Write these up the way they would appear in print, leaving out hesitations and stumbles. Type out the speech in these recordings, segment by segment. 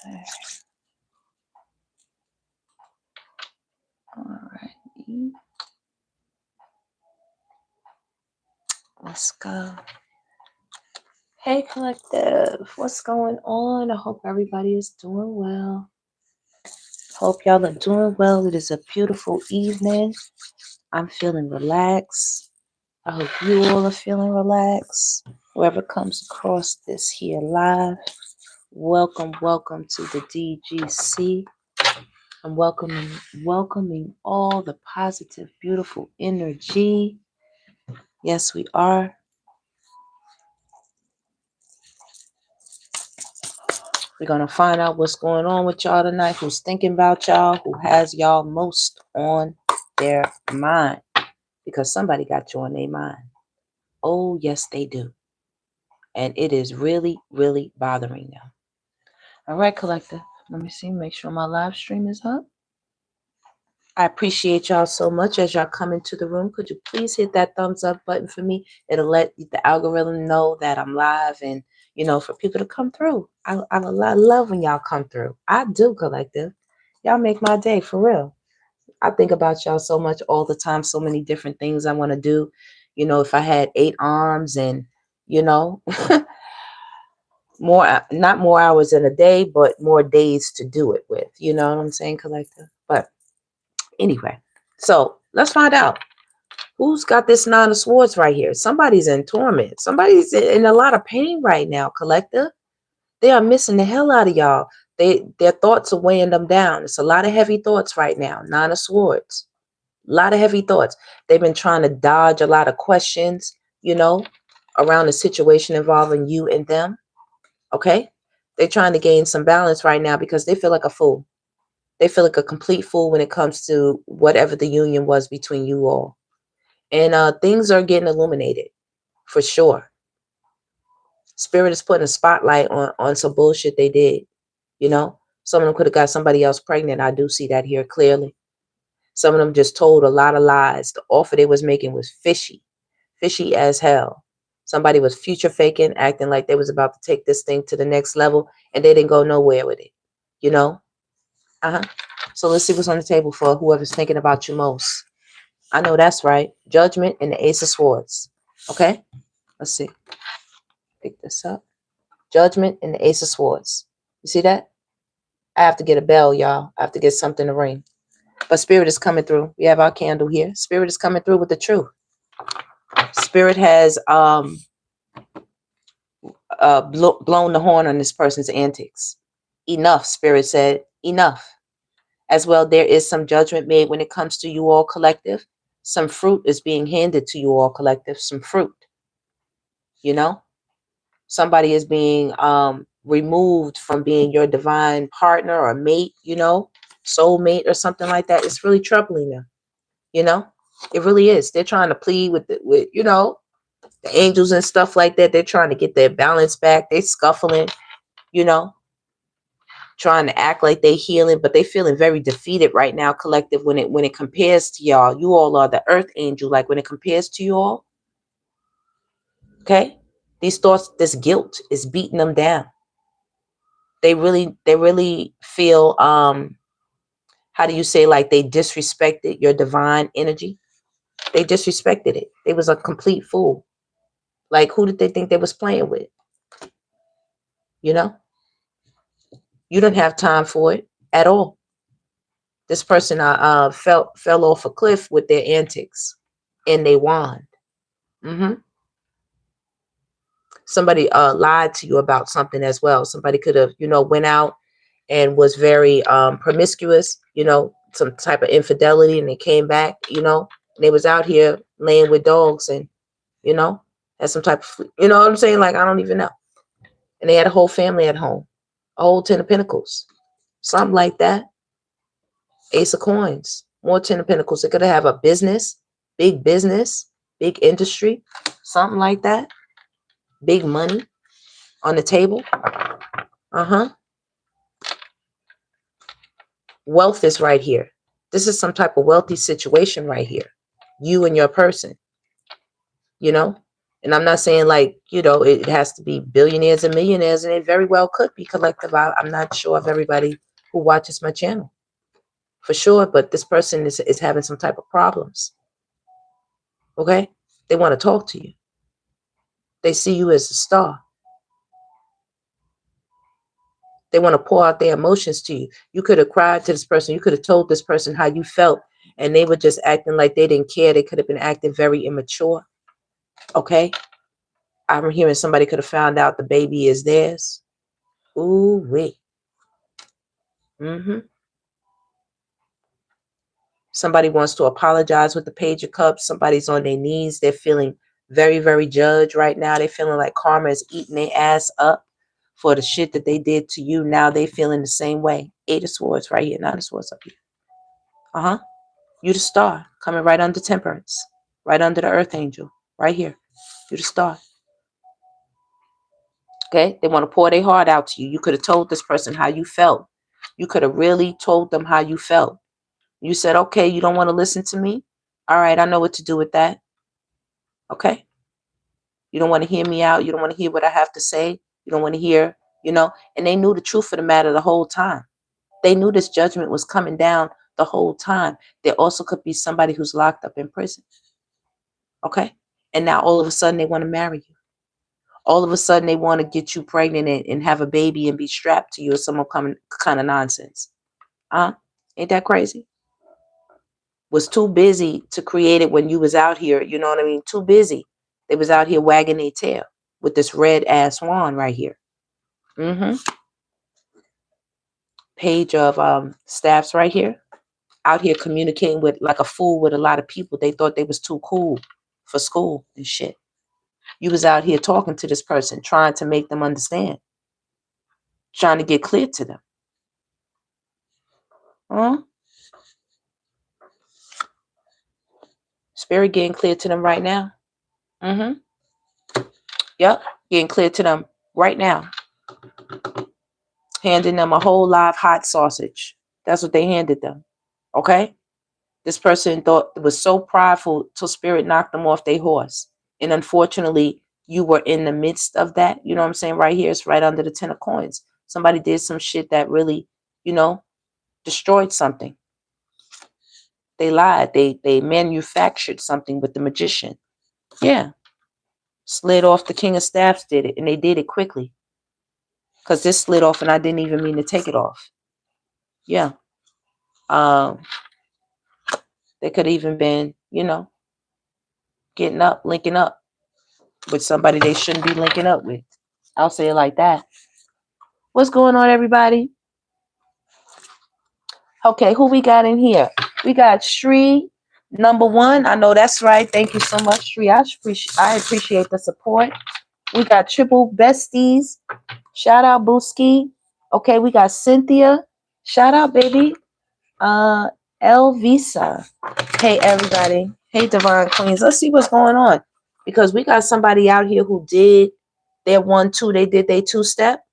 All right. Let's go. Hey, collective. What's going on? I hope everybody is doing well. Hope y'all are doing well. It is a beautiful evening. I'm feeling relaxed. I hope you all are feeling relaxed. Whoever comes across this here live, welcome to the DGC. I'm welcoming all the positive, beautiful energy. Yes, we are. We're going to find out what's going on with y'all tonight, who's thinking about y'all, who has y'all most on their mind. Because somebody got you on their mind. Oh, yes, they do. And it is really, really bothering them. All right, collective. Let me see. Make sure my live stream is up. I appreciate y'all so much as y'all come into the room. Could you please hit that thumbs up button for me? It'll let the algorithm know that I'm live and, you know, for people to come through. I love when y'all come through. I do, collective. Y'all make my day, for real. I think about y'all so much all the time. So many different things I want to do. You know, if I had 8 arms and, you know, not more hours in a day, but more days to do it with. You know what I'm saying, collective? But anyway, so let's find out who's got this 9 of Swords right here. Somebody's in torment. Somebody's in a lot of pain right now, collective. They are missing the hell out of y'all. Their thoughts are weighing them down. It's a lot of heavy thoughts right now. 9 of Swords. A lot of heavy thoughts. They've been trying to dodge a lot of questions, you know, around the situation involving you and them. Okay? They're trying to gain some balance right now because they feel like a fool. They feel like a complete fool when it comes to whatever the union was between you all. And things are getting illuminated for sure. Spirit is putting a spotlight on some bullshit they did. You know, some of them could have got somebody else pregnant. I do see that here clearly. Some of them just told a lot of lies. The offer they was making was fishy as hell. Somebody was future faking, acting like they was about to take this thing to the next level, and they didn't go nowhere with it. You know? So let's see what's on the table for whoever's thinking about you most. I know that's right. Judgment and the Ace of Swords. Okay? Let's see. Pick this up. Judgment and the Ace of Swords. You see that? I have to get a bell, y'all. I have to get something to ring. But Spirit is coming through. We have our candle here. Spirit is coming through with the truth. Spirit has blown the horn on this person's antics. Enough, Spirit said. Enough. As well, there is some judgment made when it comes to you all collective. Some fruit is being handed to you all collective. Some fruit. You know? Somebody is being removed from being your divine partner or mate, you know? Soulmate or something like that. It's really troubling them. You know? It really is. They're trying to plead with you know, the angels and stuff like that. They're trying to get their balance back. They scuffling, you know, trying to act like they healing, but they feeling very defeated right now, collective, when it compares to y'all. You all are the earth angel. Like when it compares to you all, okay? These thoughts, this guilt is beating them down. They really feel, how do you say, like they disrespected your divine energy? They disrespected it. They was a complete fool. Like, who did they think they was playing with? You know? You didn't have time for it at all. This person fell off a cliff with their antics and they wand. Somebody lied to you about something as well. Somebody could have, you know, went out and was very promiscuous, you know, some type of infidelity, and they came back, you know, and they was out here laying with dogs and, you know, had some type of, you know what I'm saying? Like, I don't even know. And they had a whole family at home, a whole 10 of Pentacles, something like that. Ace of Coins, more 10 of Pentacles. They could have a business, big industry, something like that. Big money on the table. Wealth is right here. This is some type of wealthy situation right here. You and your person, you know, And I'm not saying like, you know, it has to be billionaires and millionaires, and it very well could be collective. I'm not sure of everybody who watches my channel for sure, but this person is having some type of problems. Okay? They want to talk to you. They see you as a star. They want to pour out their emotions to you. You could have cried to this person. You could have told this person how you felt, and they were just acting like they didn't care. They could have been acting very immature. Okay? I'm hearing somebody could have found out the baby is theirs. Ooh, wait. Somebody wants to apologize with the Page of Cups. Somebody's on their knees. They're feeling very, very judged right now. They're feeling like karma is eating their ass up for the shit that they did to you. Now they feeling the same way. Eight of Swords right here. Nine of Swords up here. You the star coming right under Temperance. Right under the Earth Angel. Right here. You the star. Okay? They want to pour their heart out to you. You could have told this person how you felt. You could have really told them how you felt. You said, okay, you don't want to listen to me? All right, I know what to do with that. Okay? You don't want to hear me out. You don't want to hear what I have to say. You don't want to hear, you know. And they knew the truth of the matter the whole time. They knew this judgment was coming down the whole time. There also could be somebody who's locked up in prison. Okay? And now all of a sudden they want to marry you. All of a sudden they want to get you pregnant and have a baby and be strapped to you or some kind of nonsense. Ain't that crazy? Was too busy to create it when you was out here, you know what I mean? Too busy. They was out here wagging their tail with this red ass wand right here. Page of staffs right here. Out here communicating with like a fool with a lot of people. They thought they was too cool for school and shit. You was out here talking to this person, trying to make them understand. Trying to get clear to them. Spirit getting clear to them right now. Yep, getting clear to them right now. Handing them a whole live hot sausage. That's what they handed them. Okay? This person thought it was so prideful till Spirit knocked them off their horse. And unfortunately, you were in the midst of that. You know what I'm saying? Right here, it's right under the 10 of coins. Somebody did some shit that really, you know, destroyed something. They lied. They manufactured something with the magician. Yeah. Slid off. The King of Staffs did it. And they did it quickly. Because this slid off and I didn't even mean to take it off. Yeah. They could have even been, you know, getting up, linking up with somebody they shouldn't be linking up with. I'll say it like that. What's going on, everybody? Okay, who we got in here? We got Shri, number one. I know that's right. Thank you so much, Shri. I appreciate the support. We got Triple Besties. Shout out, Booski. Okay, we got Cynthia. Shout out, baby. Elvisa. Hey, everybody. Hey, Divine Queens. Let's see what's going on. Because we got somebody out here who did their 1-2. They did their 2-step.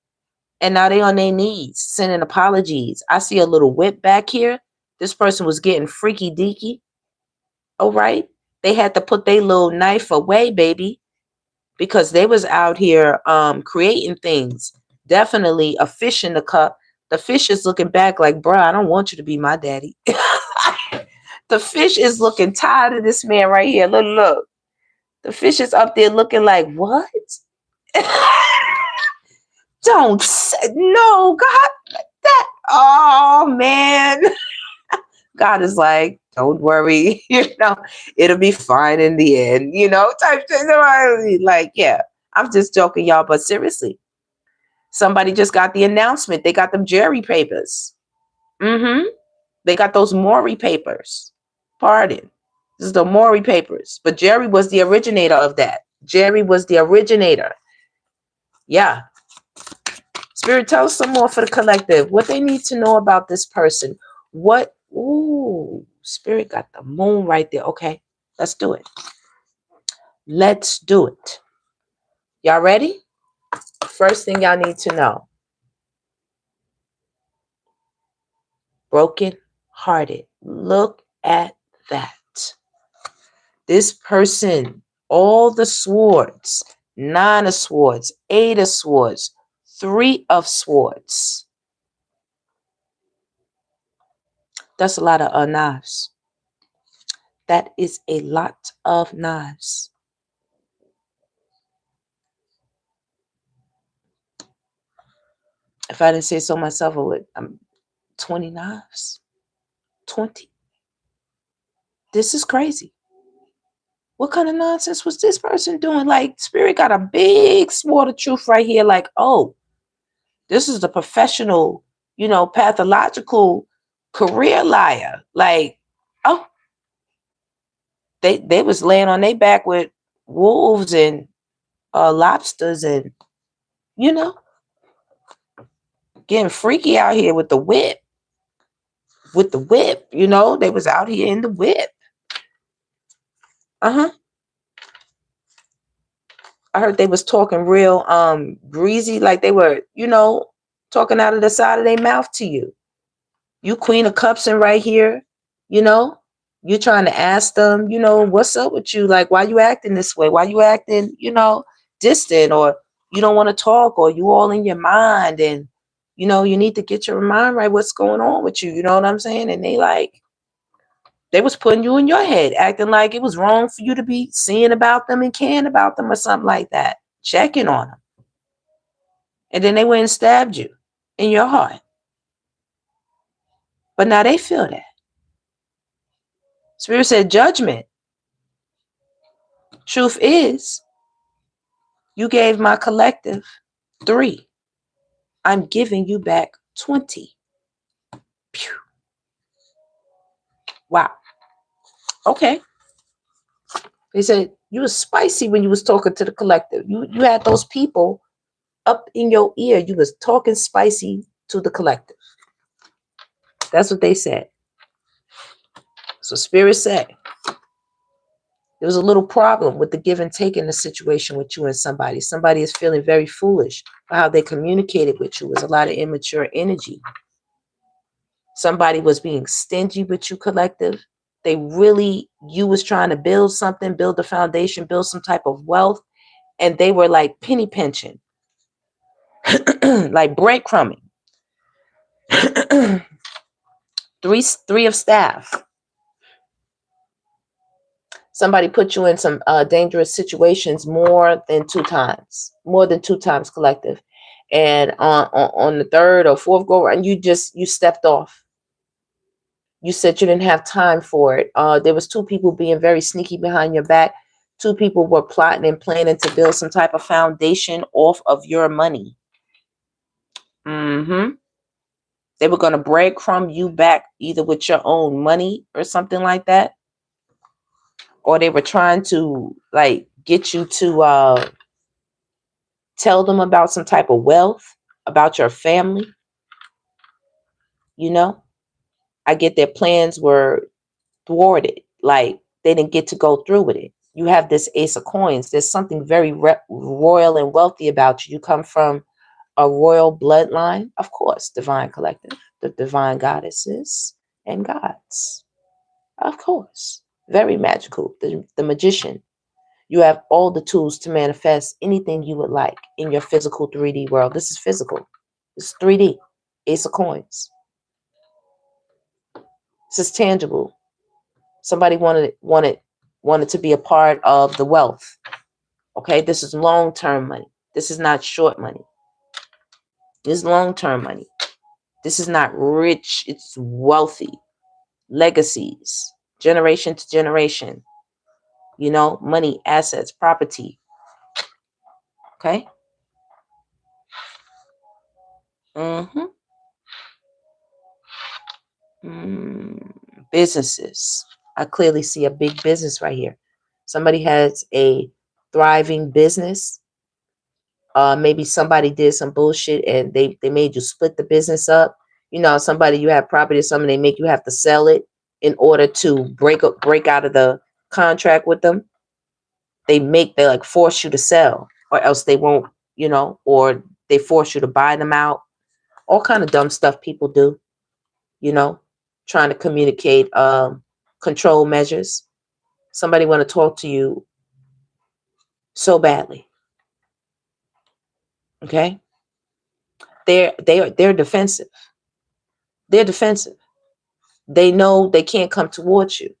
And now they on their knees sending apologies. I see a little whip back here. This person was getting freaky deaky. All right. They had to put their little knife away, baby. Because they was out here creating things. Definitely a fish in the cup. The fish is looking back like, bruh, I don't want you to be my daddy. The fish is looking tired of this man right here. Look. The fish is up there looking like, what? Don't say, no, God, that, oh, man. God is like, don't worry, you know, it'll be fine in the end, you know, type thing. Like, yeah, I'm just joking, y'all, but seriously, somebody just got the announcement. They got them Jerry papers. They got those Maury papers. Pardon. This is the Maury papers. But Jerry was the originator of that. Jerry was the originator. Yeah. Spirit, tell us some more for the collective. What they need to know about this person. What? Ooh, Spirit got the moon right there. Okay, let's do it. Let's do it. Y'all ready? First thing y'all need to know. Broken hearted. Look at that. This person all the swords, 9 of swords, 8 of swords, 3 of swords. That's a lot of knives. That is a lot of knives. If I didn't say so myself, I would. 20 knives. 20. This is crazy. What kind of nonsense was this person doing? Like, Spirit got a big sword of truth right here. Like, oh, this is the professional, pathological career liar. Like, oh, they was laying on their back with wolves and lobsters and, getting freaky out here with the whip. With the whip, they was out here in the whip. I heard they was talking real breezy, like they were, talking out of the side of their mouth to you. You Queen of Cups in right here, you trying to ask them, what's up with you? Like, why you acting this way? Why you acting, distant, or you don't want to talk, or you all in your mind, and you need to get your mind right. What's going on with you? You know what I'm saying? And they was putting you in your head, acting like it was wrong for you to be seeing about them and caring about them or something like that, checking on them. And then they went and stabbed you in your heart. But now they feel that. Spirit said judgment. Truth is, you gave my collective 3. I'm giving you back 20. Pew. Wow. Okay. They said you was spicy when you was talking to the collective. You had those people up in your ear. You was talking spicy to the collective. That's what they said. So Spirit said there was a little problem with the give and take in the situation with you and somebody. Somebody is feeling very foolish for how they communicated with you. It was a lot of immature energy. Somebody was being stingy with you, collective. You was trying to build something, build a foundation, build some type of wealth. And they were like penny pinching, like breadcrumbing. 3 of staff. Somebody put you in some dangerous situations more than 2 times, collective. And on the 3rd or 4th go around, you stepped off. You said you didn't have time for it. There was 2 people being very sneaky behind your back. 2 people were plotting and planning to build some type of foundation off of your money. They were going to breadcrumb you back either with your own money or something like that. Or they were trying to like get you to tell them about some type of wealth, about your family. I get their plans were thwarted. Like they didn't get to go through with it. You have this Ace of Coins. There's something very royal and wealthy about you. You come from a royal bloodline. Of course, divine collective, the divine goddesses and gods. Of course. Very magical. The magician. You have all the tools to manifest anything you would like in your physical 3D world. This is physical. This is 3D. Ace of Coins. This is tangible. Somebody wanted to be a part of the wealth. Okay, this is long-term money. This is not short money. This is long-term money. This is not rich. It's wealthy. Legacies. Generation to generation. Money, assets, property. Okay? Businesses. I clearly see a big business right here. Somebody has a thriving business. Maybe somebody did some bullshit and they made you split the business up. Somebody, you have property or something, they make you have to sell it in order to break out of the contract with them. They like force you to sell, or else they won't, or they force you to buy them out. All kind of dumb stuff people do, trying to communicate control measures. Somebody want to talk to you so badly. Okay? They're defensive. They're defensive. They know they can't come towards you.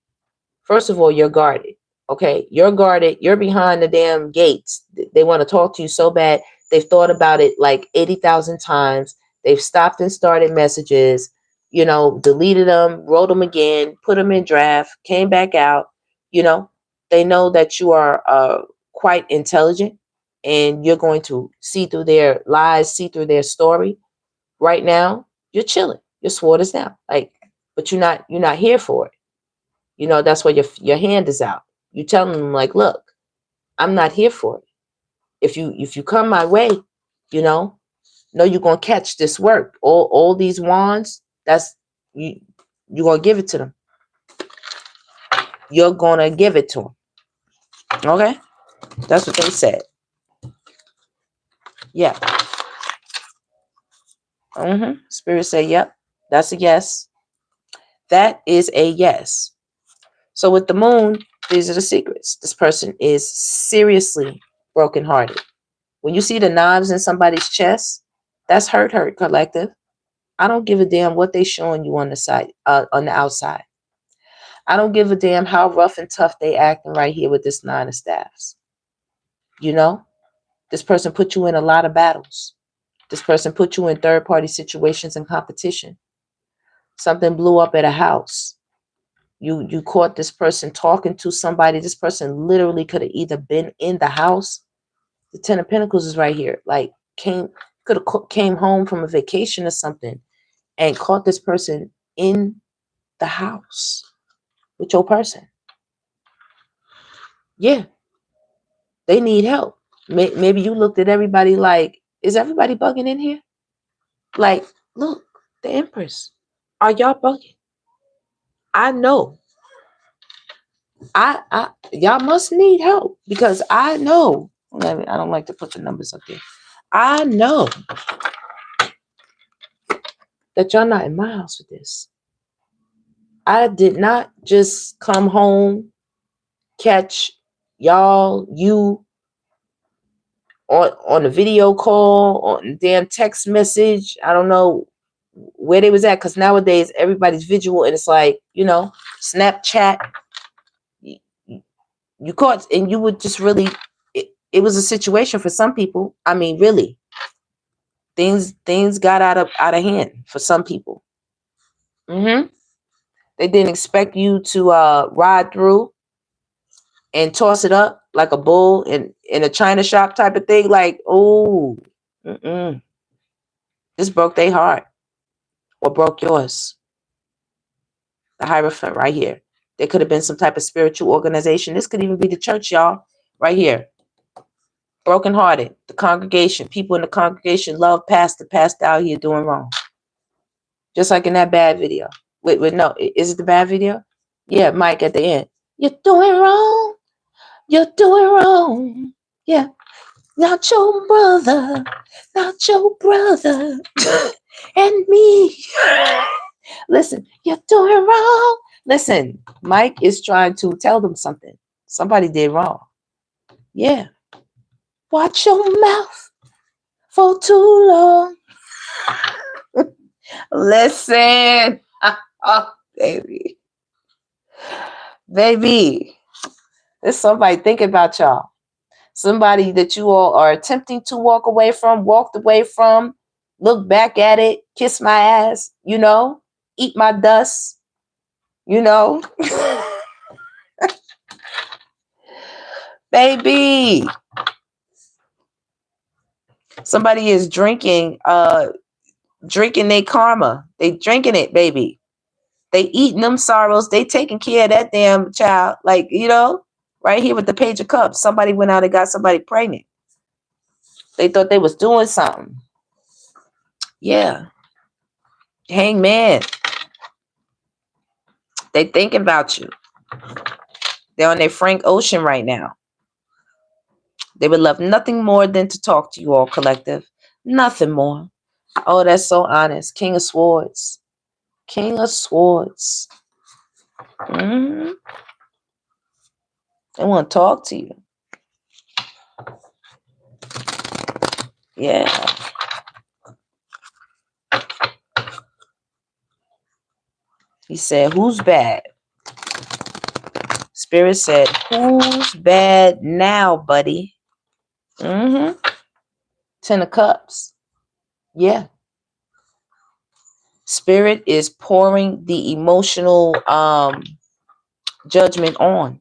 First of all, you're guarded. Okay? You're guarded. You're behind the damn gates. They want to talk to you so bad. They've thought about it like 80,000 times. They've stopped and started messages, deleted them, wrote them again, put them in draft, came back out. You know, they know that you are quite intelligent and you're going to see through their lies, see through their story. Right now, you're chilling. Your sword is down. But you're not here for it. That's why your hand is out. You telling them like, look, I'm not here for it. If you come my way, know you're gonna catch this work. All these wands, that's you you're gonna give it to them. You're gonna give it to them. Okay? That's what they said. Yeah. Spirit say, yep. That's a yes. That is a yes. So with the moon, these are the secrets. This person is seriously brokenhearted. When you see the knives in somebody's chest, that's hurt, collective. I don't give a damn what they showing you on the side, on the outside. I don't give a damn how rough and tough they acting right here with this 9 of staffs. This person put you in a lot of battles. This person put you in third-party situations and competition. Something blew up at a house. You caught this person talking to somebody. This person literally could have either been in the house. The 10 of Pentacles is right here. Like could have came home from a vacation or something and caught this person in the house with your person. Yeah, they need help. Maybe you looked at everybody like, is everybody bugging in here? Like, look, the Empress. Are y'all bugging? I know. Y'all must need help because I know. I don't like to put the numbers up there. I know that y'all not in my house with this. I did not just come home, catch you on a video call, on damn text message. I don't know where they was at because nowadays everybody's visual and it's like, Snapchat. You caught and you would just really, it was a situation for some people. I mean, really, things got out of hand for some people. They didn't expect you to ride through and toss it up like a bull in a china shop type of thing. Like, oh, this broke their heart or broke yours. The Hierophant right here. There could have been some type of spiritual organization. This could even be the church, y'all, right here. Brokenhearted. The congregation. People in the congregation love pastor out here doing wrong. Just like in that bad video. Wait, no. Is it the bad video? Yeah, Mike at the end. You're doing wrong. You're doing wrong. Yeah. Not your brother. Not your brother. And me. Listen, you're doing wrong. Listen, Mike is trying to tell them something. Somebody did wrong. Yeah. Watch your mouth for too long. Listen. Oh, baby. Baby. There's somebody thinking about y'all. Somebody that you all are attempting to walked away from, look back at it, kiss my ass, eat my dust, Baby. Somebody is drinking their karma. They drinking it, baby. They eating them sorrows. They taking care of that damn child. Like, right here with the Page of Cups. Somebody went out and got somebody pregnant. They thought they was doing something. Yeah. Hangman. They thinking about you. They're on their Frank Ocean right now. They would love nothing more than to talk to you all, collective. Nothing more. Oh, that's so honest. King of Swords. King of Swords. They want to talk to you. Yeah. He said, who's bad? Spirit said, who's bad now, buddy? Mm-hmm. 10 of Cups. Yeah. Spirit is pouring the emotional judgment on.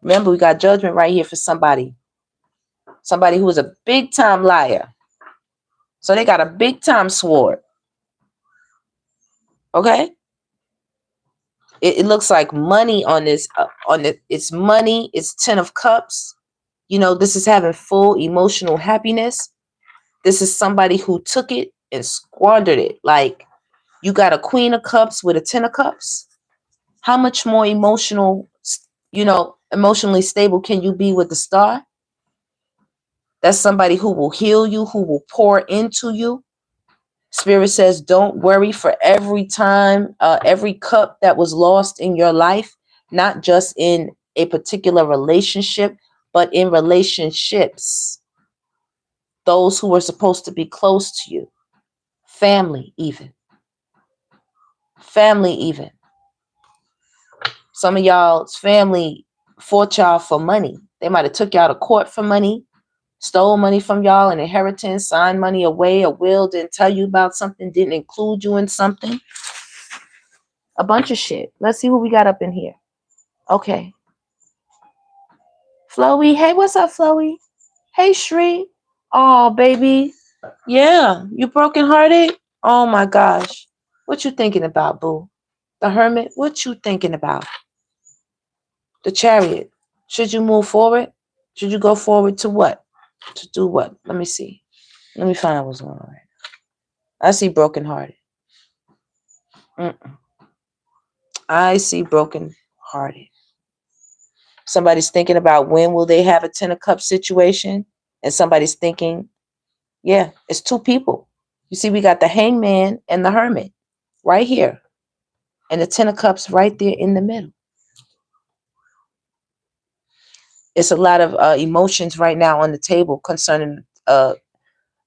Remember, we got judgment right here for somebody. Somebody who is a big time liar. So they got a big time sword. Okay? It looks like money on this. It's money. It's 10 of Cups. You know, this is having full emotional happiness. This is somebody who took it and squandered it. Like, you got a Queen of Cups with a 10 of Cups. How much more emotionally stable can you be with the Star? That's somebody who will heal you, who will pour into you. Spirit says, don't worry, for every time, every cup that was lost in your life, not just in a particular relationship, but in relationships. Those who are supposed to be close to you. Family, even. Family, even. Some of y'all's family fought y'all for money. They might have took y'all to court for money, stole money from y'all, an inheritance, signed money away, a will, didn't tell you about something, didn't include you in something. A bunch of shit. Let's see what we got up in here. Okay. Floey. Hey, what's up, Floey? Hey, Shri. Oh, baby. Yeah. You brokenhearted? Oh, my gosh. What you thinking about, boo? The Hermit? What you thinking about? The Chariot. Should you move forward? Should you go forward to what? To do what? Let me see. Let me find out what's going on right now. I see brokenhearted. I see brokenhearted. Somebody's thinking about when will they have a 10 of Cups situation. And somebody's thinking, yeah, it's two people. You see, we got the Hangman and the Hermit right here. And the 10 of Cups right there in the middle. It's a lot of emotions right now on the table concerning an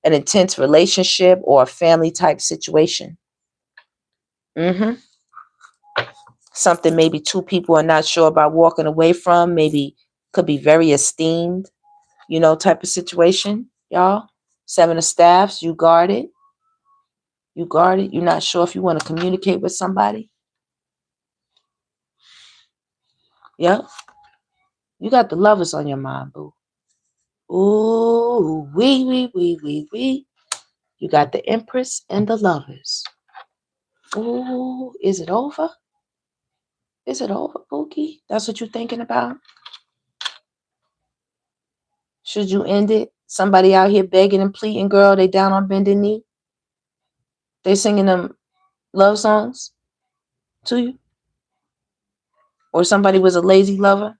intense relationship or a family type situation. Something maybe two people are not sure about walking away from. Maybe could be very esteemed, type of situation, y'all. 7 of Staffs, you guard it. You guard it. You're not sure if you want to communicate with somebody. Yep. You got the Lovers on your mind, boo. Ooh, wee. You got the Empress and the Lovers. Ooh, is it over? Is it over, Pookie? That's what you're thinking about? Should you end it? Somebody out here begging and pleading, girl, they down on bending knee. They singing them love songs to you? Or somebody was a lazy lover?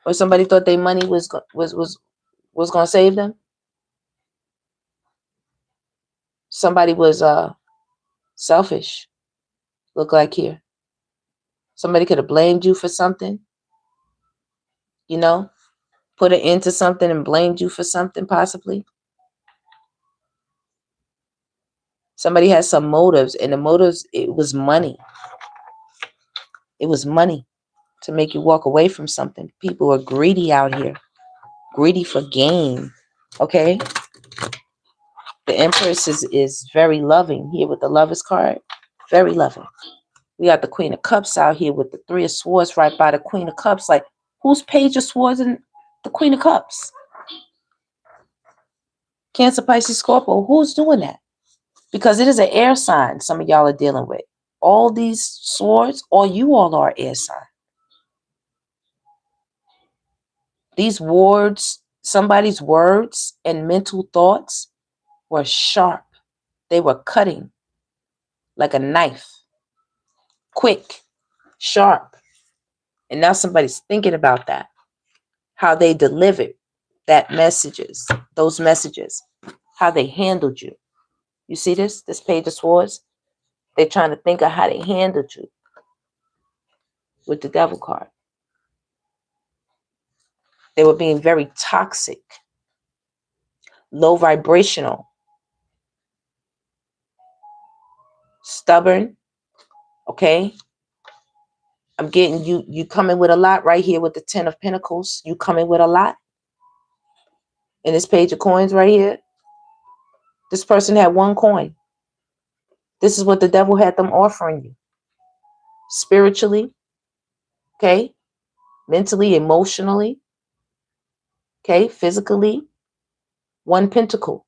Or somebody thought their money was going to save them? Somebody was selfish. Look like here. Somebody could have blamed you for something. Put an end to something and blamed you for something possibly. Somebody had some motives, and the motives, it was money. It was money to make you walk away from something. People are greedy out here. Greedy for gain. Okay? The Empress is very loving here with the Lovers card. Very loving. We got the Queen of Cups out here with the 3 of Swords right by the Queen of Cups. Like, who's Page of Swords and the Queen of Cups? Cancer, Pisces, Scorpio. Who's doing that? Because it is an air sign some of y'all are dealing with. All these swords, or you all are air sign. These words, somebody's words and mental thoughts were sharp. They were cutting like a knife. Quick, sharp. And now somebody's thinking about that. How they delivered those messages. How they handled you. You see this Page of Swords? They're trying to think of how they handled you with the Devil card. They were being very toxic. low vibrational, stubborn. Okay. I'm getting you coming with a lot right here with the 10 of Pentacles. You coming with a lot. In this page of coins right here, this person had one coin. This is what the devil had them offering you. Spiritually, okay? Mentally, emotionally, okay? Physically, one pentacle.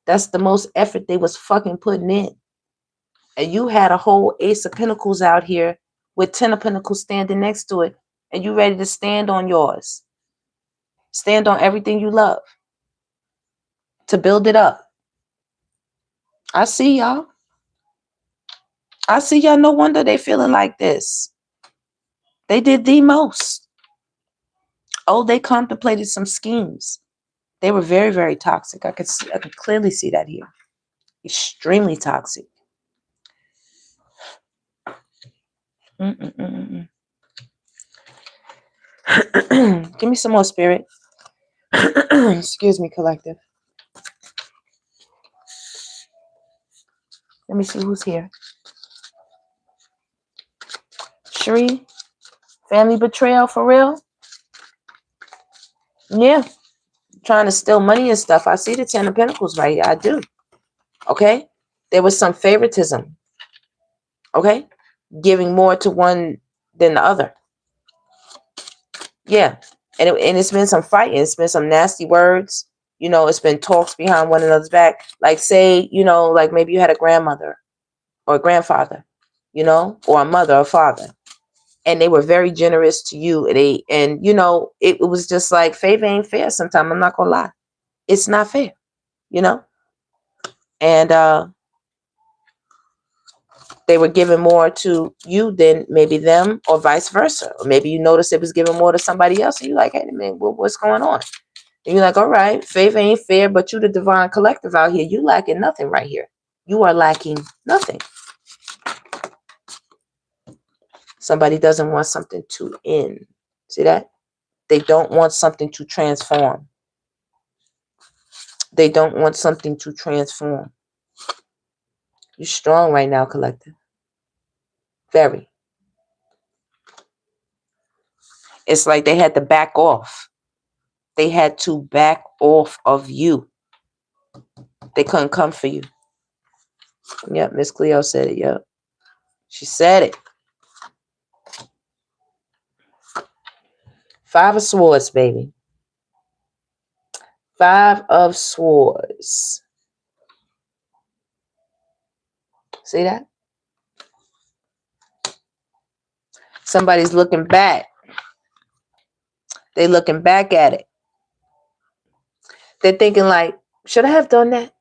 That's the most effort they was fucking putting in. And you had a whole Ace of Pentacles out here with 10 of Pentacles standing next to it. And you ready to stand on yours. Stand on everything you love. To build it up. I see y'all. I see y'all. No wonder they feeling like this. They did the most. Oh, they contemplated some schemes. They were very, very toxic. I could clearly see that here. Extremely toxic. Give me some more, spirit. Excuse me, collective. Let me see who's here. Sheree, family betrayal for real? Yeah. Trying to steal money and stuff. I see the 10 of Pentacles right here. I do. Okay. There was some favoritism. Okay. Giving more to one than the other. Yeah. And it's been some fighting. It's been some nasty words. You know, it's been talks behind one another's back. Like say, you know, like maybe you had a grandmother or a grandfather, you know, or a mother or father. And they were very generous to you. And you know, it was just like favor ain't fair sometimes. I'm not gonna lie. It's not fair, you know? And they were giving more to you than maybe them or vice versa. Or maybe you noticed it was giving more to somebody else. And you're like, hey, man, what's going on? And you're like, all right, favor ain't fair, but you the divine collective out here. You lacking nothing right here. You are lacking nothing. Somebody doesn't want something to end. See that? They don't want something to transform. They don't want something to transform. You're strong right now, collective. Very. It's like they had to back off. They had to back off of you. They couldn't come for you. Yep, Miss Cleo said it. Yep. She said it. 5 of Swords, baby. 5 of Swords. See that? Somebody's looking back. They're looking back at it. They're thinking like, should I have done that?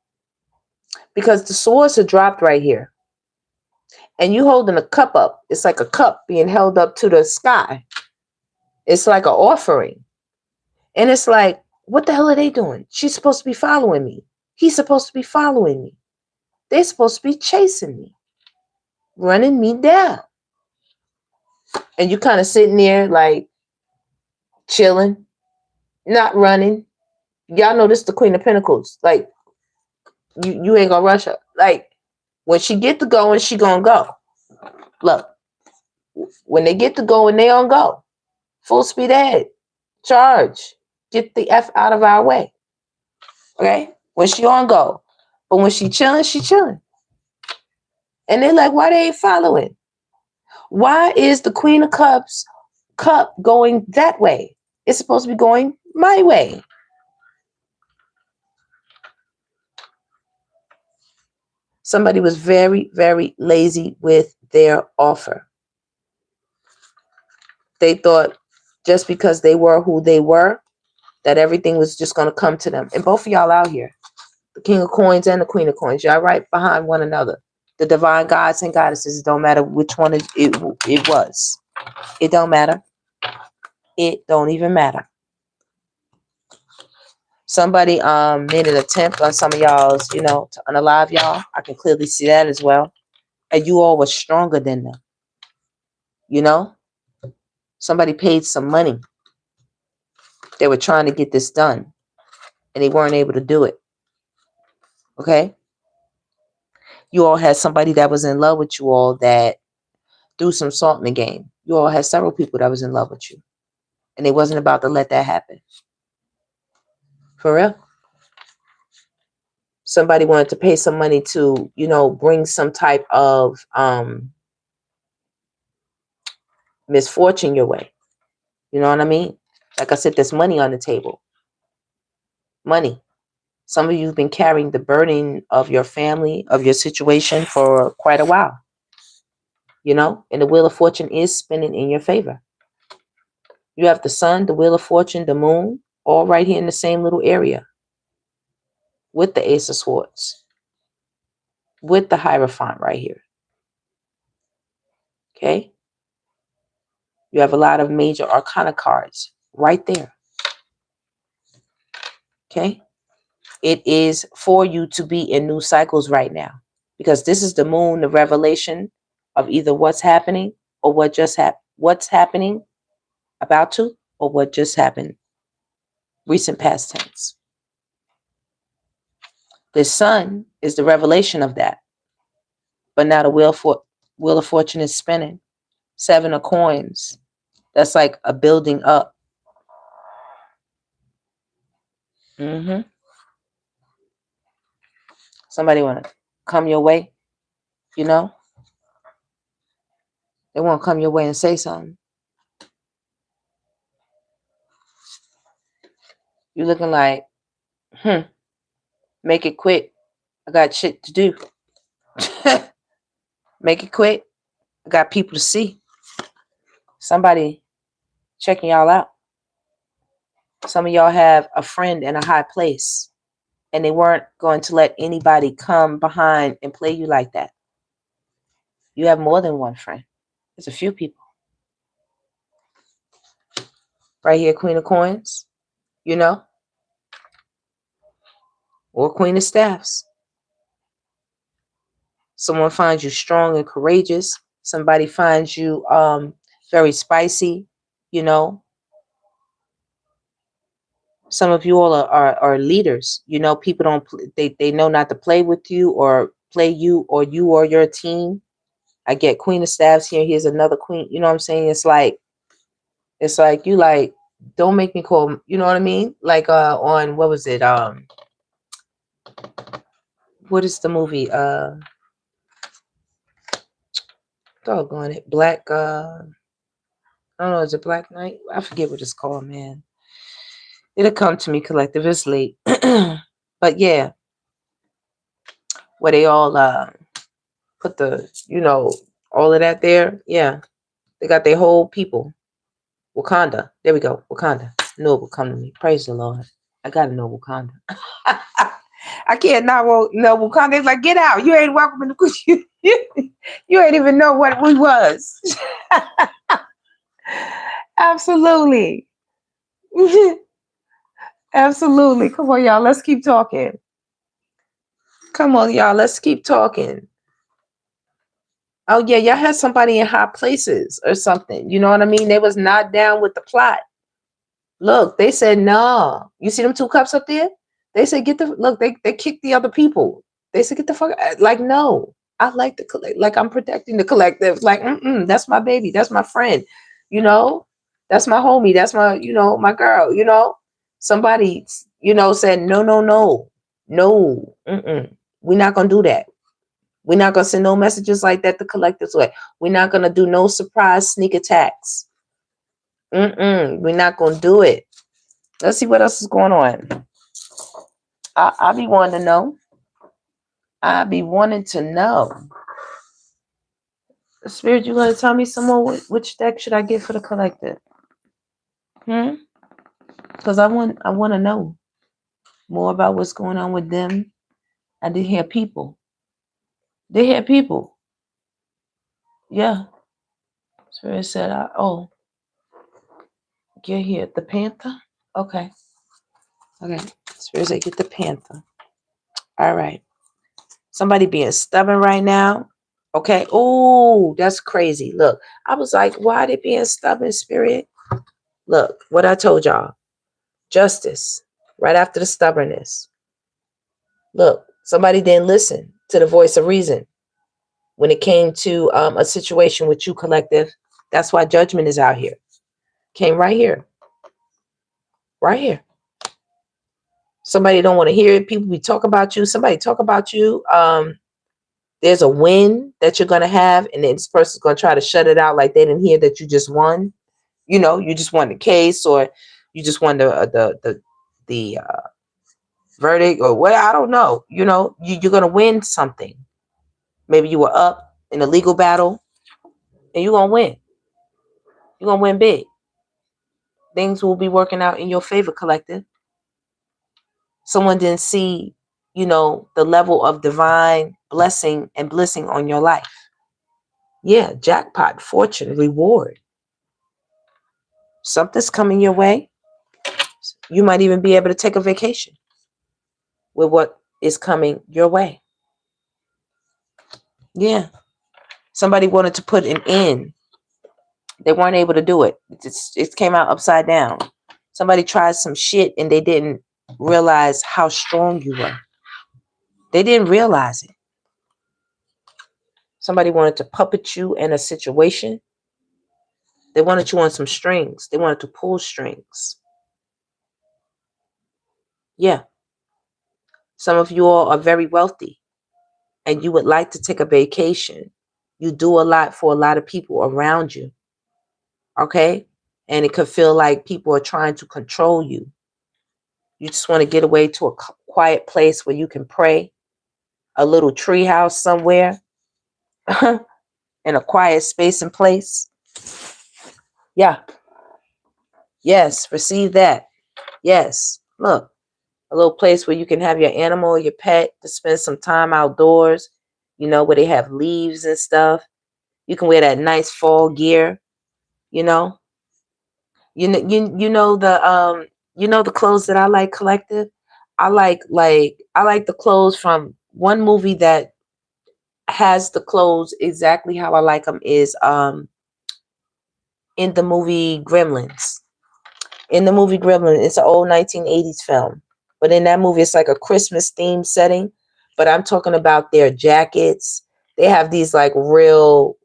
Because the swords are dropped right here. And you holding a cup up. It's like a cup being held up to the sky. It's like an offering. And it's like, what the hell are they doing? She's supposed to be following me. He's supposed to be following me. They're supposed to be chasing me. Running me down. And you kind of sitting there like chilling. Not running. Y'all know this is the Queen of Pentacles. Like, you ain't gonna rush her. Like, when she get to going, she gonna go. Look, when they get to going, they on go. Full speed ahead. Charge. Get the F out of our way. Okay? When she on go. But when she chilling, she chilling. And they're like, why they ain't following? Why is the Queen of Cups cup going that way? It's supposed to be going my way. Somebody was very, very lazy with their offer. They thought just because they were who they were, that everything was just going to come to them. And both of y'all out here, the King of Coins and the Queen of Coins, y'all right behind one another. The divine gods and goddesses, it don't matter which one it was. It don't matter. It don't even matter. Somebody made an attempt on some of y'all's, you know, to unalive y'all. I can clearly see that as well. And you all were stronger than them. You know? Somebody paid some money. They were trying to get this done. And they weren't able to do it. Okay. You all had somebody that was in love with you all that threw some salt in the game. You all had several people that was in love with you. And they wasn't about to let that happen. For real. Somebody wanted to pay some money to, you know, bring some type of misfortune your way. You know what I mean? Like I said, there's money on the table. Money. Some of you have been carrying the burden of your family, of your situation for quite a while. You know, and the Wheel of Fortune is spinning in your favor. You have the sun, the Wheel of Fortune, the moon, all right here in the same little area. With the Ace of Swords. With the Hierophant right here. Okay? You have a lot of major arcana cards right there. Okay? It is for you to be in new cycles right now. Because this is the moon, the revelation of either what's happening or what just happened. What's happening, about to, or what just happened. Recent past tense. The sun is the revelation of that. But now the Wheel of Fortune is spinning. 7 of coins. That's like a building up. Somebody want to come your way, you know? They want to come your way and say something. You looking like, make it quick. I got shit to do. Make it quick. I got people to see. Somebody checking y'all out. Some of y'all have a friend in a high place, and they weren't going to let anybody come behind and play you like that. You have more than one friend. There's a few people. Right here, Queen of Coins, you know? Or Queen of Staffs. Someone finds you strong and courageous. Somebody finds you very spicy, you know? Some of you all are leaders. You know, people don't, they know not to play with you or you or your team. I get Queen of Staffs here. Here's another queen. You know what I'm saying? It's like you like, don't make me call, you know what I mean? Like on, what was it? What is the movie? Doggone it. Black, I don't know, is it Black Knight? I forget what it's called, man. It'll come to me, collective. It's late. But yeah. Where they all put the, you know, all of that there. Yeah. They got their whole people. Wakanda. There we go. Wakanda. No, it will come to me. Praise the Lord. I gotta know Wakanda. I can't not know Wakanda. It's like, get out. You ain't welcome in the you ain't even know what we was. Absolutely. Absolutely. Come on, y'all. Let's keep talking. Come on, y'all. Let's keep talking. Oh, yeah. Y'all had somebody in high places or something. You know what I mean? They was not down with the plot. Look, they said, no. You see them 2 cups up there? They said, get the, look, they kicked the other people. They said, get the fuck, like, no. I like the collect, like, I'm protecting the collective. Like, that's my baby. That's my friend. You know? That's my homie. That's my, you know, my girl, you know? Somebody, you know, said, no. We're not going to do that. We're not going to send no messages like that to collectives way. We're not going to do no surprise sneak attacks. We're not going to do it. Let's see what else is going on. I'll be wanting to know. I'll be wanting to know. Spirit, you going to tell me some more? Which deck should I get for the collective? Because I want to know more about what's going on with them. I did hear people. They hear people. Yeah. Spirit said, get here. The Panther? Okay. Spirit said, get the Panther. All right. Somebody being stubborn right now. Okay. Oh, that's crazy. Look, I was like, why are they being stubborn, Spirit? Look, what I told y'all. Justice. Right after the stubbornness. Look, Somebody didn't listen to the voice of reason when it came to a situation with you, collective. That's why judgment is out here. Came right here. Right here. Somebody don't want to hear it. People be talk about you. Somebody talk about you. There's a win that you're going to have, and then this person's going to try to shut it out like they didn't hear that you just won. You know, you just won the case, or you just won the verdict, or what, I don't know. You know, you're going to win something. Maybe you were up in a legal battle, and you're going to win. You're going to win big. Things will be working out in your favor, collective. Someone didn't see, you know, the level of divine blessing and blessing on your life. Yeah, jackpot, fortune, reward. Something's coming your way. You might even be able to take a vacation with what is coming your way. Yeah. Somebody wanted to put an end. They weren't able to do it. It came out upside down. Somebody tried some shit and they didn't realize how strong you were. They didn't realize it. Somebody wanted to puppet you in a situation. They wanted you on some strings. They wanted to pull strings. Yeah. Some of you all are very wealthy and you would like to take a vacation. You do a lot for a lot of people around you. Okay? And it could feel like people are trying to control you. You just want to get away to a quiet place where you can pray, a little tree house somewhere, in a quiet space and place. Yeah. Yes, receive that. Yes. Look, a little place where you can have your animal or your pet to spend some time outdoors, you know, where they have leaves and stuff. You can wear that nice fall gear, you know. You know the clothes that I like, collective. I like the clothes from one movie that has the clothes exactly how I like them is in the movie Gremlins. In the movie Gremlins, it's an old 1980s film. But in that movie, it's like a Christmas themed setting. But I'm talking about their jackets. They have these like real,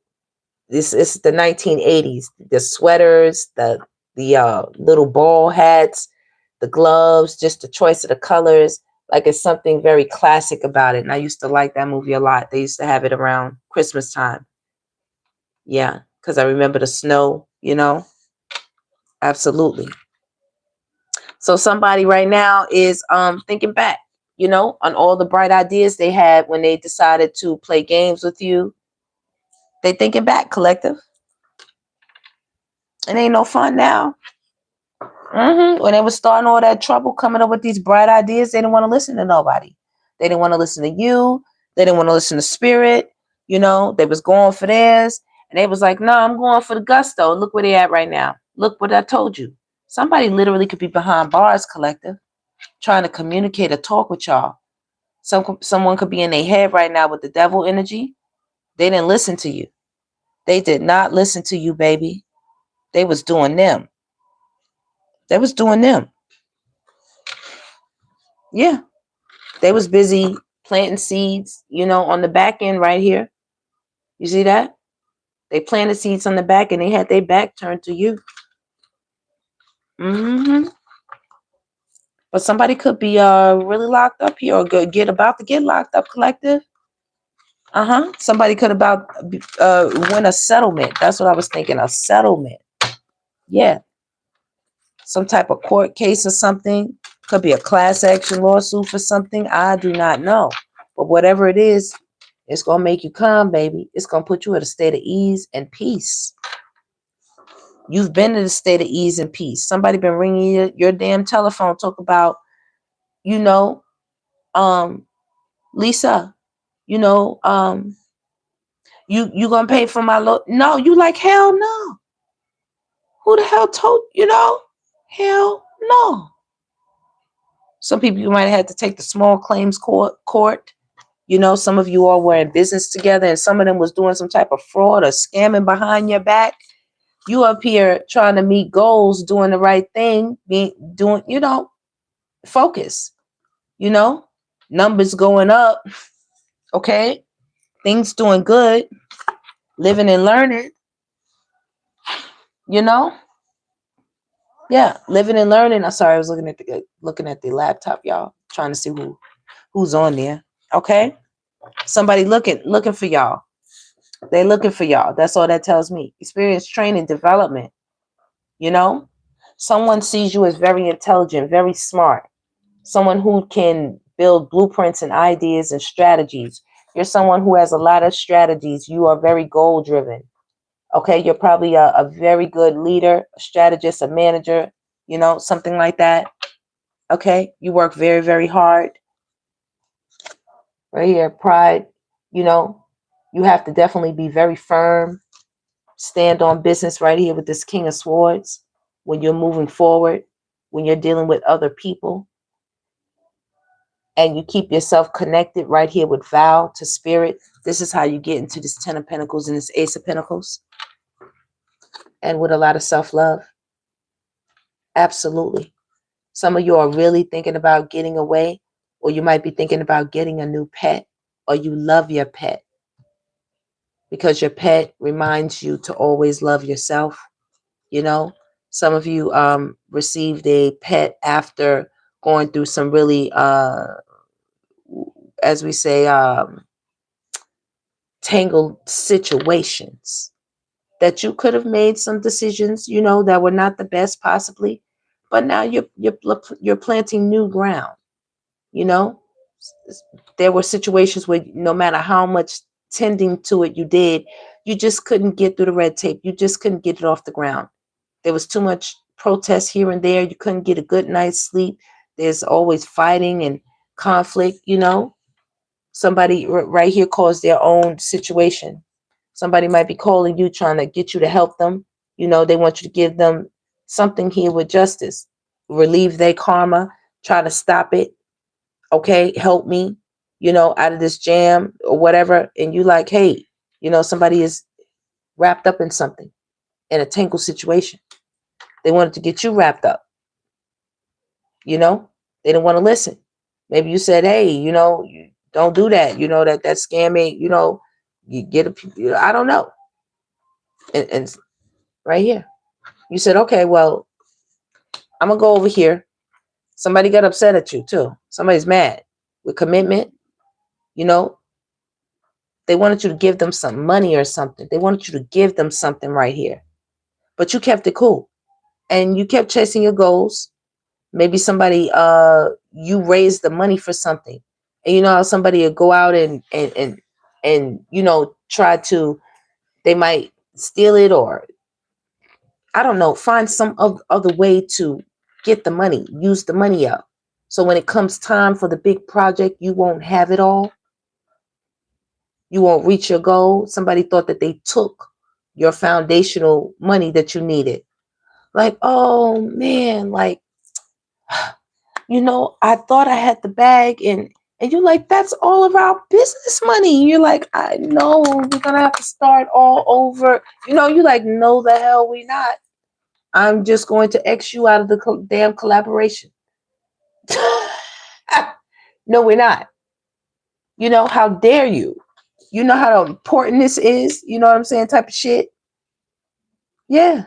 this is the 1980s. The sweaters, the little ball hats, the gloves, just the choice of the colors. Like it's something very classic about it. And I used to like that movie a lot. They used to have it around Christmas time. Yeah, because I remember the snow, you know. Absolutely. So somebody right now is thinking back, you know, on all the bright ideas they had when they decided to play games with you. They thinking back, collective. It ain't no fun now. When they were starting all that trouble coming up with these bright ideas, they didn't want to listen to nobody. They didn't want to listen to you. They didn't want to listen to spirit. You know, they was going for theirs. And they was like, no, I'm going for the gusto. Look where they at right now. Look what I told you. Somebody literally could be behind bars, collective, trying to communicate or talk with y'all. Someone could be in their head right now with the devil energy. They didn't listen to you. They did not listen to you, baby. They was doing them. They was doing them. Yeah. They was busy planting seeds, you know, on the back end right here. You see that? They planted seeds on the back and they had their back turned to you. But somebody could be really locked up here or about to get locked up, collective. Somebody could about win a settlement. That's what I was thinking, a settlement. Yeah. Some type of court case or something. Could be a class action lawsuit for something. I do not know. But whatever it is, it's going to make you calm, baby. It's going to put you at a state of ease and peace. You've been in a state of ease and peace. Somebody been ringing your damn telephone, talk about, you know, Lisa, you know, you going to pay for my loan? No, you like, hell no. Who the hell told, you know? Hell no. Some people you might have had to take the small claims court. You know, some of you all were in business together and some of them was doing some type of fraud or scamming behind your back. You up here trying to meet goals, doing the right thing, doing, you know, focus, you know. numbers going up. Okay. Things doing good. Living and learning. You know? Yeah, living and learning. I'm sorry, I was looking at the laptop, y'all, trying to see who's on there. Okay, somebody looking for y'all. They looking for y'all. That's all that tells me. Experience, training, development. You know, someone sees you as very intelligent, very smart. Someone who can build blueprints and ideas and strategies. You're someone who has a lot of strategies. You are very goal driven. Okay, you're probably a very good leader, a strategist, a manager, something like that. Okay, you work very, very hard. Right here, pride, you know, you have to definitely be very firm, stand on business right here with this King of Swords when you're moving forward, when you're dealing with other people, and you keep yourself connected right here with vow to spirit. This is how you get into this 10 of Pentacles and this Ace of Pentacles, and with a lot of self-love. Absolutely. Some of you are really thinking about getting away, or you might be thinking about getting a new pet, or you love your pet because your pet reminds you to always love yourself. Some of you received a pet after going through some really, as we say, tangled situations that you could have made some decisions, that were not the best possibly, but now you're planting new ground. You know, there were situations where no matter how much tending to it you did, you just couldn't get through the red tape. You just couldn't get it off the ground. There was too much protest here and there. You couldn't get a good night's sleep. There's always fighting and conflict. Somebody right here caused their own situation. Somebody might be calling you, trying to get you to help them. They want you to give them something here with justice, relieve their karma, try to stop it. Okay, help me, out of this jam or whatever. And you like, hey, somebody is wrapped up in something, in a tangled situation. They wanted to get you wrapped up. They didn't want to listen. Maybe you said, hey, you don't do that. That scam ain't, you get I don't know. And right here, you said, okay, well, I'm gonna go over here. Somebody got upset at you too. Somebody's mad with commitment. They wanted you to give them some money or something. They wanted you to give them something right here. But you kept it cool. And you kept chasing your goals. Maybe somebody, you raised the money for something. And how somebody would go out and try to, they might steal it, or I don't know, find some other way to get the money, use the money up. So when it comes time for the big project, you won't have it all. You won't reach your goal. Somebody thought that they took your foundational money that you needed. Like, oh man, like, I thought I had the bag, and you're like, that's all of our business money. You're like, I know we're gonna have to start all over. You like, no, the hell we not. I'm just going to X you out of the damn collaboration. No, we're not. How dare you? You know how important this is? You know what I'm saying? Type of shit. Yeah.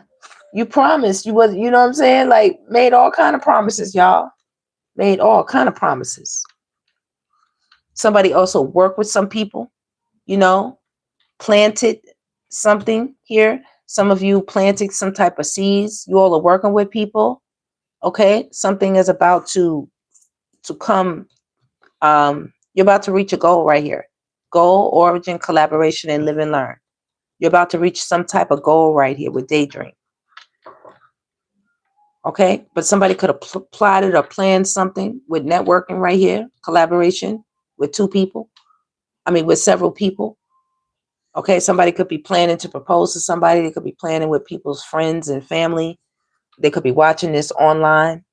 You promised you was, you know what I'm saying? Like, made all kind of promises, y'all. Made all kind of promises. Somebody also worked with some people, planted something here. Some of you planted some type of seeds. You all are working with people. Okay. Something is about to come. You're about to reach a goal right here. Goal, origin, collaboration, and live and learn. You're about to reach some type of goal right here with Daydream. Okay, but somebody could have plotted or planned something with networking right here, collaboration with with several people. Okay, somebody could be planning to propose to somebody. They could be planning with people's friends and family. They could be watching this online,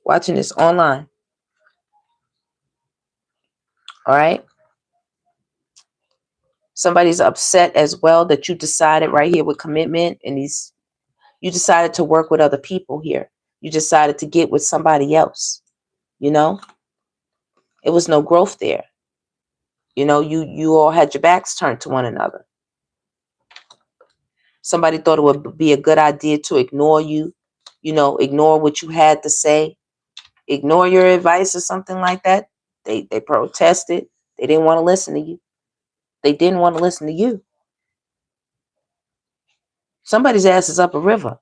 watching this online. All right. Somebody's upset as well that you decided right here with commitment, and you decided to work with other people here. You decided to get with somebody else. You know, it was no growth there. You know, you all had your backs turned to one another. Somebody thought it would be a good idea to ignore you, you know, ignore what you had to say, ignore your advice or something like that. They protested. They didn't want to listen to you. They didn't want to listen to you. Somebody's ass is up a river.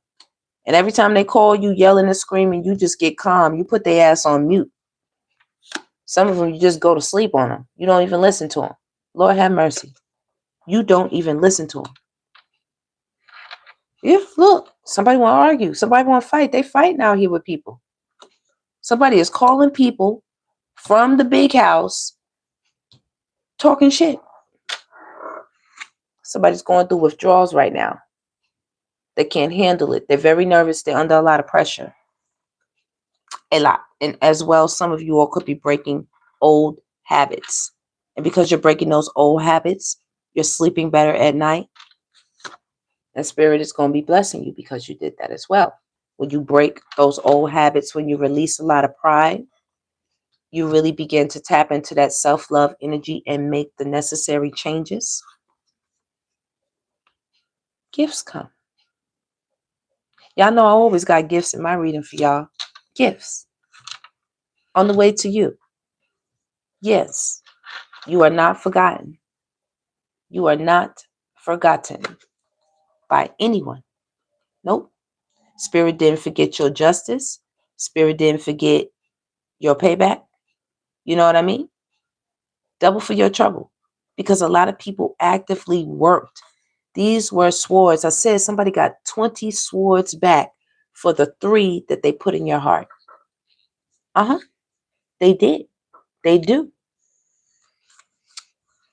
And every time they call you yelling and screaming, you just get calm. You put their ass on mute. Some of them, you just go to sleep on them. You don't even listen to them. Lord have mercy. You don't even listen to them. Yeah, look, somebody want to argue. Somebody want to fight. They fighting out here with people. Somebody is calling people from the big house talking shit. Somebody's going through withdrawals right now. They can't handle it. They're very nervous. They're under a lot of pressure. A lot. And as well, some of you all could be breaking old habits. And because you're breaking those old habits, you're sleeping better at night. And Spirit is going to be blessing you because you did that as well. When you break those old habits, when you release a lot of pride, you really begin to tap into that self-love energy and make the necessary changes. Gifts come. Y'all know I always got gifts in my reading for y'all. Gifts. On the way to you. Yes. You are not forgotten. You are not forgotten by anyone. Nope. Spirit didn't forget your justice. Spirit didn't forget your payback. You know what I mean? Double for your trouble. Because a lot of people actively worked. These were swords. I said somebody got 20 swords back for the 3 that they put in your heart. They did. They do.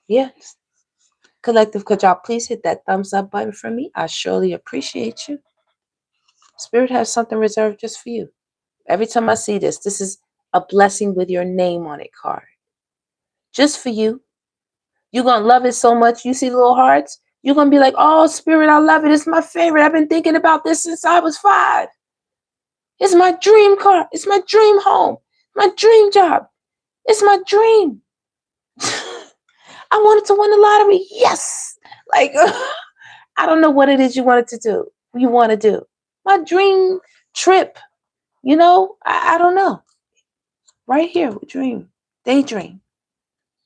Yes. Collective, could y'all please hit that thumbs up button for me? I surely appreciate you. Spirit has something reserved just for you. Every time I see this, this is a blessing with your name on it card. Just for you. You're going to love it so much. You see little hearts? You're going to be like, oh, Spirit, I love it. It's my favorite. I've been thinking about this since I was 5. It's my dream car. It's my dream home. My dream job. It's my dream. I wanted to win the lottery. Yes. Like, I don't know what it is you wanted to do. You want to do. My dream trip. You know, I don't know. Right here, dream. Daydream.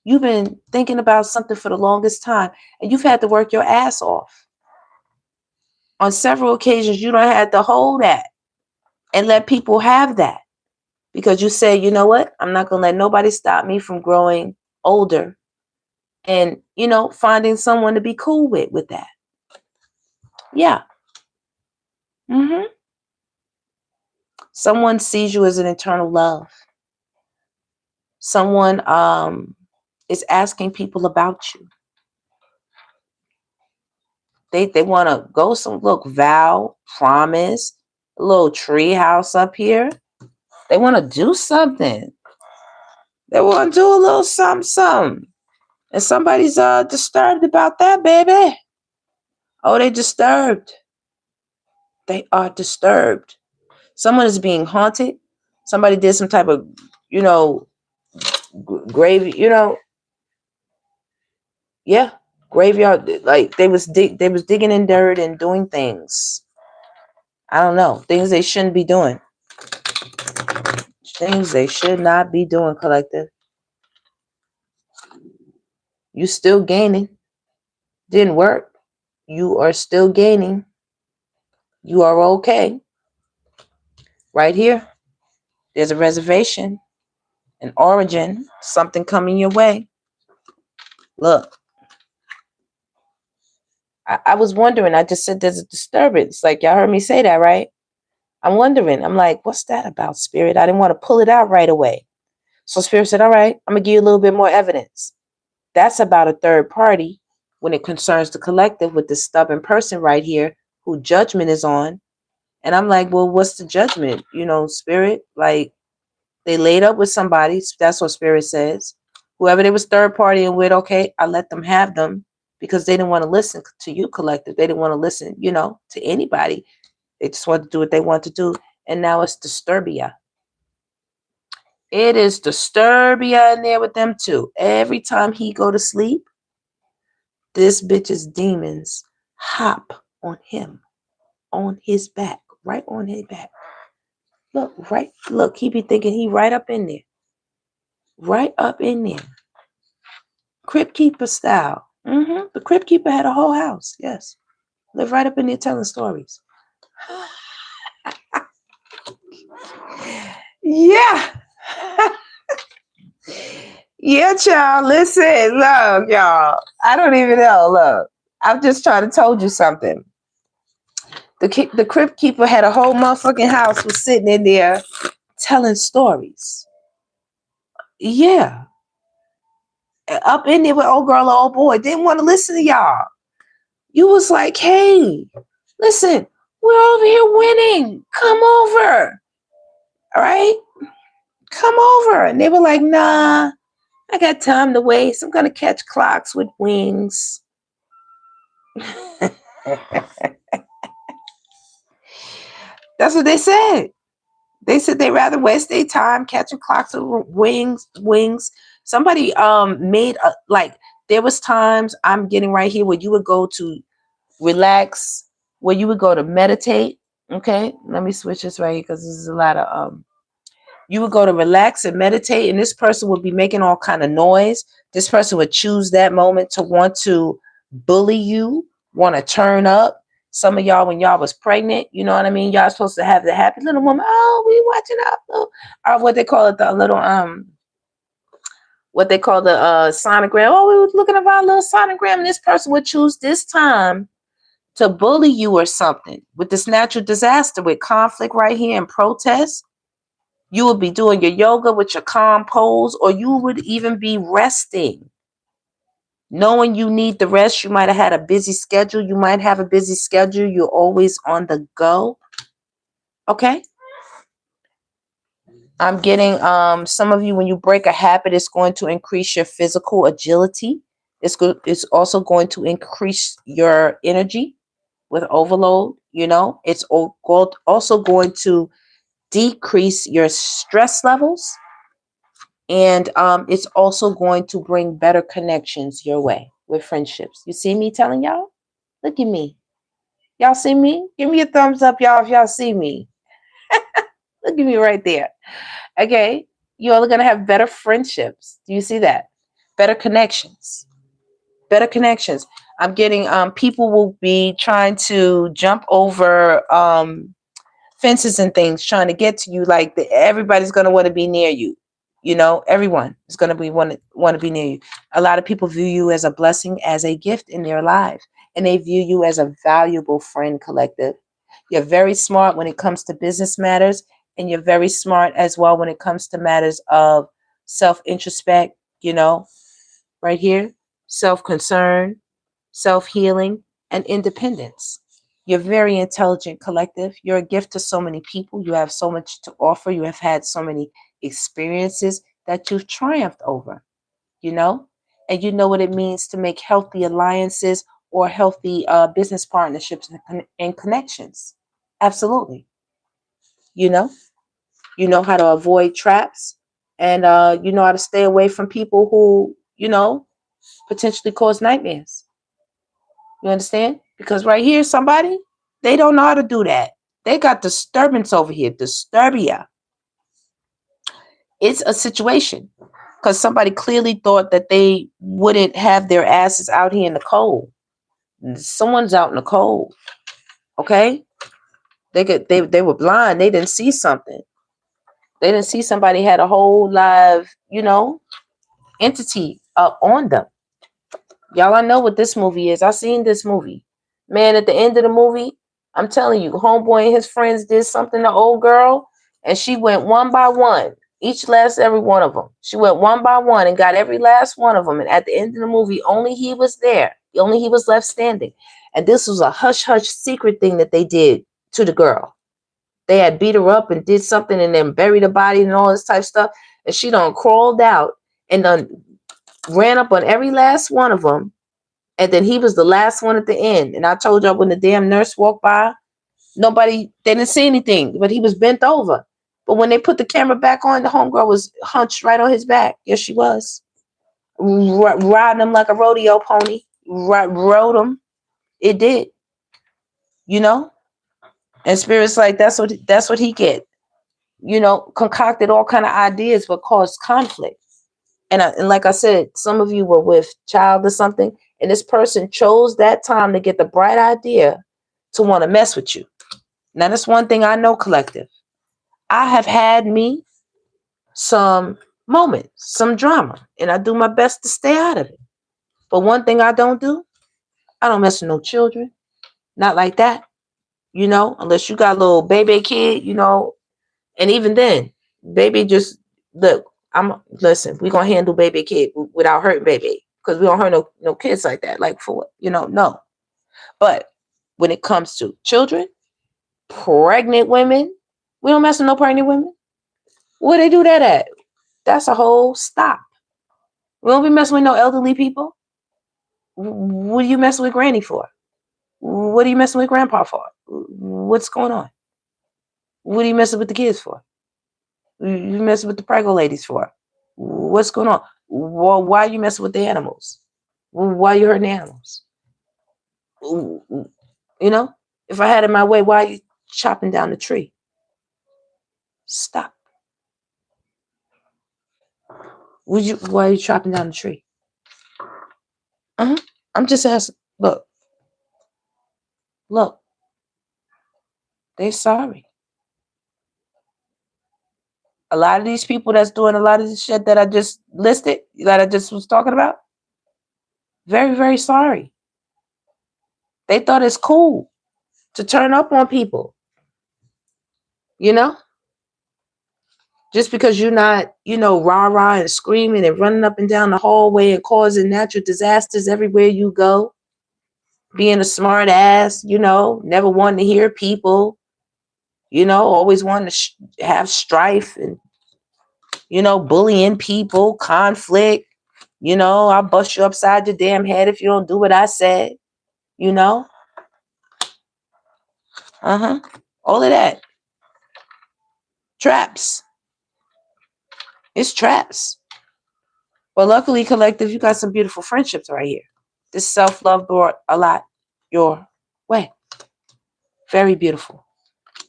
You've been thinking about something for the longest time, and you've had to work your ass off. On several occasions, you don't have to hold that and let people have that. Because you say, you know what? I'm not going to let nobody stop me from growing older and, you know, finding someone to be cool with that. Yeah. Someone sees you as an eternal love. Someone is asking people about you. They want to go look, vow, promise, a little tree house up here. They want to do something. They want to do a little something. And somebody's disturbed about that, baby. Oh, they disturbed. They are disturbed. Someone is being haunted. Somebody did some type of, you know, grave, you know. Yeah, graveyard. Like they was digging in dirt and doing things. I don't know, things they shouldn't be doing. Things they should not be doing, collective. You still gaining. Didn't work. You are still gaining. You are okay. Right here, there's a reservation, an origin, something coming your way. Look, I was wondering. I just said there's a disturbance. Like, y'all heard me say that, right? I'm wondering. I'm like, what's that about, Spirit? I didn't want to pull it out right away. So Spirit said, all right, I'm going to give you a little bit more evidence. That's about a third party when it concerns the collective with this stubborn person right here who judgment is on. And I'm like, well, what's the judgment? You know, Spirit, like they laid up with somebody. That's what Spirit says. Whoever they was third partying with, okay, I let them have them because they didn't want to listen to you, collective. They didn't want to listen, you know, to anybody. They just wanted to do what they want to do. And now it's Disturbia. It is Disturbia in there with them too. Every time he go to sleep, this bitch's demons hop on him, on his back, right on his back. Look, right, look, he be thinking he right up in there. Right up in there. Crypt Keeper style. The Crypt Keeper had a whole house. Yes. Live right up in there telling stories. Yeah. Yeah, child. Listen, look, y'all. I don't even know. Look, I'm just trying to told you something. The Crypt Keeper had a whole motherfucking house, was sitting in there telling stories. Yeah. Up in there with old girl or old boy. Didn't want to listen to y'all. You was like, hey, listen, we're over here winning. Come over. All right? Come over. And they were like, nah, I got time to waste. I'm going to catch clocks with wings. That's what they said. They said they'd rather waste their time catching clocks with wings. Somebody made like, there was times I'm getting right here where you would go to relax, where you would go to meditate. Okay, let me switch this right here because this is a lot of you would go to relax and meditate, and this person would be making all kind of noise. This person would choose that moment to want to bully you, want to turn up. Some of y'all, when y'all was pregnant, you know what I mean, y'all supposed to have the happy little woman. Oh, we watching out, or what they call it, the little what they call the sonogram. Oh, we were looking at our little sonogram, and this person would choose this time to bully you or something. With this natural disaster, with conflict right here and protest, you would be doing your yoga with your calm pose, or you would even be resting. Knowing you need the rest, you might have had a busy schedule. You might have a busy schedule. You're always on the go. Okay? I'm getting some of you, when you break a habit, it's going to increase your physical agility. It's also going to increase your energy with overload. You know, it's also going to decrease your stress levels, and it's also going to bring better connections your way with friendships. You see me telling y'all? Look at me. Y'all see me? Give me a thumbs up, y'all, if y'all see me. Look at me right there. Okay, you all are going to have better friendships. Do you see that? Better connections. Better connections. I'm getting people will be trying to jump over fences and things, trying to get to you. Like everybody's going to want to be near you. You know, everyone is going to be want to be near you. A lot of people view you as a blessing, as a gift in their life, and they view you as a valuable friend collective. You're very smart when it comes to business matters, and you're very smart as well when it comes to matters of self-introspect, you know, right here, self-concern, self-healing, and independence. You're very intelligent collective. You're a gift to so many people. You have so much to offer. You have had so many experiences that you've triumphed over, you know, and you know what it means to make healthy alliances or healthy business partnerships and connections. Absolutely. You know how to avoid traps, and you know how to stay away from people who, you know, potentially cause nightmares. You understand? Because right here, somebody, they don't know how to do that. They got disturbance over here, Disturbia. It's a situation because somebody clearly thought that they wouldn't have their asses out here in the cold. Someone's out in the cold. Okay? They were blind. They didn't see something. They didn't see somebody had a whole live, you know, entity up on them. Y'all, I know what this movie is. I seen this movie. Man, at the end of the movie, I'm telling you, homeboy and his friends did something to old girl, and she went one by one, each last every one of them. She went one by one and got every last one of them. And at the end of the movie, only he was there. Only he was left standing. And this was a hush-hush secret thing that they did to the girl. They had beat her up and did something and then buried the body and all this type of stuff. And she done crawled out and done ran up on every last one of them. And then he was the last one at the end. And I told y'all, when the damn nurse walked by, they didn't see anything, but he was bent over. But when they put the camera back on, the homegirl was hunched right on his back. Yes, she was. Riding him like a rodeo pony. Rode him. It did. You know? And Spirit's like, that's what he get. You know, concocted all kind of ideas but caused conflict. And like I said, some of you were with child or something, and this person chose that time to get the bright idea to want to mess with you. Now, that's one thing I know, collective. I have had me some moments, some drama, and I do my best to stay out of it. But one thing I don't do, I don't mess with no children. Not like that. You know, unless you got a little baby kid, you know, and even then, baby just look, listen, we're gonna handle baby kid without hurting baby. Because we don't hurt no kids like that. Like for what? You know, no. But when it comes to children, pregnant women, we don't mess with no pregnant women. Where they do that at? That's a whole stop. We don't be messing with no elderly people. What are you messing with granny for? What are you messing with grandpa for? What's going on? What are you messing with the kids for? You messing with the pregnant ladies for? What's going on? Why are you messing with the animals? Why are you hurting the animals? You know, if I had it my way, why are you chopping down the tree? Stop. Why are you chopping down the tree? I'm just asking. Look. They sorry. A lot of these people that's doing a lot of this shit that I just listed, that I just was talking about, very, very sorry. They thought it's cool to turn up on people. You know? Just because you're not, you know, rah-rah and screaming and running up and down the hallway and causing natural disasters everywhere you go. Being a smart ass, you know, never wanting to hear people, you know, always wanting to have strife and, you know, bullying people, conflict. You know, I'll bust you upside your damn head if you don't do what I said. You know? All of that. Traps. It's traps. But luckily, collective, you got some beautiful friendships right here. This self-love brought a lot your way. Very beautiful.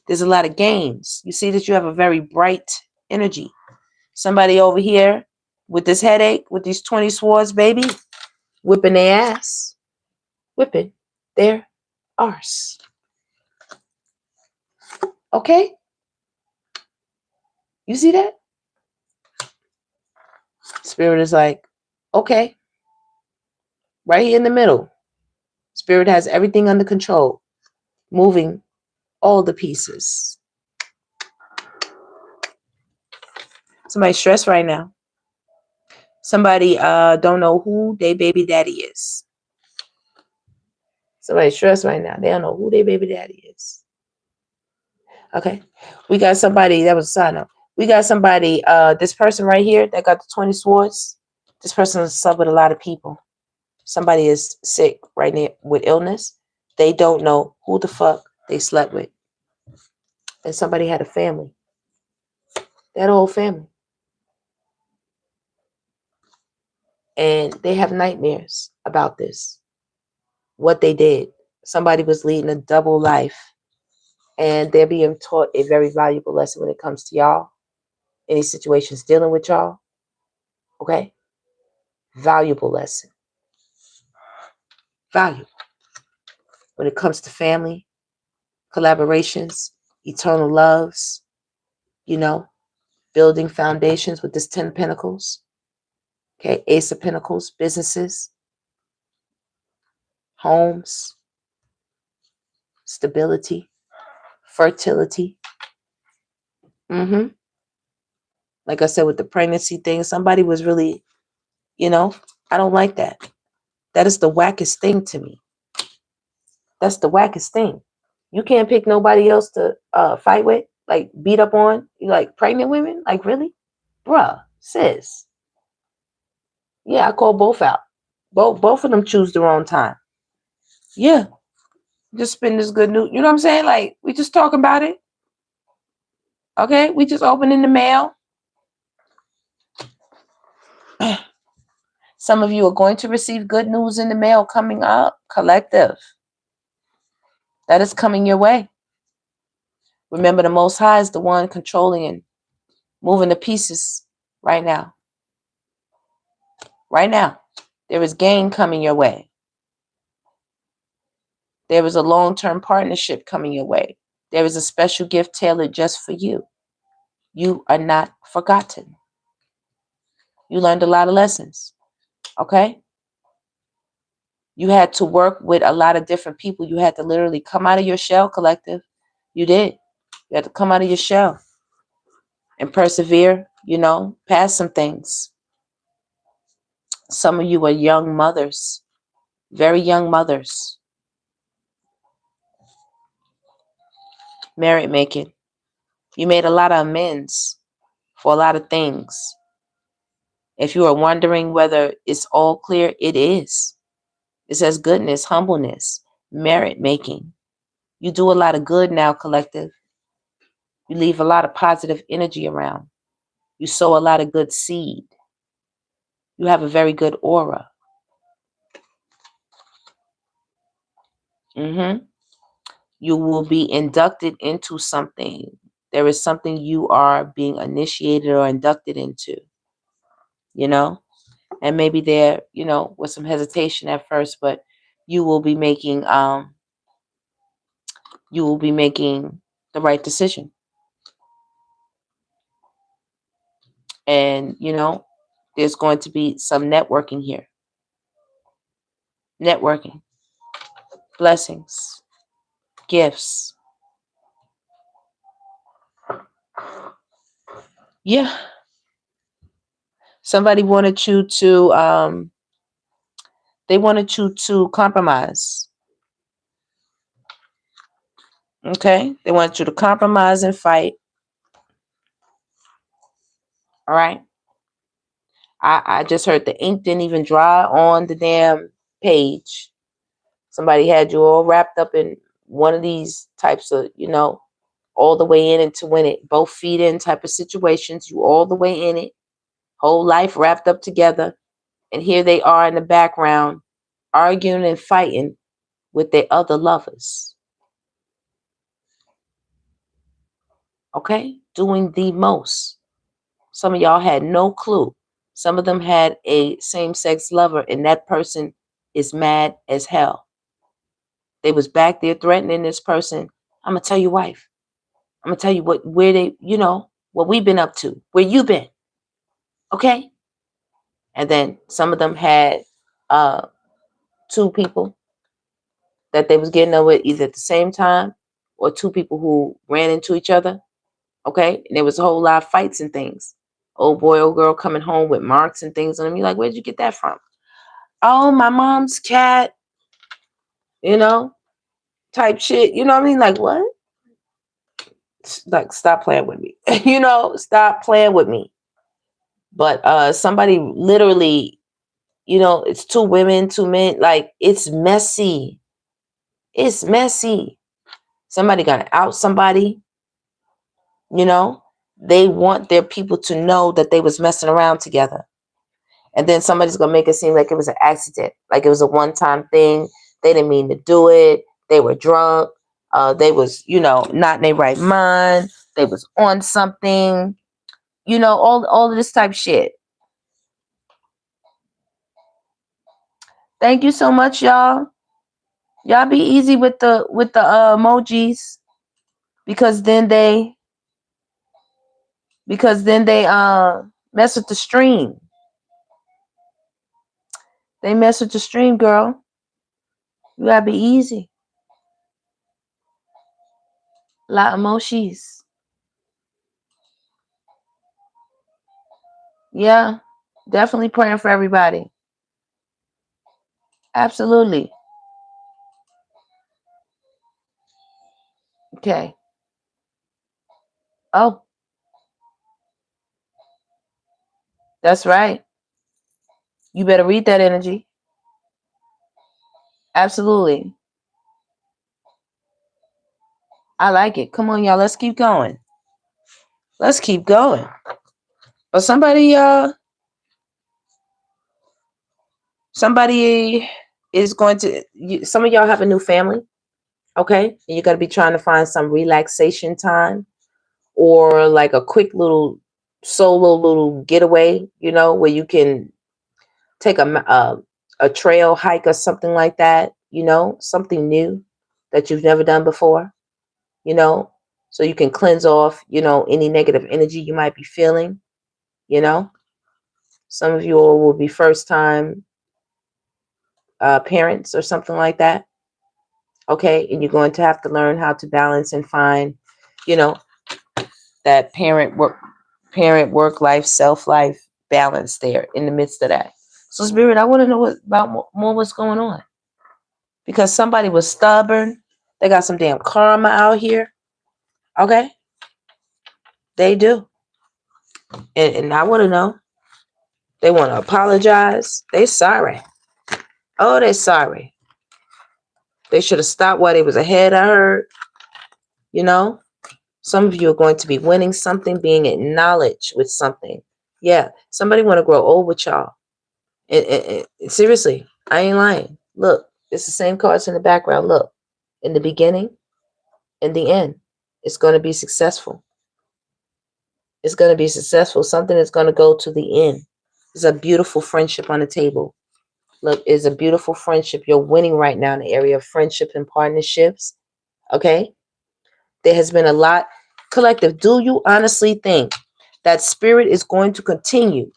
There's a lot of gains. You see that you have a very bright energy. Somebody over here with this headache, with these 20 swords, baby, whipping their ass. Whipping their arse. Okay? You see that? Spirit is like, okay. Right here in the middle. Spirit has everything under control. Moving all the pieces. Somebody stressed right now. Somebody don't know who their baby daddy is. Somebody stressed right now. They don't know who their baby daddy is. Okay. We got somebody, that was a side note. We got somebody, this person right here that got the 20 swords. This person is sub with a lot of people. Somebody is sick right now with illness. They don't know who the fuck they slept with. And somebody had a family. That whole family. And they have nightmares about this. What they did. Somebody was leading a double life. And they're being taught a very valuable lesson when it comes to y'all. Any situations dealing with y'all. Okay? Valuable lesson. Valuable. When it comes to family, collaborations, eternal loves, you know, building foundations with this 10 of Pentacles. Okay, Ace of Pentacles, businesses, homes, stability, fertility. Like I said, with the pregnancy thing, somebody was really, you know, I don't like that. That is the wackest thing to me. That's the wackest thing. You can't pick nobody else to fight with, like beat up on, like pregnant women. Like really? Bruh, sis. Yeah, I call both out. Both of them choose the wrong time. Yeah. Just spend this good news. You know what I'm saying? Like, we just talking about it. Okay, we just opened in the mail. Some of you are going to receive good news in the mail coming up, collective. That is coming your way. Remember, the Most High is the one controlling and moving the pieces right now. Right now, there is gain coming your way. There is a long-term partnership coming your way. There is a special gift tailored just for you. You are not forgotten. You learned a lot of lessons, okay? You had to work with a lot of different people. You had to literally come out of your shell, collective. You did. You had to come out of your shell and persevere, past some things. Some of you are young mothers, very young mothers. Merit making. You made a lot of amends for a lot of things. If you are wondering whether it's all clear, it is. It says goodness, humbleness, merit making. You do a lot of good now, collective. You leave a lot of positive energy around. You sow a lot of good seed. You have a very good aura. You will be inducted into something. There is something you are being initiated or inducted into, and maybe there, with some hesitation at first, but you will be making the right decision. And, there's going to be some networking here. Networking, blessings, gifts. Yeah. Somebody wanted you to, they wanted you to compromise. Okay? They wanted you to compromise and fight. All right? I just heard the ink didn't even dry on the damn page. Somebody had you all wrapped up in one of these types of, all the way in and to win it. Both feet in type of situations. You all the way in it. Whole life wrapped up together. And here they are in the background arguing and fighting with their other lovers. Okay? Doing the most. Some of y'all had no clue. Some of them had a same-sex lover, and that person is mad as hell. They was back there threatening this person. I'm going to tell your wife. I'm going to tell you where they, what we've been up to, where you been. Okay? And then some of them had two people that they was getting over either at the same time or two people who ran into each other. Okay? And there was a whole lot of fights and things. Old boy, old girl coming home with marks and things on them. You're like, where'd you get that from? Oh, my mom's cat, type shit. You know what I mean? Like, what? Like, stop playing with me. Stop playing with me. But somebody literally, it's two women, two men. Like, it's messy. It's messy. Somebody gonna out somebody. They want their people to know that they was messing around together. And then somebody's going to make it seem like it was an accident. Like it was a one-time thing. They didn't mean to do it. They were drunk. They was, not in their right mind. They was on something. All of this type shit. Thank you so much, y'all. Y'all be easy with the emojis. Because then they mess with the stream. They mess with the stream, girl. You gotta be easy. A lot of emojis. Yeah, definitely praying for everybody. Absolutely. Okay. Oh, that's right. You better read that energy. Absolutely. I like it. Come on, y'all. Let's keep going. Let's keep going. But somebody is going to, some of y'all have a new family, okay? And you got to be trying to find some relaxation time or like a quick little solo little getaway, you know, where you can take a trail hike or something like that, you know, something new that you've never done before, you know, so you can cleanse off, you know, any negative energy you might be feeling, you know. Some of you all will be first time parents or something like that. Okay. And you're going to have to learn how to balance and find, you know, that parent work life, self life balance there in the midst of that. So Spirit, I want to know about more what's going on. Because somebody was stubborn. They got some damn karma out here. Okay. They do. And I want to know. They want to apologize. They sorry. Oh, they sorry. They should have stopped while they was ahead, I heard. You know, some of you are going to be winning something, being acknowledged with something. Yeah, somebody want to grow old with y'all. Seriously, I ain't lying. Look, it's the same cards in the background. Look, in the beginning, in the end, it's going to be successful. It's going to be successful. Something is going to go to the end. There's a beautiful friendship on the table. Look, it's a beautiful friendship. You're winning right now in the area of friendship and partnerships. Okay? There has been a lot. Collective, do you honestly think that Spirit is going to continue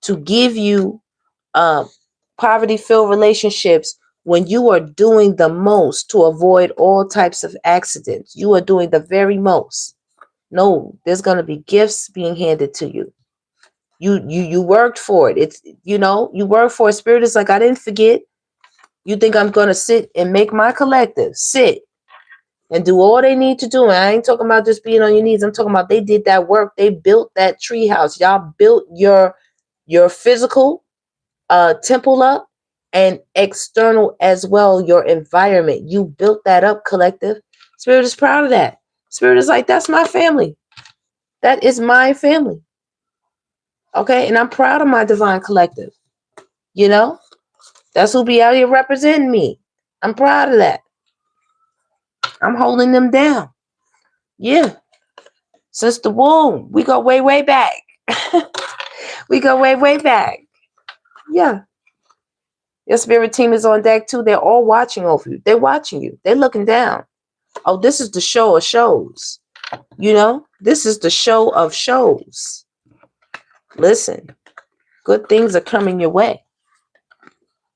to give you poverty-filled relationships when you are doing the most to avoid all types of accidents? You are doing the very most. No, there's going to be gifts being handed to you. You worked for it. It's, you know, you worked for it. Spirit is like, I didn't forget. You think I'm going to sit and make my collective sit and do all they need to do? And I ain't talking about just being on your knees. I'm talking about they did that work. They built that tree house. Y'all built your physical temple up, and external as well, your environment. You built that up, collective. Spirit is proud of that. Spirit is like, that's my family. That is my family. Okay, and I'm proud of my divine collective. You know, that's who be out here representing me. I'm proud of that. I'm holding them down. Yeah. Since the womb, we go way, way back. We go way, way back. Yeah. Your spirit team is on deck too. They're all watching over you. They're watching you. They're looking down. Oh, this is the show of shows. You know, this is the show of shows. Listen, good things are coming your way.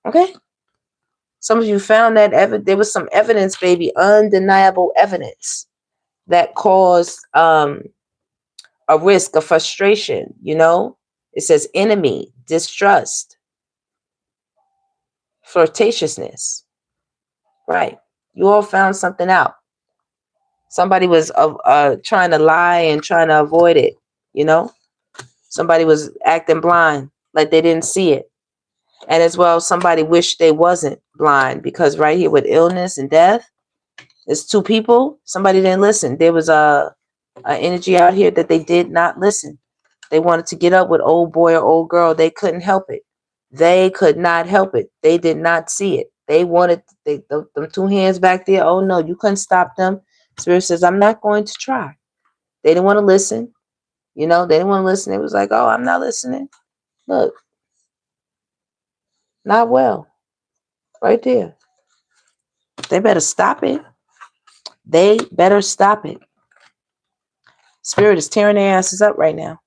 Okay? Some of you found that there was some evidence, baby, undeniable evidence that caused a risk of frustration. You know, it says enemy, distrust, flirtatiousness. Right. You all found something out. Somebody was trying to lie and trying to avoid it. You know, somebody was acting blind, like they didn't see it. And as well, somebody wished they wasn't blind, because right here with illness and death, it's two people. Somebody didn't listen. There was a energy out here that they did not listen. They wanted to get up with old boy or old girl. They couldn't help it. They could not help it. They did not see it. They wanted them two hands back there. Oh no, you couldn't stop them. Spirit says, I'm not going to try. They didn't want to listen. You know, they didn't want to listen. It was like, oh, I'm not listening. Look, not well. Right there. They better stop it. They better stop it. Spirit is tearing their asses up right now.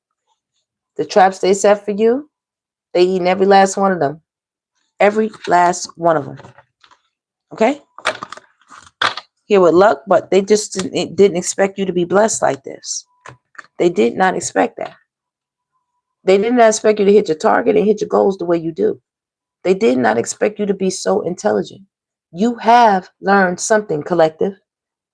The traps they set for you, they eating every last one of them. Every last one of them. Okay? Here with luck, but they just didn't expect you to be blessed like this. They did not expect that. They did not expect you to hit your target and hit your goals the way you do. They did not expect you to be so intelligent. You have learned something, collective.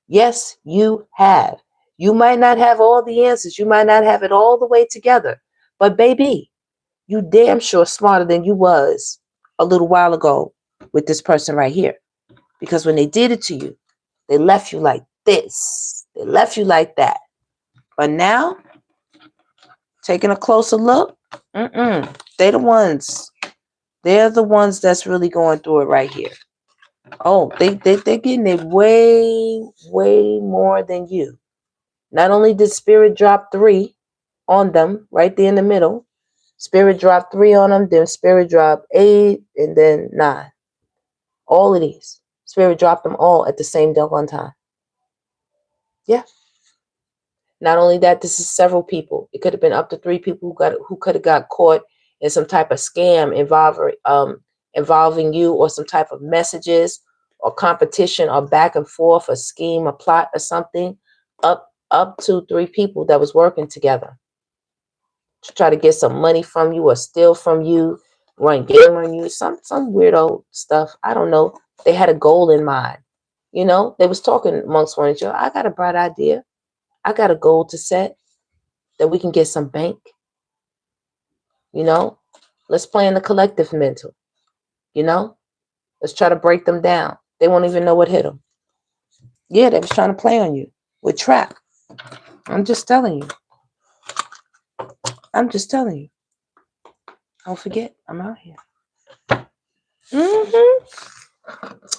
Yes, you have. You might not have all the answers. You might not have it all the way together. But baby, you damn sure smarter than you was a little while ago with this person right here. Because when they did it to you, they left you like this. They left you like that. But now, Taking a closer look. They're the ones that's really going through it right here. Oh, they're getting it way, way more than you. Not only did Spirit drop 3 on them right there in the middle, Spirit dropped 3 on them, then Spirit dropped 8, and then 9. All of these. Spirit dropped them all at the same doggone time. Yeah. Not only that, this is several people. It could have been up to 3 people who could have got caught in some type of scam involving you, or some type of messages or competition or back and forth, a scheme, a plot or something. Up to 3 people that was working together to try to get some money from you or steal from you, run game on you, some weirdo stuff. I don't know. They had a goal in mind. You know, they was talking amongst one another. I got a bright idea. I got a goal to set that we can get some bank. You know, let's play in the collective mental. You know, let's try to break them down. They won't even know what hit them. Yeah, they was trying to play on you with trap. I'm just telling you. Don't forget, I'm out here.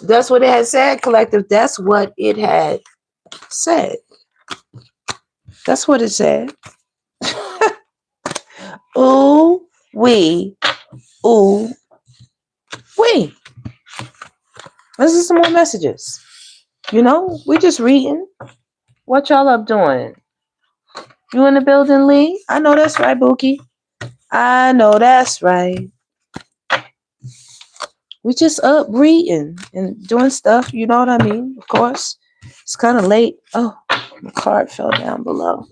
That's what it had said, collective. That's what it had said. That's what it said. Ooh, wee. Ooh, wee. Listen to some more messages. You know, we just reading. What y'all up doing? You in the building, Lee? I know that's right, Bookie. I know that's right. We just up reading and doing stuff. You know what I mean? Of course. It's kind of late. Oh, my card fell down below.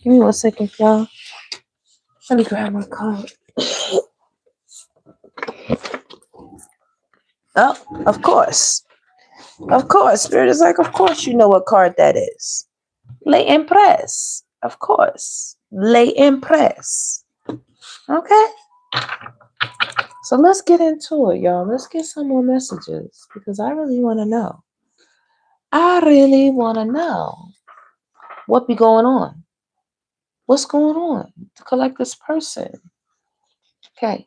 Give me 1 second, y'all. Let me grab my card. Oh, of course. Of course. Spirit is like, of course you know what card that is. Le Impress. Of course. Le Impress. Okay. So let's get into it, y'all. Let's get some more messages because I really want to know. I really want to know what be going on. What's going on to collect this person? Okay.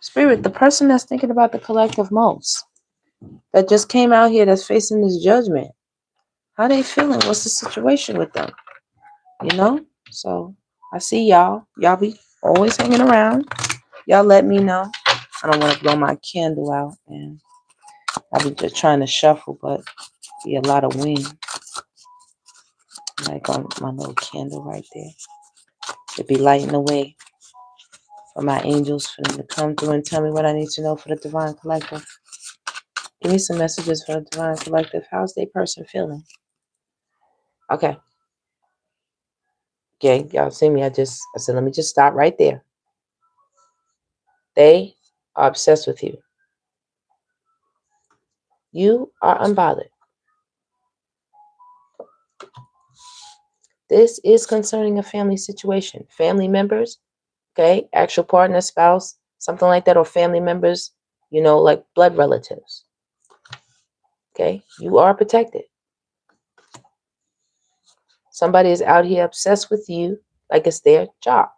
Spirit, the person that's thinking about the collective most, that just came out here, that's facing this judgment. How they feeling? What's the situation with them? You know? So I see y'all. Y'all be always hanging around. Y'all let me know. I don't want to blow my candle out, and I be just trying to shuffle, but be a lot of wind. Like on my little candle right there. It be lighting the way for my angels, for them to come through and tell me what I need to know for the Divine Collective. Give me some messages for the Divine Collective. How's their person feeling? Okay. Okay, y'all see me. I said, let me just stop right there. They are obsessed with you. You are unbothered. This is concerning a family situation. Family members, okay, actual partner, spouse, something like that, or family members, you know, like blood relatives. Okay, you are protected. Somebody is out here obsessed with you like it's their job.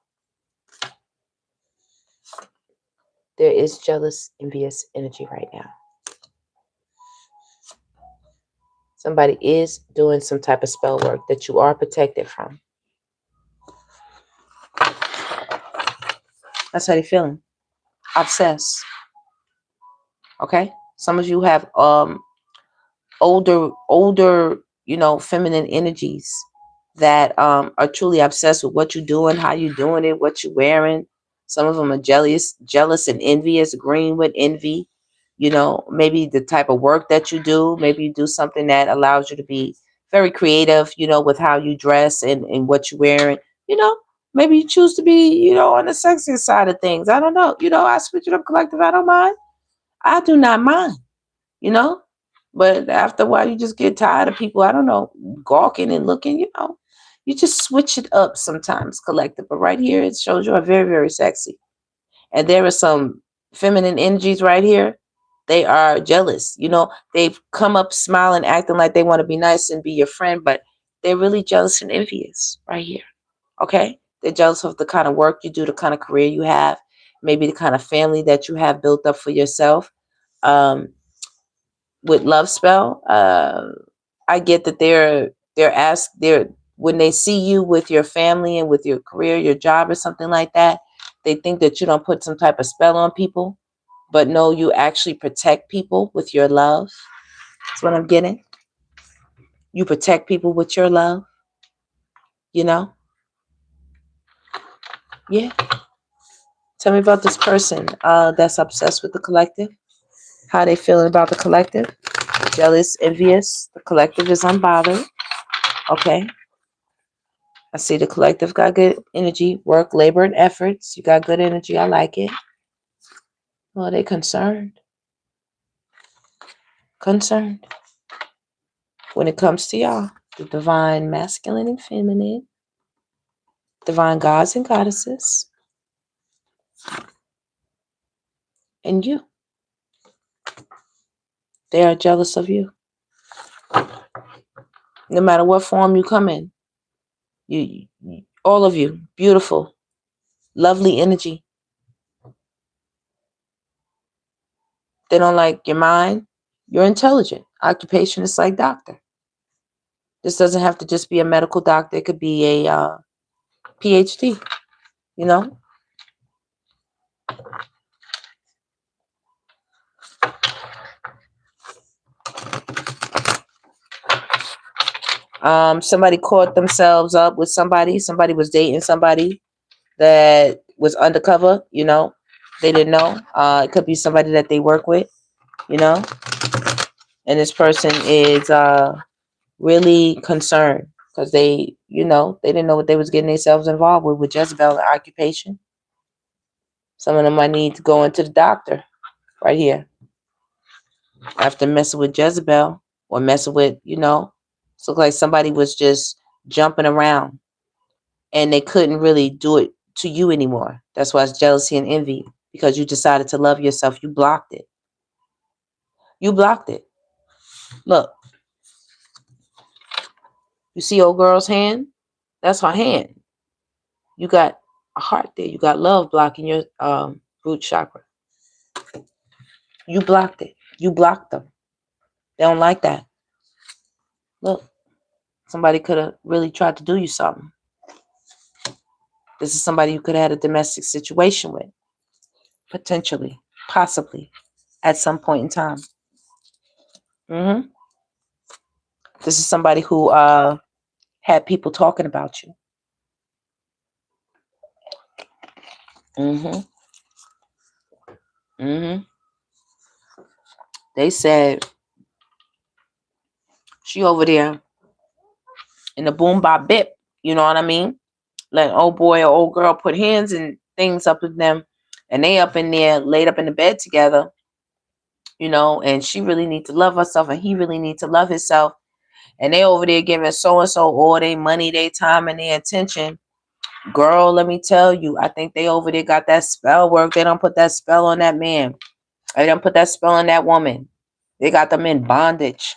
There is jealous, envious energy right now. Somebody is doing some type of spell work that you are protected from. That's how they're feeling. Obsessed. Okay? Some of you have older, you know, feminine energies that are truly obsessed with what you're doing, how you're doing it, what you're wearing. Some of them are jealous and envious, green with envy. You know, maybe the type of work that you do. Maybe you do something that allows you to be very creative, you know, with how you dress and what you're wearing. You know, maybe you choose to be, you know, on the sexier side of things. I don't know. You know, I switch it up, collective. I don't mind. I do not mind, you know. But after a while, you just get tired of people, I don't know, gawking and looking, you know. You just switch it up sometimes, collective. But right here, it shows you are very, very sexy. And there are some feminine energies right here. They are jealous. You know, they've come up smiling, acting like they want to be nice and be your friend, but they're really jealous and envious right here. Okay? They're jealous of the kind of work you do, the kind of career you have, maybe the kind of family that you have built up for yourself. Um, with love spell, I get that they're when they see you with your family and with your career, your job or something like that, they think that you don't put some type of spell on people, but no, you actually protect people with your love. That's what I'm getting. You protect people with your love, you know? Yeah. Tell me about this person that's obsessed with the collective. How they feeling about the collective? Jealous, envious. The collective is unbothered. Okay. I see the collective got good energy, work, labor, and efforts. You got good energy. I like it. Well, they concerned. Concerned. When it comes to y'all, the divine masculine and feminine, divine gods and goddesses, and you. They are jealous of you. No matter what form you come in. You all of you, beautiful, lovely energy. They don't like your mind. You're intelligent. Occupation is like doctor. This doesn't have to just be a medical doctor. It could be a PhD, you know? Somebody caught themselves up with somebody. Somebody was dating somebody that was undercover, you know? They didn't know. It could be somebody that they work with, you know? And this person is really concerned because they, you know, they didn't know what they was getting themselves involved with Jezebel and occupation. Some of them might need to go into the doctor right here after messing with Jezebel or messing with, you know, it's look like somebody was just jumping around and they couldn't really do it to you anymore. That's why it's jealousy and envy, because you decided to love yourself. You blocked it. You blocked it. Look, you see old girl's hand? That's her hand. You got a heart there. You got love blocking your root chakra. You blocked it. You blocked them. They don't like that. Look, somebody could have really tried to do you something. This is somebody you could have had a domestic situation with. Potentially. Possibly. At some point in time. This is somebody who had people talking about you. They said she over there in the boom bop bip. You know what I mean? Let old boy or old girl put hands and things up in them, and they up in there laid up in the bed together, you know, and she really need to love herself and he really need to love himself, and they over there giving so and so all their money, their time, and their attention. Girl, let me tell you, I think they over there got that spell work. They don't put that spell on that man. They don't put that spell on that woman. They got them in bondage.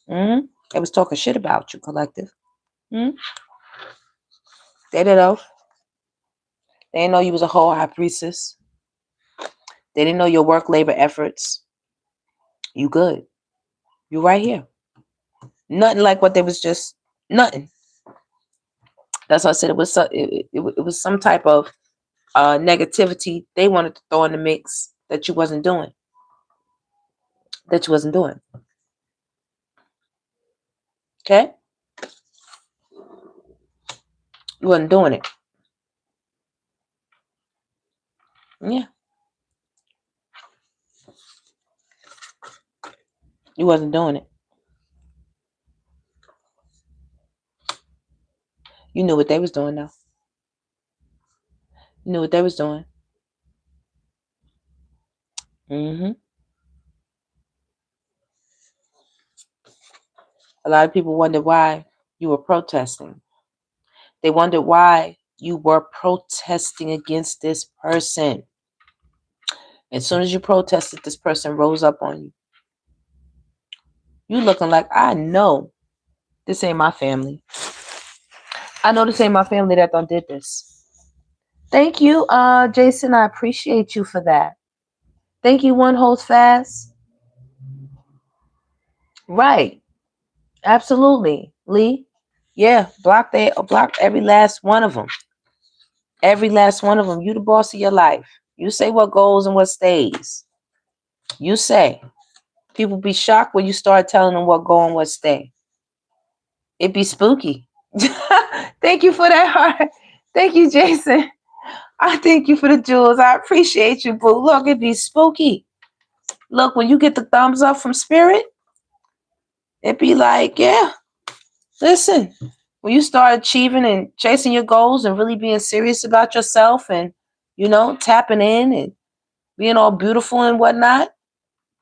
They was talking shit about you, collective. They didn't know. They didn't know you was a whole high priestess. They didn't know your work, labor, efforts. You good. You right here. Nothing like what they was just, nothing. That's why I said it was it was some type of negativity they wanted to throw in the mix that you wasn't doing. That you wasn't doing. Okay? You wasn't doing it. Yeah. You wasn't doing it. You knew what they was doing though. You knew what they was doing. A lot of people wonder why you were protesting. They wondered why you were protesting against this person. As soon as you protested, this person rose up on you. You looking like, I know this ain't my family. I know this ain't my family that done did this. Thank you, Jason. I appreciate you for that. Thank you, One Holds Fast. Right. Absolutely. Lee. Yeah. Block every last one of them. Every last one of them. You the boss of your life. You say what goes and what stays. You say. People be shocked when you start telling them what go and what stay. It be spooky. Thank you for that heart. Thank you, Jason. I thank you for the jewels. I appreciate you, boo. Look, it be spooky. Look, when you get the thumbs up from spirit, it be like, yeah, listen. When you start achieving and chasing your goals and really being serious about yourself and, tapping in and being all beautiful and whatnot,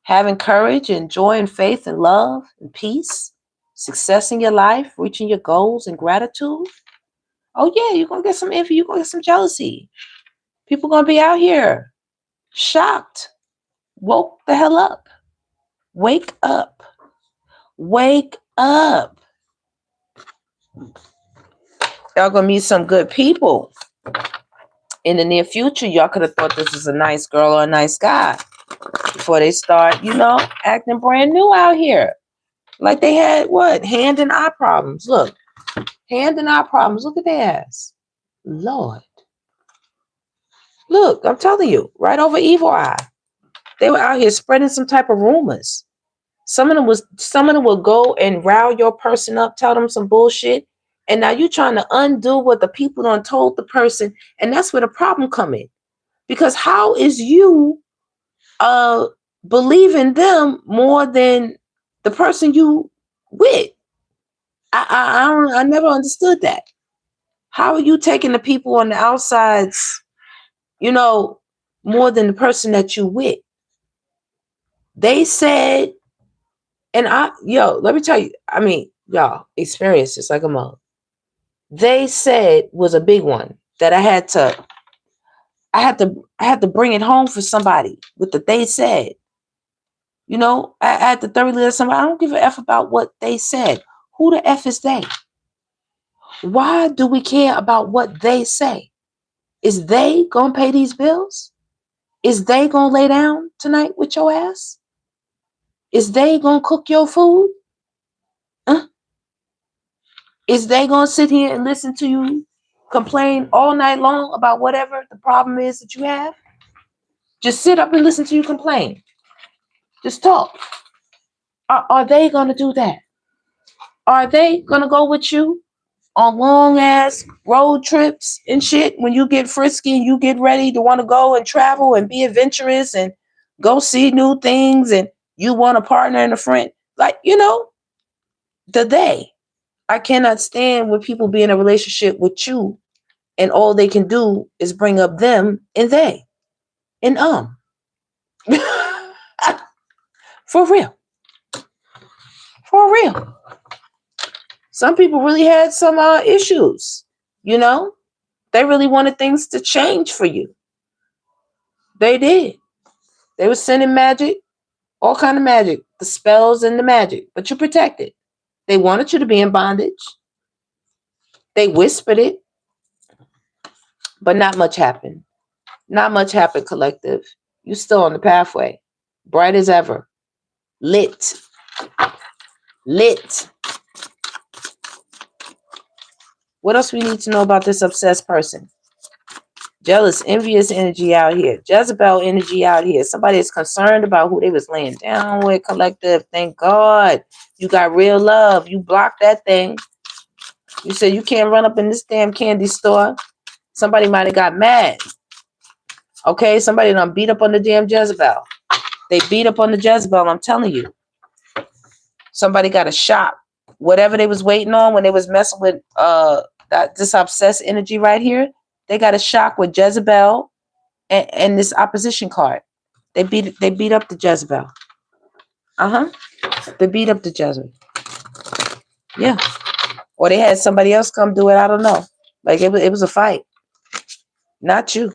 having courage and joy and faith and love and peace, success in your life, reaching your goals and gratitude. Oh, yeah, you're going to get some envy. You're going to get some jealousy. People going to be out here shocked. Woke the hell up. Wake up. Wake up. Y'all going to meet some good people. In the near future, y'all could have thought this was a nice girl or a nice guy before they start, acting brand new out here. Like they had hand and eye problems. Look, hand and eye problems. Look at their ass. Lord. Look, I'm telling you, right over evil eye. They were out here spreading some type of rumors. Some of them will go and rile your person up, tell them some bullshit. And now you're trying to undo what the people done told the person. And that's where the problem come in. Because how is you believing them more than the person you with? I never understood that. How are you taking the people on the outsides, more than the person that you with? They said, and let me tell you, y'all, experiences like a mug. They said was a big one that I had to bring it home for somebody with the they said. I had to thoroughly let somebody. I don't give a F about what they said. Who the F is they? Why do we care about what they say? Is they gonna pay these bills? Is they gonna lay down tonight with your ass? Is they gonna cook your food? Is they gonna sit here and listen to you complain all night long about whatever the problem is that you have? Just sit up and listen to you complain. Just talk. Are they gonna do that? Are they gonna go with you on long ass road trips and shit when you get frisky and you get ready to want to go and travel and be adventurous and go see new things and you want a partner and a friend? Like, the they. I cannot stand when people be in a relationship with you and all they can do is bring up them and they and for real. For real. Some people really had some issues, They really wanted things to change for you. They did. They were sending magic, all kind of magic, the spells and the magic, but you protected. They wanted you to be in bondage. They whispered it, but not much happened. Not much happened, collective. You still on the pathway, bright as ever, lit. What else we need to know about this obsessed person? Jealous, envious energy out here. Jezebel energy out here. Somebody is concerned about who they was laying down with, collective. Thank God. You got real love. You blocked that thing. You said you can't run up in this damn candy store. Somebody might have got mad. Okay, somebody done beat up on the damn Jezebel. They beat up on the Jezebel, I'm telling you. Somebody got a shock. Whatever they was waiting on when they was messing with this obsessed energy right here, they got a shock with Jezebel and this opposition card. They beat up the Jezebel. They beat up the Jezebel. Yeah. Or they had somebody else come do it. I don't know. Like it was a fight. Not you.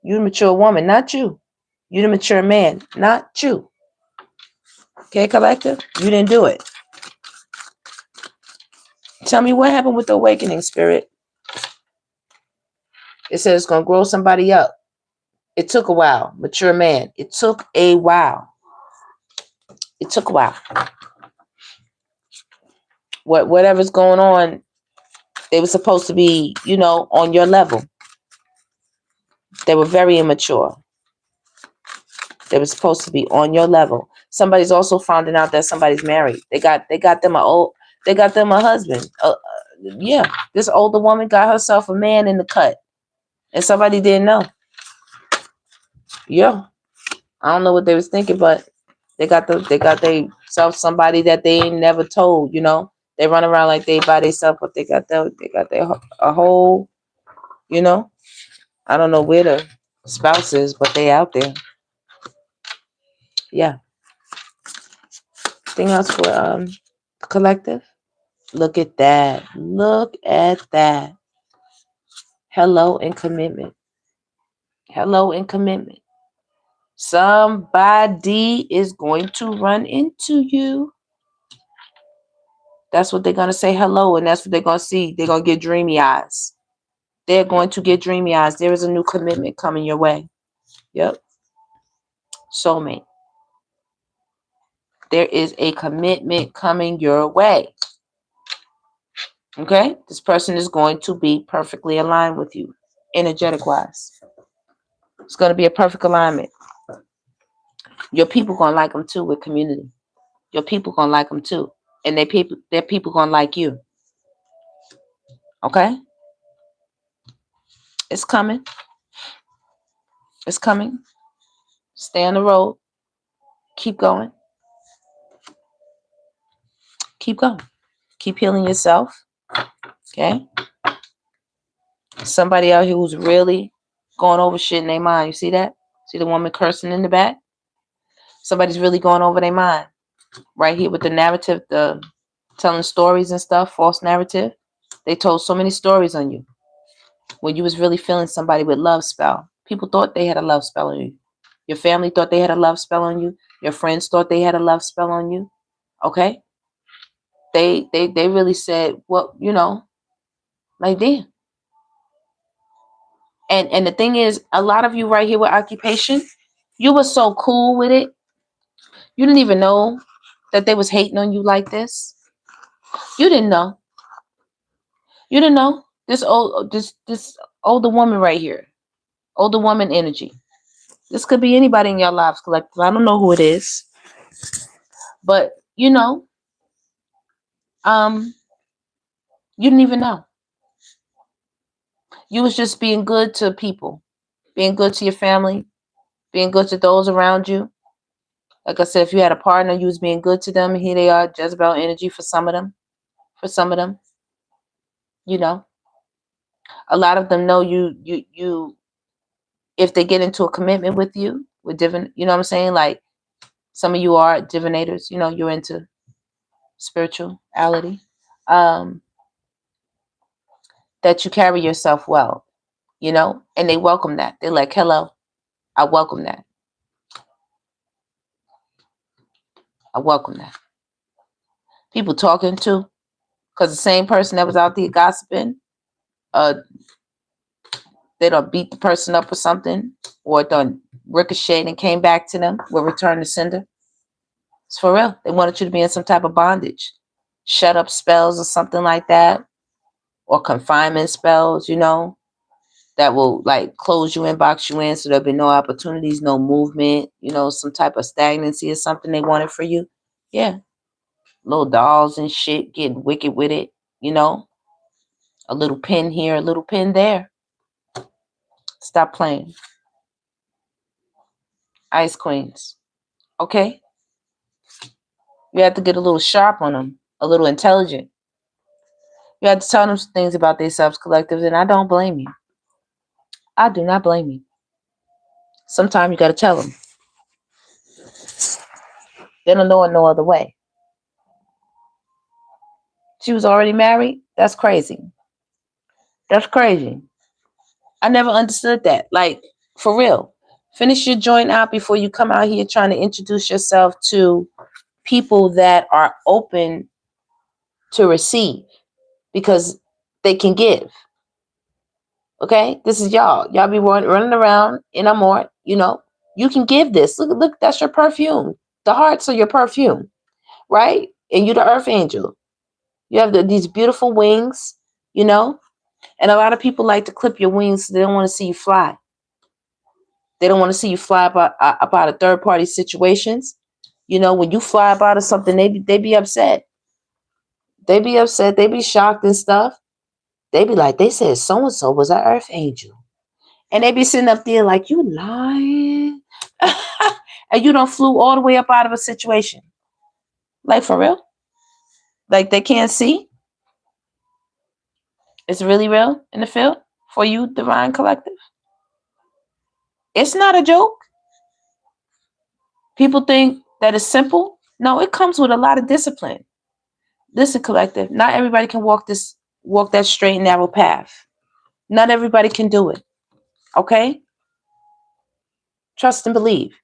You the mature woman, not you. You the mature man, not you. Okay, collective? You didn't do it. Tell me what happened with the awakening, spirit. It says it's going to grow somebody up. It took a while. Mature man. It took a while. It took a while. Whatever's going on, they were supposed to be, on your level. They were very immature. They were supposed to be on your level. Somebody's also finding out that somebody's married. They got them a husband. Yeah, this older woman got herself a man in the cut, and somebody didn't know. Yeah, I don't know what they was thinking, but they got themselves somebody that they ain't never told. They run around like they by themselves, but they got a whole. I don't know where the spouse is, but they out there. Yeah. Anything else for collective? Look at that. Look at that. Hello and commitment. Hello and commitment. Somebody is going to run into you. That's what they're going to say hello, and that's what they're going to see. They're going to get dreamy eyes. They're going to get dreamy eyes. There is a new commitment coming your way. Yep. Soulmate. There is a commitment coming your way. Okay? This person is going to be perfectly aligned with you, energetic-wise. It's going to be a perfect alignment. Your people going to like them too with community. Your people going to like them too. And their people going to like you. Okay? It's coming. It's coming. Stay on the road. Keep going. Keep going. Keep healing yourself. Okay? Somebody out here who's really going over shit in their mind. You see that? See the woman cursing in the back? Somebody's really going over their mind. Right here with the narrative, the telling stories and stuff, false narrative. They told so many stories on you. When you was really feeling somebody with love spell. People thought they had a love spell on you. Your family thought they had a love spell on you. Your friends thought they had a love spell on you. Okay? They really said, well, like damn. And the thing is, a lot of you right here with occupation, you were so cool with it. You didn't even know that they was hating on you like this. You didn't know. You didn't know. This older woman right here. Older woman energy. This could be anybody in your lives collective. I don't know who it is. But you didn't even know. You was just being good to people. Being good to your family. Being good to those around you. Like I said, if you had a partner, you was being good to them. And here they are, Jezebel energy for some of them. For some of them. A lot of them know you if they get into a commitment with you, with different, you know what I'm saying? Like some of you are divinators, you're into spirituality. That you carry yourself well, and they welcome that. They're like, hello, I welcome that. I welcome that. People talking to, because the same person that was out there gossiping, they don't beat the person up or something, or it done ricocheted and came back to them, will return to sender. It's for real. They wanted you to be in some type of bondage. Shut up spells or something like that. Or confinement spells, that will like close you in, box you in, so there'll be no opportunities, no movement, some type of stagnancy or something they wanted for you. Yeah. Little dolls and shit, getting wicked with it, a little pin here, a little pin there. Stop playing. Ice queens. Okay? You have to get a little sharp on them, a little intelligent. You have to tell them some things about themselves, collectives, and I don't blame you. I do not blame you. Sometimes you got to tell them. They don't know it no other way. She was already married? That's crazy. That's crazy. I never understood that. Like, for real. Finish your joint out before you come out here trying to introduce yourself to people that are open to receive, because they can give. Okay, this is y'all. Y'all be running around in Amor. You know, you can give this. Look, that's your perfume. The hearts are your perfume, right? And you're the earth angel. You have these beautiful wings, you know, and a lot of people like to clip your wings. So they don't want to see you fly. They don't want to see you fly about a third party situations. You know, when you fly up out of something, they be upset. They be upset. They be shocked and stuff. They be like, they said so and so was an earth angel. And they be sitting up there like, you lying. And you don't flew all the way up out of a situation. Like, for real? Like, they can't see? It's really real in the field for you, Divine Collective? It's not a joke. People think that it's simple. No, it comes with a lot of discipline. Listen, Collective, not everybody can walk that straight and narrow path. Not everybody can do it. Okay? Trust and believe.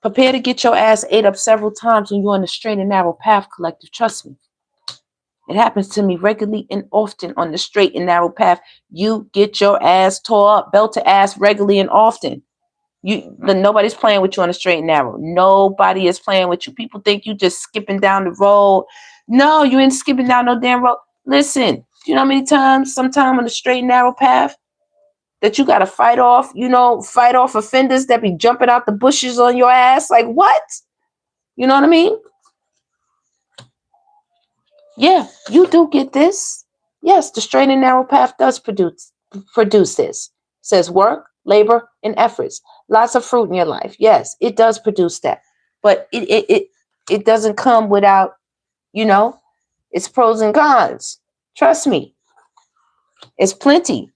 Prepare to get your ass ate up several times when you're on the straight and narrow path, Collective. Trust me. It happens to me regularly and often on the straight and narrow path. You get your ass tore up, belt to ass regularly and often. Nobody's playing with you on the straight and narrow. Nobody is playing with you. People think you just skipping down the road. No, you ain't skipping down no damn road. Listen, you know how many times, sometime on the straight and narrow path, that you got to fight off offenders that be jumping out the bushes on your ass. Like, what? You know what I mean? Yeah, you do get this. Yes, the straight and narrow path does produce this. It says work, labor, and efforts. Lots of fruit in your life. Yes, it does produce that. But it doesn't come without, its pros and cons. Trust me. It's plenty.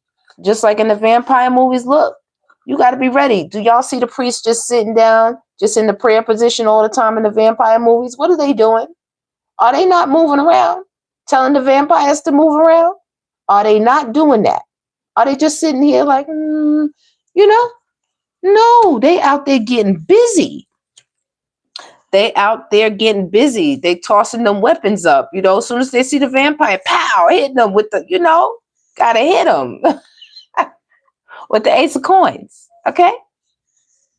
Just like in the vampire movies, look, you got to be ready. Do y'all see the priest just sitting down, just in the prayer position all the time in the vampire movies? What are they doing? Are they not moving around? Telling the vampires to move around? Are they not doing that? Are they just sitting here like, No, they out there getting busy. They out there getting busy. They tossing them weapons up. As soon as they see the vampire, pow, hitting them with the, gotta hit them with the ace of coins. Okay?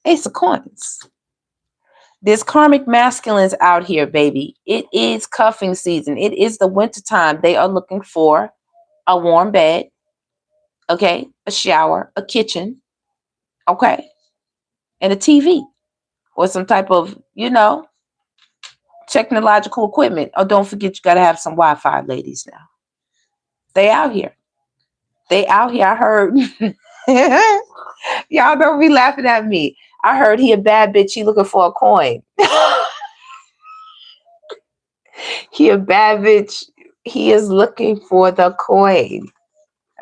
Ace of coins. There's karmic masculines out here, baby. It is cuffing season. It is the winter time. They are looking for a warm bed, okay, a shower, a kitchen, okay, and a TV or some type of, technological equipment. Oh, don't forget, you got to have some Wi-Fi, ladies, now. They out here. I heard. Y'all don't be laughing at me. I heard he a bad bitch. He looking for a coin. He a bad bitch. He is looking for the coin.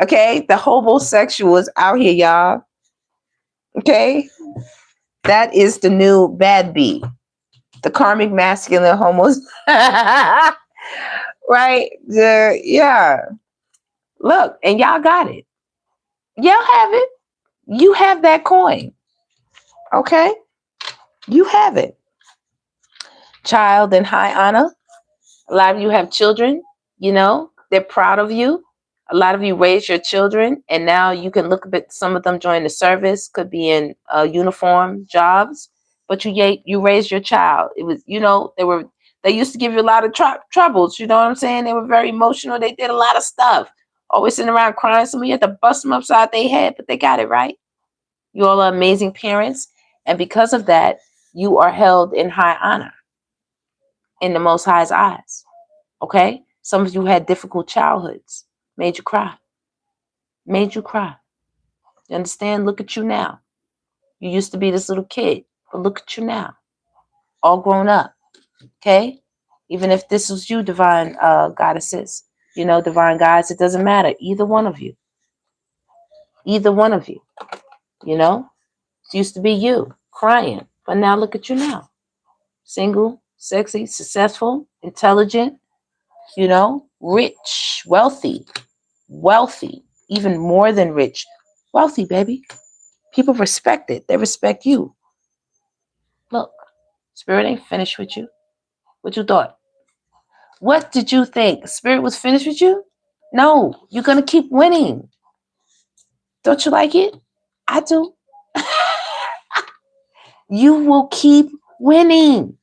Okay? The homosexuals out here, y'all. Okay? That is the new bad bee. The karmic masculine homos. Right? Yeah. Look, and y'all got it. Y'all have it. You have that coin. Okay? You have it. Child in high honor. A lot of you have children, they're proud of you. A lot of you raised your children, and now you can look at some of them join the service, could be in uniform jobs, but you raised your child. It was, they used to give you a lot of troubles, you know what I'm saying? They were very emotional. They did a lot of stuff. Always sitting around crying. Some of you had to bust them upside their head, but they got it right. You all are amazing parents, and because of that, you are held in high honor in the Most High's eyes. Okay? Some of you had difficult childhoods. Made you cry. Made you cry. You understand? Look at you now. You used to be this little kid, but look at you now. All grown up. Okay? Even if this was you, divine goddesses, divine guides, it doesn't matter. Either one of you. Either one of you. It used to be you crying, but now look at you now. Single, sexy, successful, intelligent, rich, wealthy, even more than rich, wealthy, baby. People respect it. They respect you. Look, Spirit ain't finished with you. What you thought? What did you think? Spirit was finished with you? No, you're going to keep winning. Don't you like it? I do. You will keep winning.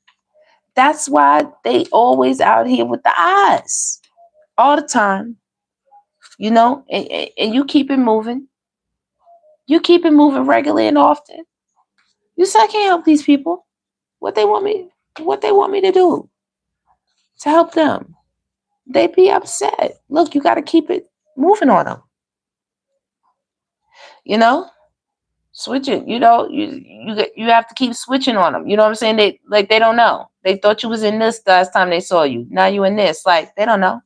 That's why they always out here with the odds all the time, you know, and you keep it moving. You keep it moving regularly and often. You say I can't help these people. What they want me to do to help them. They be upset. Look, you got to keep it moving on them. You know, switch it. You know, you have to keep switching on them. You know what I'm saying? They don't know. They thought you was in this last time they saw you. Now you in this. Like they don't know.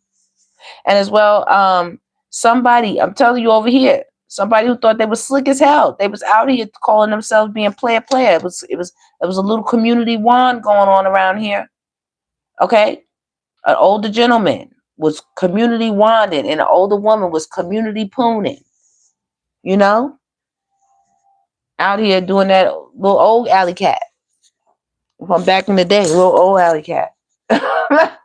And as well, somebody, I'm telling you over here, somebody who thought they was slick as hell. They was out here calling themselves being player. It was a little community wand going on around here. Okay, an older gentleman was community wanding, and an older woman was community pooning. You know, out here doing that little old alley cat from back in the day, little old alley cat. Meow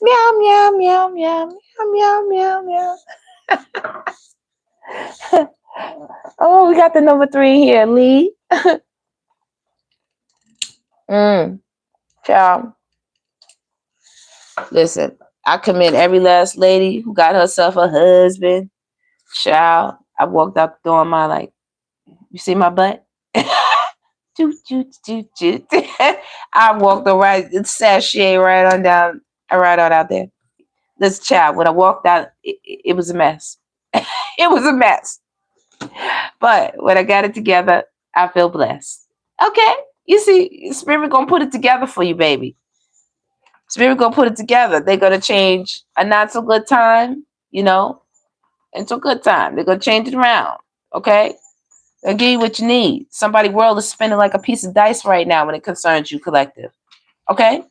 meow meow meow meow meow meow meow. Oh, we got the number 3 here, Lee. Child. Listen, I commend every last lady who got herself a husband. Child, I walked out the door and my like, you see my butt? Toot, toot, toot, toot. I walked around, sashay right on down, right on out there. This child, when I walked out, it was a mess. It was a mess. But when I got it together, I feel blessed. Okay. You see, Spirit gonna put it together for you, baby. Spirit gonna put it together. They're gonna change a not so good time, you know, into a good time. They're gonna change it around. Okay. They'll give you what you need. Somebody's world is spinning like a piece of dice right now when it concerns you, collective. Okay.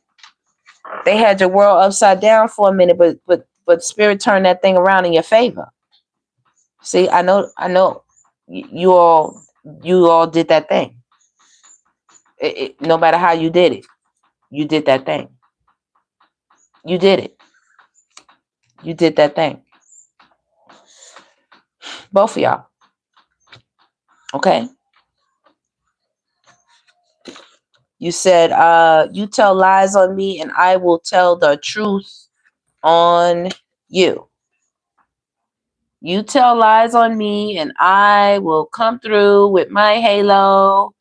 They had your world upside down for a minute, but Spirit turned that thing around in your favor. See, I know. You all did that thing. No matter how you did it, you did that thing. You did it. You did that thing. Both of y'all. Okay. You said, you tell lies on me and I will tell the truth on you. You tell lies on me and I will come through with my halo,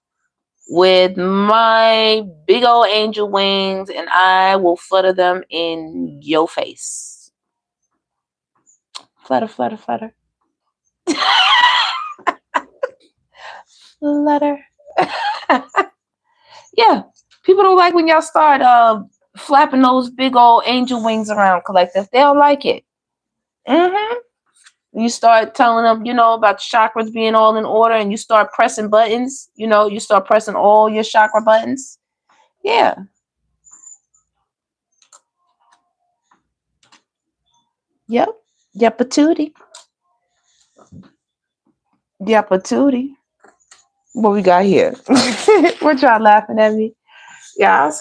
with my big old angel wings, and I will flutter them in your face. Flutter, flutter, flutter. Flutter. Yeah. People don't like when y'all start flapping those big old angel wings around, collective. They don't like it. You start telling them, you know, about the chakras being all in order, and you start pressing buttons. You know, you start pressing all your chakra buttons. Yeah. Yep. Yep, patootie. Yep, patootie. What we got here? What y'all laughing at me? Yeah,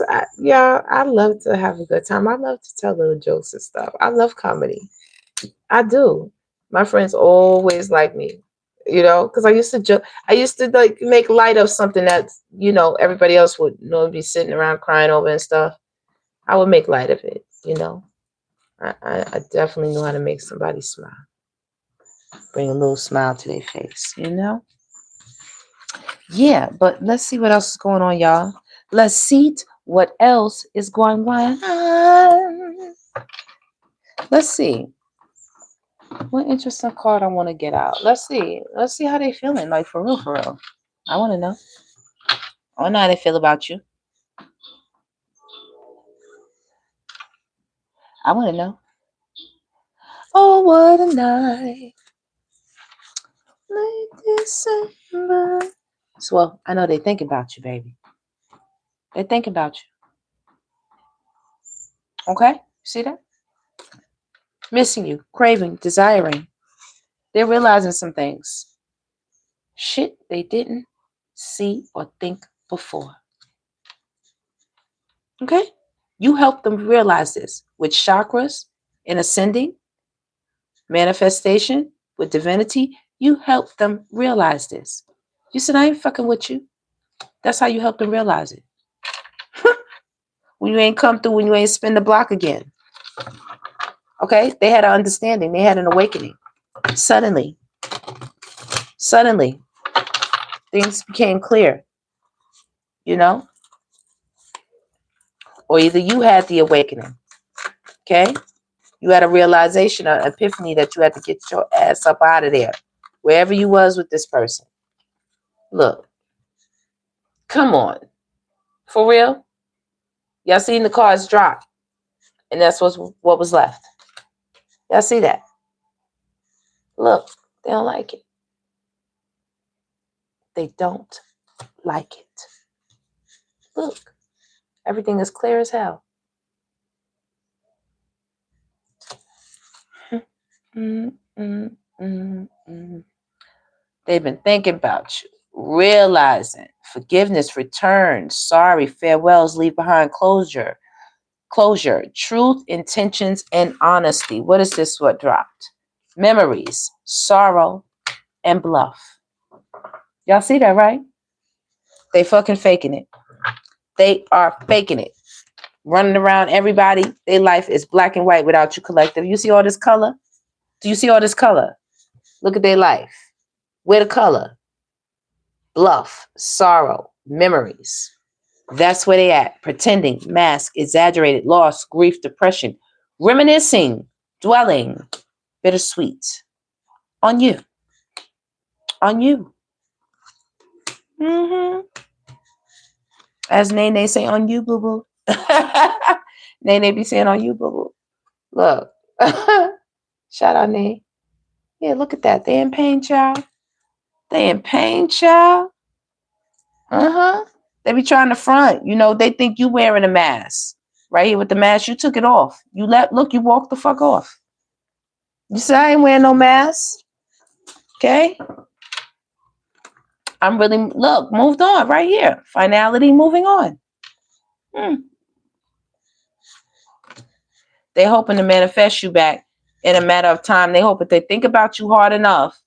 I love to have a good time. I love to tell little jokes and stuff. I love comedy. I do. My friends always like me, you know, because I used to joke. I used to like make light of something that, you know, everybody else would be sitting around crying over and stuff. I would make light of it, you know. I definitely know how to make somebody smile. Bring a little smile to their face, you know? Yeah, but let's see what else is going on, y'all. Let's see what else is going on. Let's see. What interesting card I want to get out. Let's see. Let's see how they feeling. Like, for real, for real. I want to know. I want to know how they feel about you. I want to know. Oh, what a night. Late December. So, well, I know they think about you, baby. They think about you. Okay? See that? Missing you. Craving. Desiring. They're realizing some things. Shit they didn't see or think before. Okay? You help them realize this with chakras and ascending, manifestation, with divinity, you help them realize this. You said, I ain't fucking with you. That's how you help them realize it. When you ain't come through, when you ain't spin the block again. Okay? They had an understanding. They had an awakening. Suddenly, things became clear. You know? Or either you had the awakening. Okay? You had a realization, an epiphany that you had to get your ass up out of there. Wherever you was with this person. Look. Come on. For real? Y'all seen the cards drop. And that's what was left. Y'all see that? Look. They don't like it. They don't like it. Look. Everything is clear as hell. They've been thinking about you, realizing forgiveness, return, sorry, farewells, leave behind closure, truth, intentions, and honesty. What is this? What dropped? Memories, sorrow, and bluff. Y'all see that, right? They fucking faking it. They are faking it. Running around everybody. Their life is black and white without you, collective. You see all this color? Do you see all this color? Look at their life. Where the color? Bluff, sorrow, memories. That's where they at. Pretending, mask, exaggerated, loss, grief, depression, reminiscing, dwelling, bittersweet. On you. On you. As Nene say, on you, boo-boo. Nene be saying on you, boo-boo. Look. Shout out, Nene. Yeah, look at that. They in pain, child. They in pain, child. They be trying to front. You know, they think you wearing a mask. Right here with the mask, you took it off. You walked the fuck off. You said, I ain't wearing no mask. Okay? I'm really, look, moved on right here. Finality, moving on. They hoping to manifest you back in a matter of time. They hope if they think about you hard enough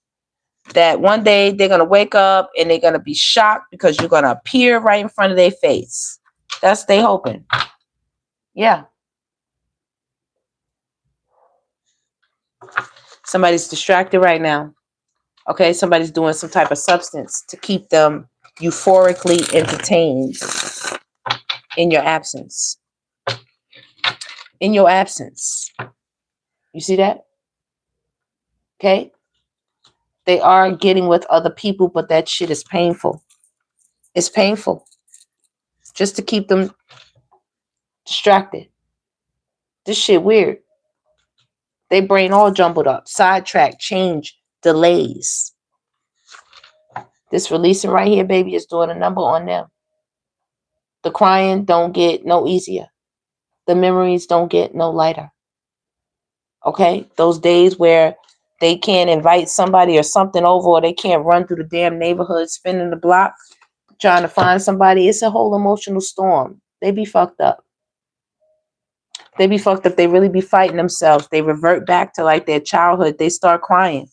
that one day they're going to wake up and they're going to be shocked because you're going to appear right in front of their face. That's they hoping. Yeah. Somebody's distracted right now. Okay, somebody's doing some type of substance to keep them euphorically entertained in your absence. In your absence. You see that? Okay? They are getting with other people, but that shit is painful. It's painful. Just to keep them distracted. This shit weird. They brain all jumbled up. Sidetrack, change, delays. This releasing right here, baby, is doing a number on them. The crying don't get no easier. The memories don't get no lighter. Okay? Those days where they can't invite somebody or something over, or they can't run through the damn neighborhood, spinning the block, trying to find somebody. It's a whole emotional storm. They be fucked up. They be fucked up. They really be fighting themselves. They revert back to like their childhood. They start crying.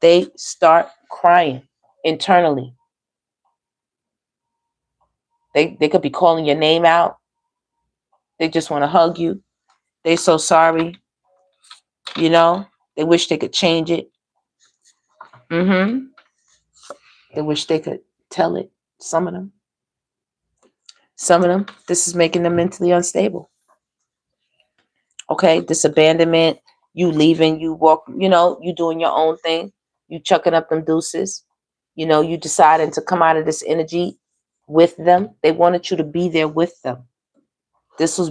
They start crying internally. They could be calling your name out. They just want to hug you. They so sorry. You know, they wish they could change it. They wish they could tell it. Some of them. This is making them mentally unstable. Okay, this abandonment, you leaving, you walk, you know, you doing your own thing. You chucking up them deuces. You know, you deciding to come out of this energy with them. They wanted you to be there with them. This was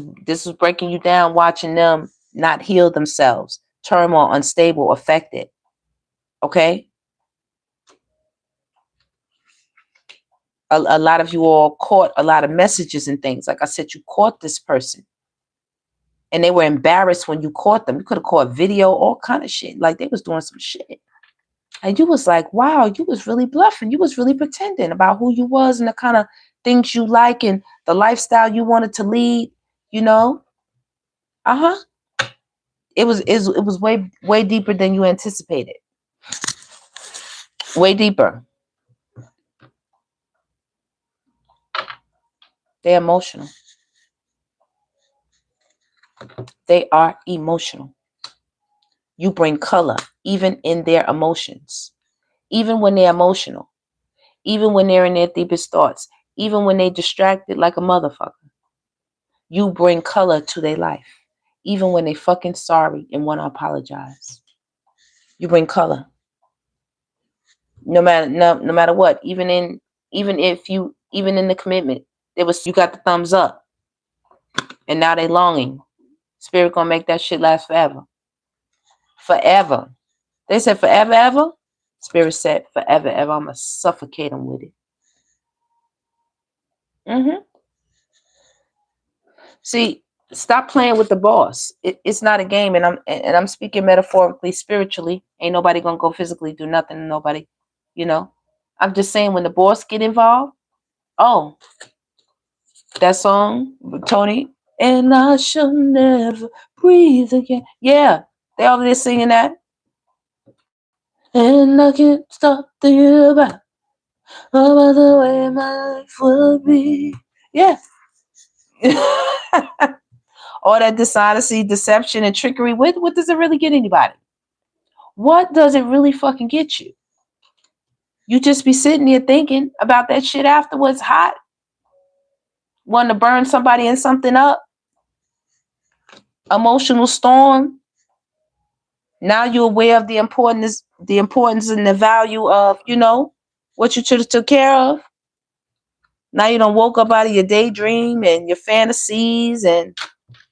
breaking you down, watching them not heal themselves. Turmoil, unstable, affected. Okay? A lot of you all caught a lot of messages and things. Like I said, you caught this person. And they were embarrassed when you caught them. You could have caught video, all kind of shit. Like they was doing some shit. And you was like, wow, you was really bluffing. You was really pretending about who you was and the kind of things you like and the lifestyle you wanted to lead, you know? It was way deeper than you anticipated. Way deeper. They're emotional. They are emotional. You bring color even in their emotions, even when they're emotional, even when they're in their deepest thoughts, even when they're distracted like a motherfucker. You bring color to their life, even when they fucking sorry and want to apologize. You bring color, no matter what. Even in the commitment, you got the thumbs up, and now they longing. Spirit gonna make that shit last forever, forever. They said forever, ever. Spirit said forever, ever. I'm gonna suffocate them with it. See, stop playing with the boss. It's not a game, and I'm speaking metaphorically, spiritually. Ain't nobody gonna go physically do nothing to nobody, you know. I'm just saying when the boss get involved. Oh, that song, Tony, and I shall never breathe again. Yeah, they over there singing that, and I can't stop thinking about the way my life would be. Yeah. All that dishonesty, deception, and trickery. What does it really get anybody? What does it really fucking get you? You just be sitting there thinking about that shit afterwards, hot, wanting to burn somebody and something up, emotional storm. Now you're aware of the importance and the value of, what you should have took care of. Now you done woke up out of your daydream and your fantasies, and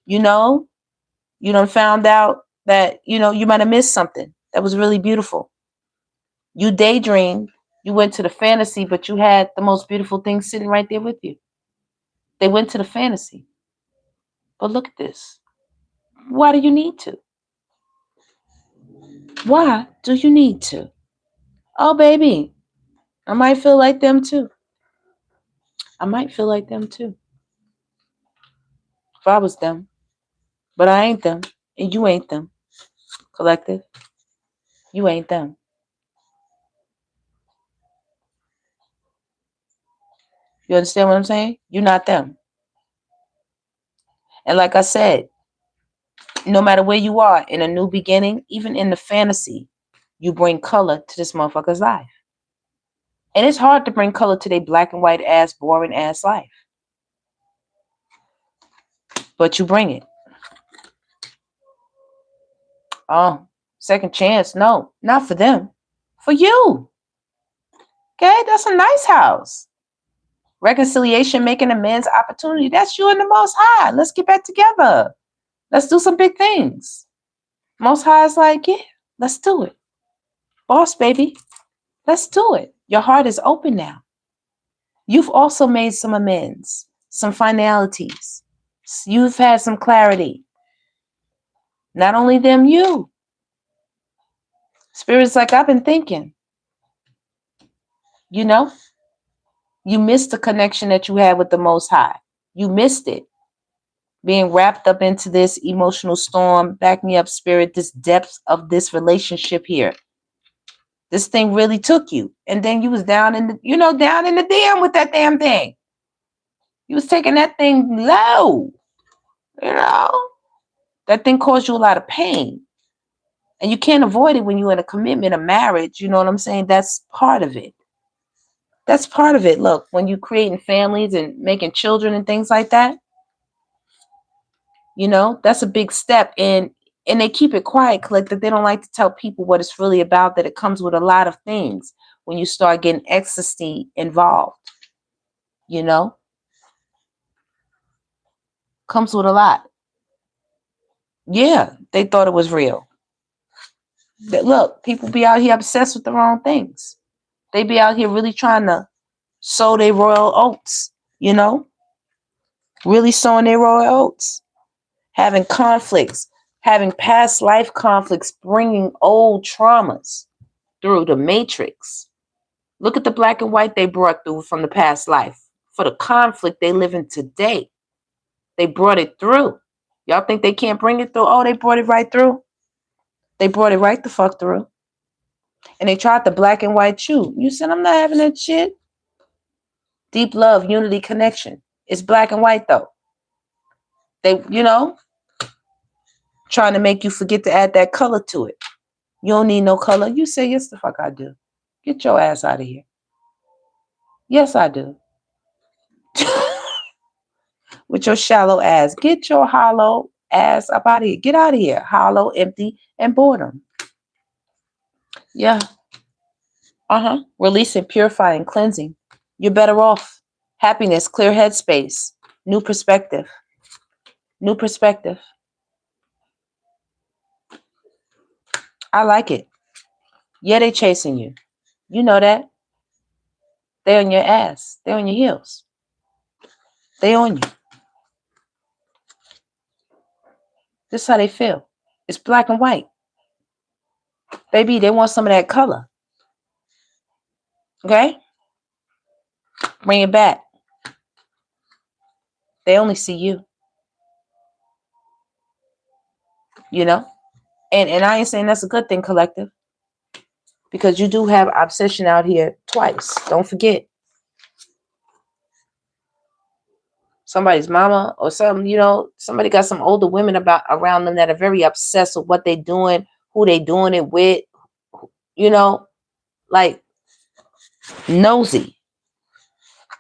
you done found out that you might have missed something that was really beautiful. You daydreamed, you went to the fantasy, but you had the most beautiful thing sitting right there with you. They went to the fantasy. But look at this. Why do you need to? Why do you need to? Oh, baby, I might feel like them too. I might feel like them too. If I was them. But I ain't them. And you ain't them. Collective. You ain't them. You understand what I'm saying? You're not them. And like I said, no matter where you are in a new beginning, even in the fantasy, you bring color to this motherfucker's life. And it's hard to bring color to their black and white ass, boring ass life. But you bring it. Oh, second chance. No, not for them. For you. Okay, that's a nice house. Reconciliation, making amends, opportunity. That's you and the Most High. Let's get back together. Let's do some big things. Most High is like, yeah, let's do it. Boss, baby, let's do it. Your heart is open now. You've also made some amends, some finalities. You've had some clarity. Not only them, you. Spirit's like, I've been thinking. You missed the connection that you had with the Most High. You missed it. Being wrapped up into this emotional storm, back me up, Spirit, this depth of this relationship here. This thing really took you. And then you was down in the dam with that damn thing. You was taking that thing low. That thing caused you a lot of pain. And you can't avoid it when you're in a commitment, a marriage. You know what I'm saying? That's part of it. That's part of it. Look, when you're creating families and making children and things like that, that's a big step. And they keep it quiet, collective. They don't like to tell people what it's really about, that it comes with a lot of things when you start getting ecstasy involved. Comes with a lot. Yeah, they thought it was real. Look, people be out here obsessed with the wrong things. They be out here really trying to sow their royal oats, really sowing their royal oats, having conflicts, having past life conflicts, bringing old traumas through the matrix. Look at the black and white they brought through from the past life for the conflict they live in today. They brought it through. Y'all think they can't bring it through? Oh, they brought it right through. They brought it right the fuck through. And they tried to black and white you. You said, I'm not having that shit. Deep love, unity, connection. It's black and white though. They, trying to make you forget to add that color to it. You don't need no color. You say, yes, the fuck I do. Get your ass out of here. Yes, I do. With your shallow ass. Get your hollow ass up out of here. Get out of here. Hollow, empty, and boredom. Yeah. Releasing, purifying, cleansing. You're better off. Happiness, clear headspace. New perspective. New perspective. I like it. Yeah, they chasing you. You know that. They're on your ass. They're on your heels. They on you. This is how they feel. It's black and white. Baby, they want some of that color. Okay? Bring it back. They only see you. You know? And I ain't saying that's a good thing, collective. Because you do have obsession out here twice. Don't forget. Somebody's mama or something, somebody got some older women around them that are very obsessed with what they doing, who they doing it with, like nosy,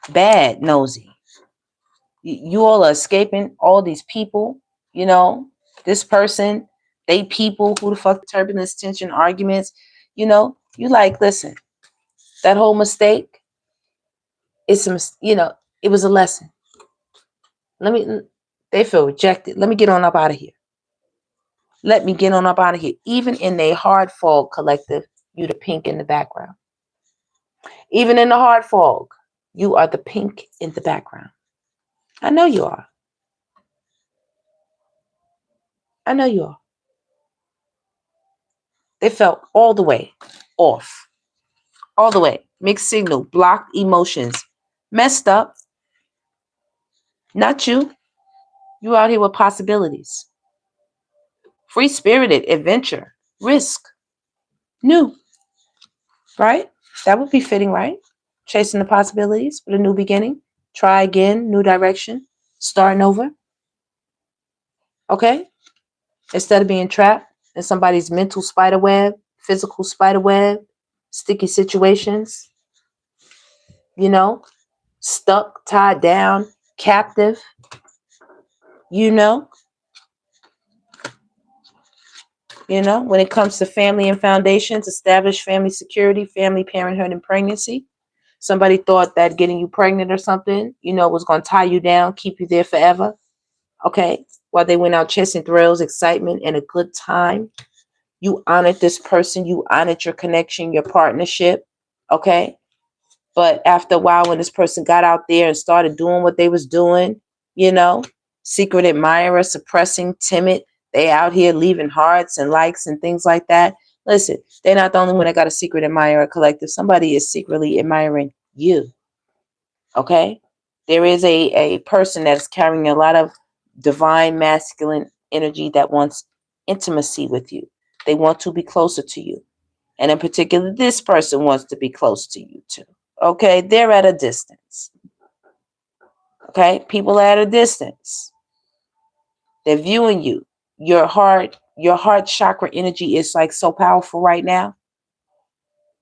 bad nosy. You all are escaping all these people, this person, they people, who the fuck, turbulence, tension, arguments, you like, listen, that whole mistake, it was a lesson. They feel rejected. Let me get on up out of here. Let me get on up out of here. Even in the hard fog, collective, you the pink in the background. Even in the hard fog, you are the pink in the background. I know you are. I know you are. They felt all the way off. All the way. Mixed signal, blocked emotions, messed up. Not you. You out here with possibilities. Free-spirited, adventure, risk, new. Right? That would be fitting, right? Chasing the possibilities with a new beginning. Try again, new direction, starting over. Okay? Instead of being trapped in somebody's mental spider web, physical spider web, sticky situations, stuck, tied down, captive, when it comes to family and foundations, establish family security, family, parenthood, and pregnancy. Somebody thought that getting you pregnant or something, was going to tie you down, keep you there forever. Okay. While they went out chasing thrills, excitement, and a good time. You honored this person. You honored your connection, your partnership. Okay. But after a while, when this person got out there and started doing what they was doing, secret admirer, suppressing, timid, they out here leaving hearts and likes and things like that. Listen, they're not the only one that got a secret admirer collective. Somebody is secretly admiring you. Okay? There is a person that is carrying a lot of divine masculine energy that wants intimacy with you. They want to be closer to you. And in particular, this person wants to be close to you too. Okay? They're at a distance. Okay? People are at a distance. They're viewing you. Your heart chakra energy is like so powerful right now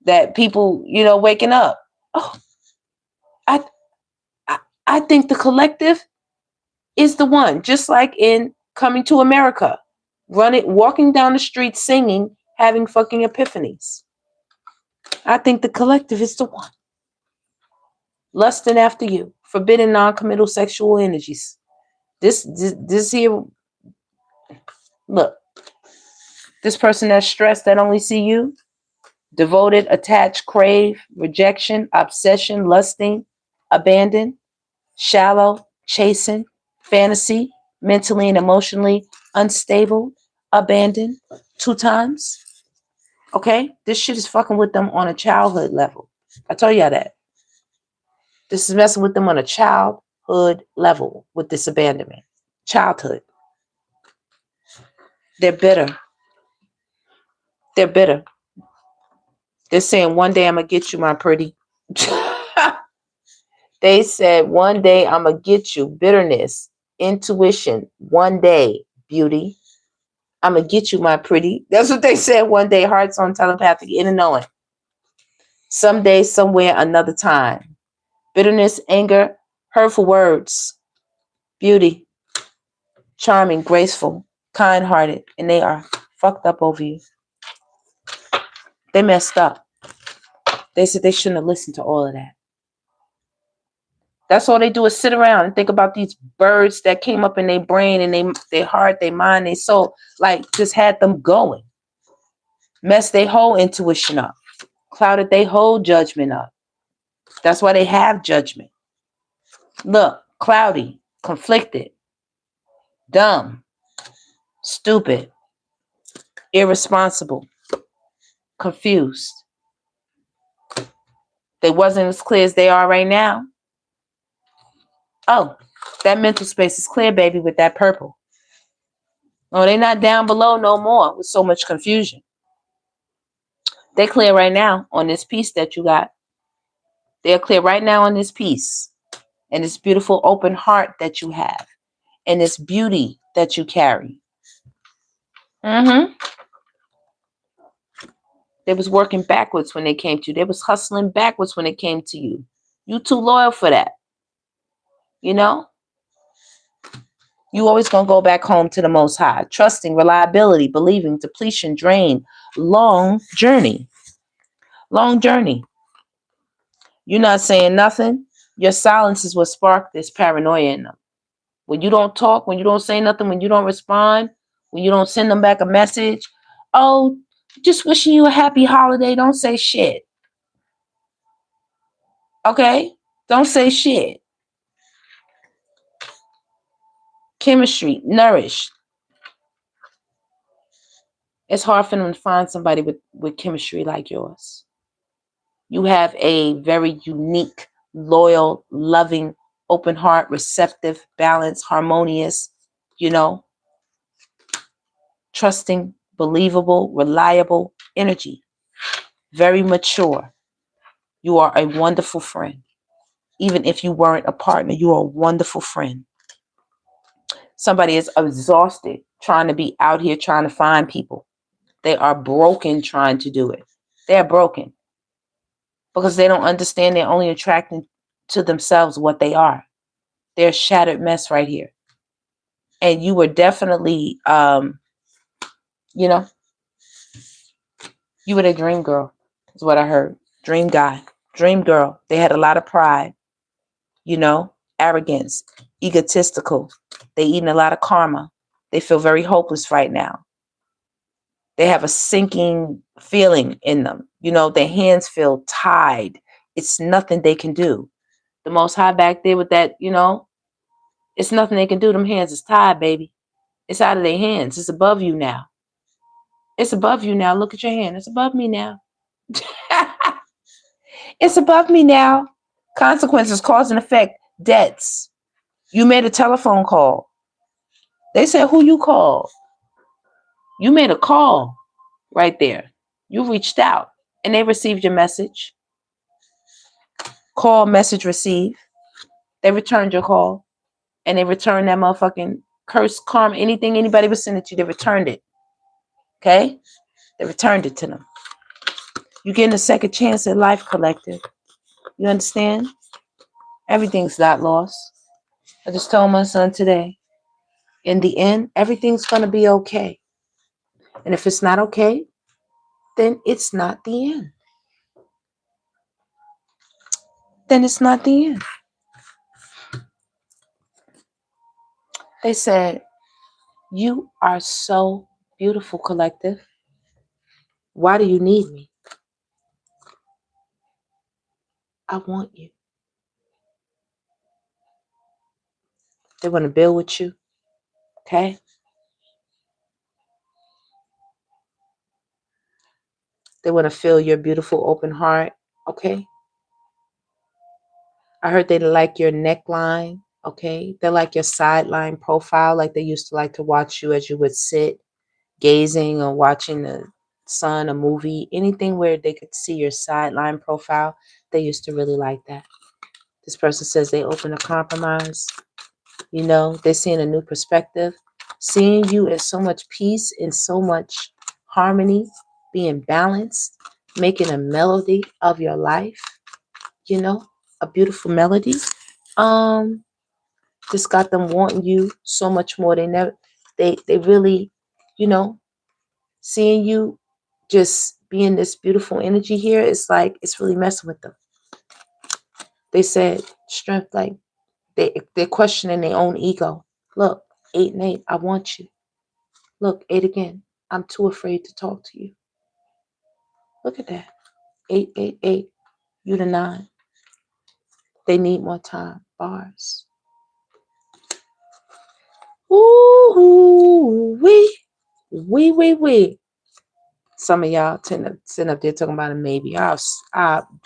that people, waking up. Oh, I think the collective is the one, just like in Coming to America, walking down the street, singing, having fucking epiphanies. I think the collective is the one. Lusting after you, forbidden non-committal sexual energies. This here, look, this person that's stressed that only see you, devoted, attached, crave, rejection, obsession, lusting, abandon, shallow, chasing, fantasy, mentally and emotionally unstable, abandoned 2 times. Okay? This shit is fucking with them on a childhood level. I told y'all that. This is messing with them on a childhood level with this abandonment. Childhood. They're bitter. They're bitter. They're saying one day I'm going to get you, my pretty. They said one day I'm going to get you. Bitterness, intuition, one day, beauty. I'm going to get you, my pretty. That's what they said one day. Hearts on telepathic, inner knowing. Someday, somewhere, another time. Bitterness, anger, hurtful words, beauty, charming, graceful, kind-hearted, and they are fucked up over you. They messed up. They said they shouldn't have listened to all of that. That's all they do is sit around and think about these birds that came up in their brain and their heart, their mind, their soul, like just had them going. Messed their whole intuition up. Clouded their whole judgment up. That's why they have judgment. Look, cloudy, conflicted, dumb, stupid, irresponsible, confused. They wasn't as clear as they are right now. Oh, that mental space is clear, baby, with that purple. Oh, they're not down below no more with so much confusion. They're clear right now on this piece that you got. They're clear right now on this piece and this beautiful open heart that you have and this beauty that you carry. They was working backwards when they came to you. They was hustling backwards when it came to you. You too loyal for that. You know? You always going to go back home to the Most High. Trusting, reliability, believing, depletion, drain. Long journey. Long journey. You're not saying nothing. Your silence is what sparked this paranoia in them. When you don't talk, when you don't say nothing, when you don't respond, when you don't send them back a message, oh, just wishing you a happy holiday. Don't say shit. Okay? Don't say shit. Chemistry, nourished. It's hard for them to find somebody with chemistry like yours. You have a very unique, loyal, loving, open heart, receptive, balanced, harmonious, trusting, believable, reliable energy. Very mature. You are a wonderful friend. Even if you weren't a partner, you are a wonderful friend. Somebody is exhausted trying to be out here trying to find people. They are broken trying to do it. They're broken because they don't understand they're only attracting to themselves what they are. They're a shattered mess right here. And you were definitely, you were the dream girl, is what I heard. Dream guy, dream girl. They had a lot of pride, arrogance, egotistical. They eating a lot of karma. They feel very hopeless right now. They have a sinking feeling in them. Their hands feel tied. It's nothing they can do. The Most High back there with that, it's nothing they can do. Them hands is tied, baby. It's out of their hands. It's above you now. It's above you now. Look at your hand. It's above me now. It's above me now. Consequences, cause and effect, debts. You made a telephone call. They said who you called. You made a call right there. You reached out and they received your message. Call, message, receive. They returned your call and they returned that motherfucking curse, karma, anything anybody was sending to you, they returned it. Okay? They returned it to them. You're getting a second chance at life, collective. You understand? Everything's not lost. I just told my son today, in the end, everything's going to be okay. And if it's not okay, then it's not the end. Then it's not the end. They said, you are so beautiful, collective. Why do you need me? I want you. They want to build with you. Okay? They want to feel your beautiful open heart. Okay? I heard they like your neckline. Okay? They like your sideline profile, like they used to like to watch you as you would sit, gazing or watching the Sun, a movie, anything where they could see your sideline profile. They used to really like that. This person says they open a compromise. You know, they're seeing a new perspective, seeing you in so much peace, in so much harmony, being balanced, making a melody of your life, you know, a beautiful melody. Um, just got them wanting you so much more. They really, you know, seeing you just being this beautiful energy here, it's like it's really messing with them. They said strength, like they're questioning their own ego. Look, 8 and 8, I want you. Look, 8 again. I'm too afraid to talk to you. Look at that. 8, 8, 8. You the 9. They need more time. Bars. Ooh, wee. Some of y'all tend to sit up there talking about a maybe. I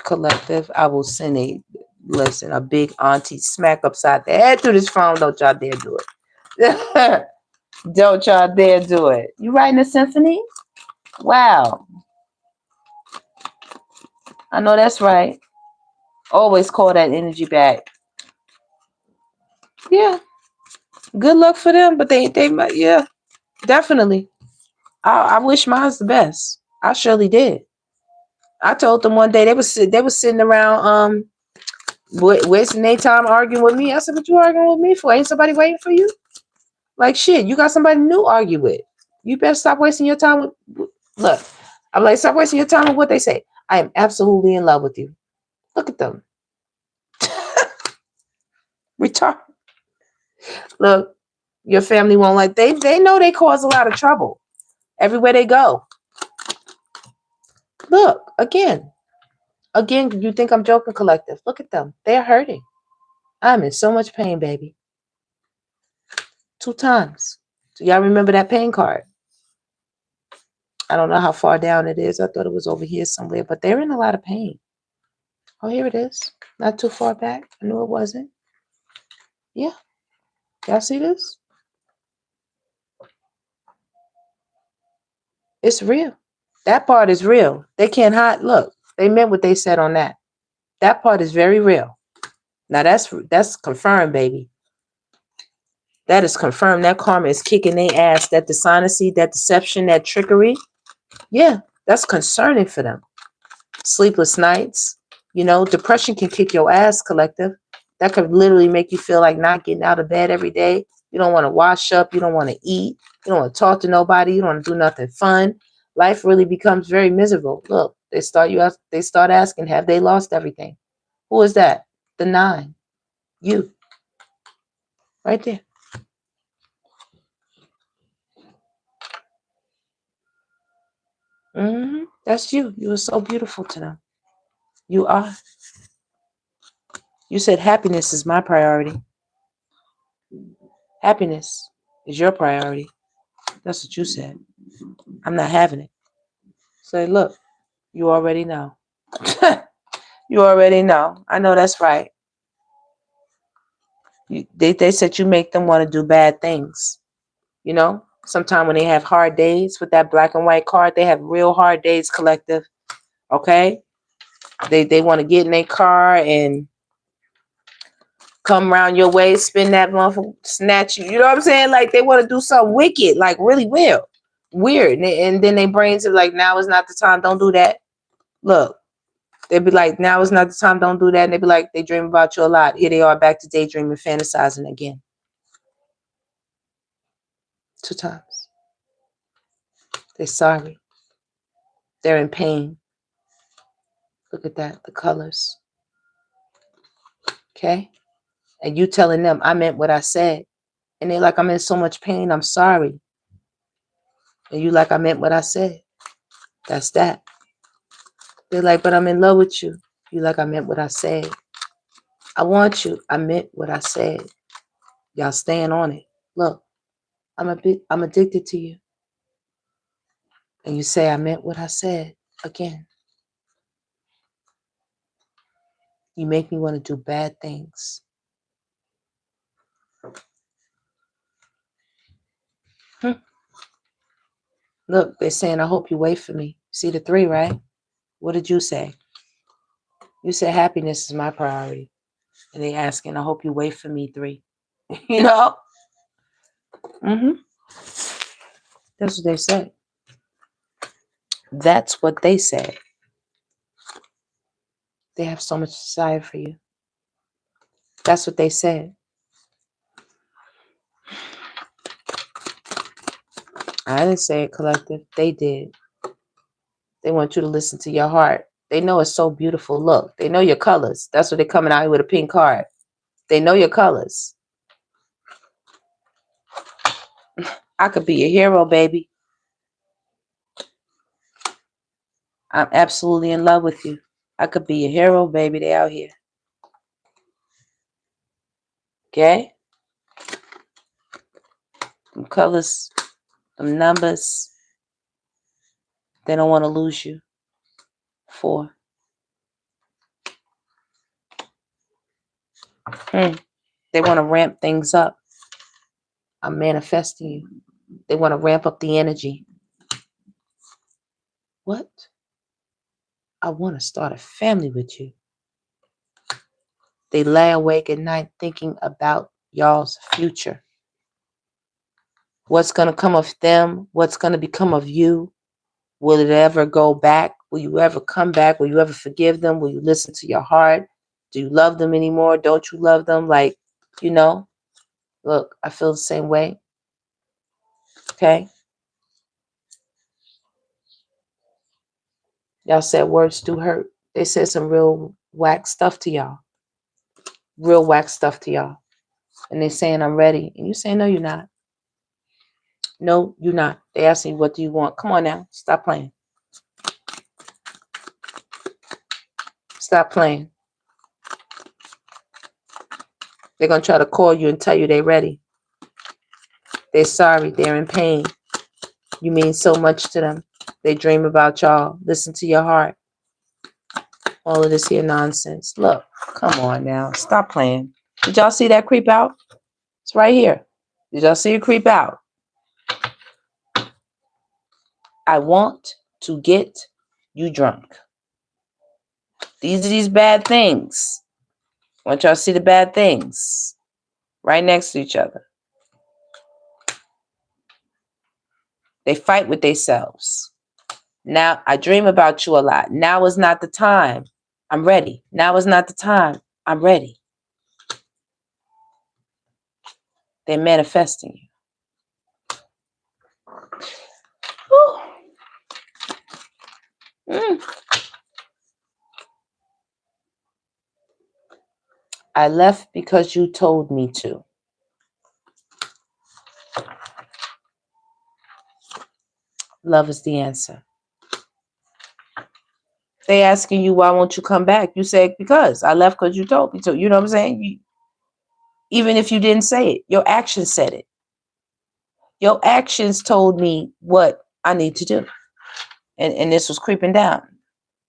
collective, I will send a big auntie smack upside the head through this phone. Don't y'all dare do it. Don't y'all dare do it. You writing a symphony? Wow. I know that's right. Always call that energy back. Yeah. Good luck for them, but they might, yeah, definitely. I wish mine's the best. I surely did. I told them one day they was sitting around wasting their time arguing with me. I said, "What you arguing with me for? Ain't somebody waiting for you? Like shit, you got somebody new to argue with. You better stop wasting your time with look." I'm like, stop wasting your time with what they say. I am absolutely in love with you. Look at them. Retard. Look, your family won't like they know they cause a lot of trouble everywhere they go. Look, again, you think I'm joking, collective. Look at them. They're hurting. I'm in so much pain, baby. 2 times. So y'all remember that pain card? I don't know how far down it is. I thought it was over here somewhere, but they're in a lot of pain. Oh, here it is. Not too far back. I knew it wasn't. Yeah. Y'all see this? It's real. That part is real. They can't hide. Look, they meant what they said on that. That part is very real. Now that's confirmed, baby. That is confirmed. That karma is kicking their ass. That dishonesty, that deception, that trickery. Yeah, that's concerning for them. Sleepless nights. You know, depression can kick your ass, collective. That could literally make you feel like not getting out of bed every day. You don't want to wash up. You don't want to eat. You don't want to talk to nobody. You don't want to do nothing fun. Life really becomes very miserable. Look, they start asking, have they lost everything? Who is that? The 9. You. Right there. That's you. You are so beautiful to them. You are. You said happiness is my priority. Happiness is your priority. That's what you said. I'm not having it. Say, look, you already know. You already know. I know that's right. They said you make them want to do bad things. You know, sometimes when they have hard days with that black and white card, they have real hard days, collective. Okay? They want to get in their car and come around your way, spin that motherfucker, snatch you. You know what I'm saying? Like they want to do something wicked, like really weird. And then their brains are like, now is not the time. Don't do that. Look, they'd be like, now is not the time. Don't do that. And they'd be like, they dream about you a lot. Here they are back to daydreaming, fantasizing again. 2 times. They're sorry. They're in pain. Look at that, the colors. Okay? And you telling them, I meant what I said. And they're like, I'm in so much pain. I'm sorry. And you like, I meant what I said. That's that. They're like, but I'm in love with you. You like, I meant what I said. I want you. I meant what I said. Y'all staying on it. Look, I'm addicted to you. And you say, I meant what I said. Again. You make me want to do bad things. Look, they're saying, I hope you wait for me. See the 3, right? What did you say? You said happiness is my priority. And they asking, I hope you wait for me, 3. You know? Mm-hmm. That's what they said. That's what they said. They have so much desire for you. That's what they said. I didn't say it, collective. They did. They want you to listen to your heart. They know it's so beautiful. Look, they know your colors. That's what they're coming out here with a pink card. They know your colors. I could be your hero, baby. I'm absolutely in love with you. I could be your hero, baby. They out here. Okay? Them colors, them numbers. They don't want to lose you. 4. They want to ramp things up. I'm manifesting you. They want to ramp up the energy. What? I want to start a family with you. They lay awake at night thinking about y'all's future. What's going to come of them? What's going to become of you? Will it ever go back? Will you ever come back? Will you ever forgive them? Will you listen to your heart? Do you love them anymore? Don't you love them? Like, you know, look, I feel the same way. Okay? Y'all said words do hurt. They said some real whack stuff to y'all. Real whack stuff to y'all. And they're saying, I'm ready. And you say, no, you're not. No, you're not. They asking you, what do you want? Come on now. Stop playing. Stop playing. They're going to try to call you and tell you they're ready. They're sorry. They're in pain. You mean so much to them. They dream about y'all. Listen to your heart. All of this here nonsense. Look, come on now. Stop playing. Did y'all see that creep out? It's right here. Did y'all see it creep out? I want to get you drunk. These are these bad things. I want y'all to see the bad things right next to each other. They fight with themselves. Now, I dream about you a lot. Now is not the time. I'm ready. Now is not the time. I'm ready. They're manifesting you. I left because you told me to. Love is the answer. They asking you, why won't you come back? You say, because I left because you told me to. You know what I'm saying? Even if you didn't say it, your actions said it. Your actions told me what I need to do. And this was creeping down.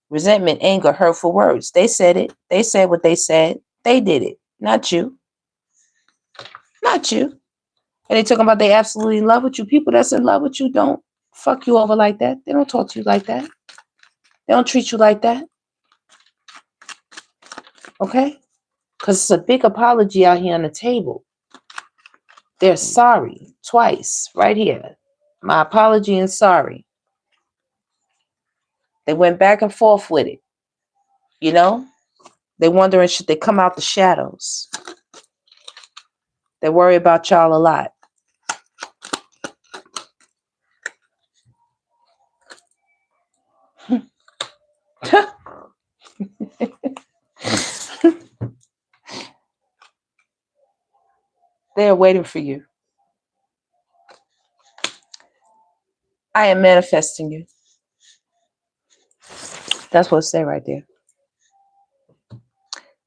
Resentment, anger, hurtful words. They said it. They said what they said. They did it. Not you. Not you. And they talking about they absolutely in love with you. People that's in love with you don't fuck you over like that. They don't talk to you like that. They don't treat you like that. Okay? Because it's a big apology out here on the table. They're sorry twice right here. My apology and sorry. They went back and forth with it. You know? They wondering, should they come out the shadows? They worry about y'all a lot. They're waiting for you. I am manifesting you. That's what it say right there.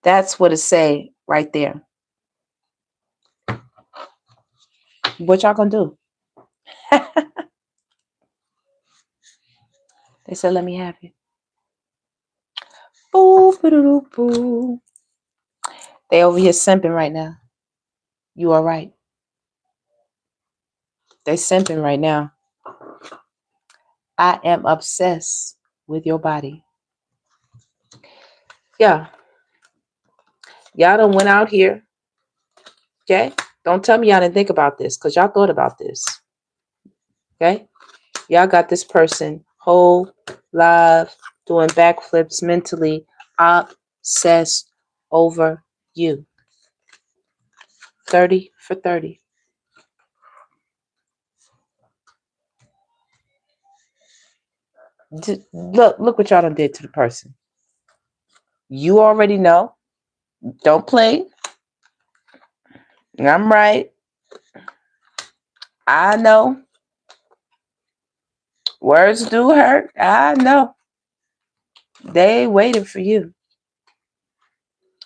That's what it say right there. What y'all gonna do? They said, let me have you. Boo, boo, boo. They over here simping right now. You are right. They simping right now. I am obsessed with your body. Yeah. Y'all done went out here. Okay? Don't tell me y'all didn't think about this, because y'all thought about this. Okay? Y'all got this person whole, live, doing backflips mentally, obsessed over you. 30 for 30. Look what y'all done did to the person. You already know. Don't play. I'm right. I know. Words do hurt. I know. They waiting for you.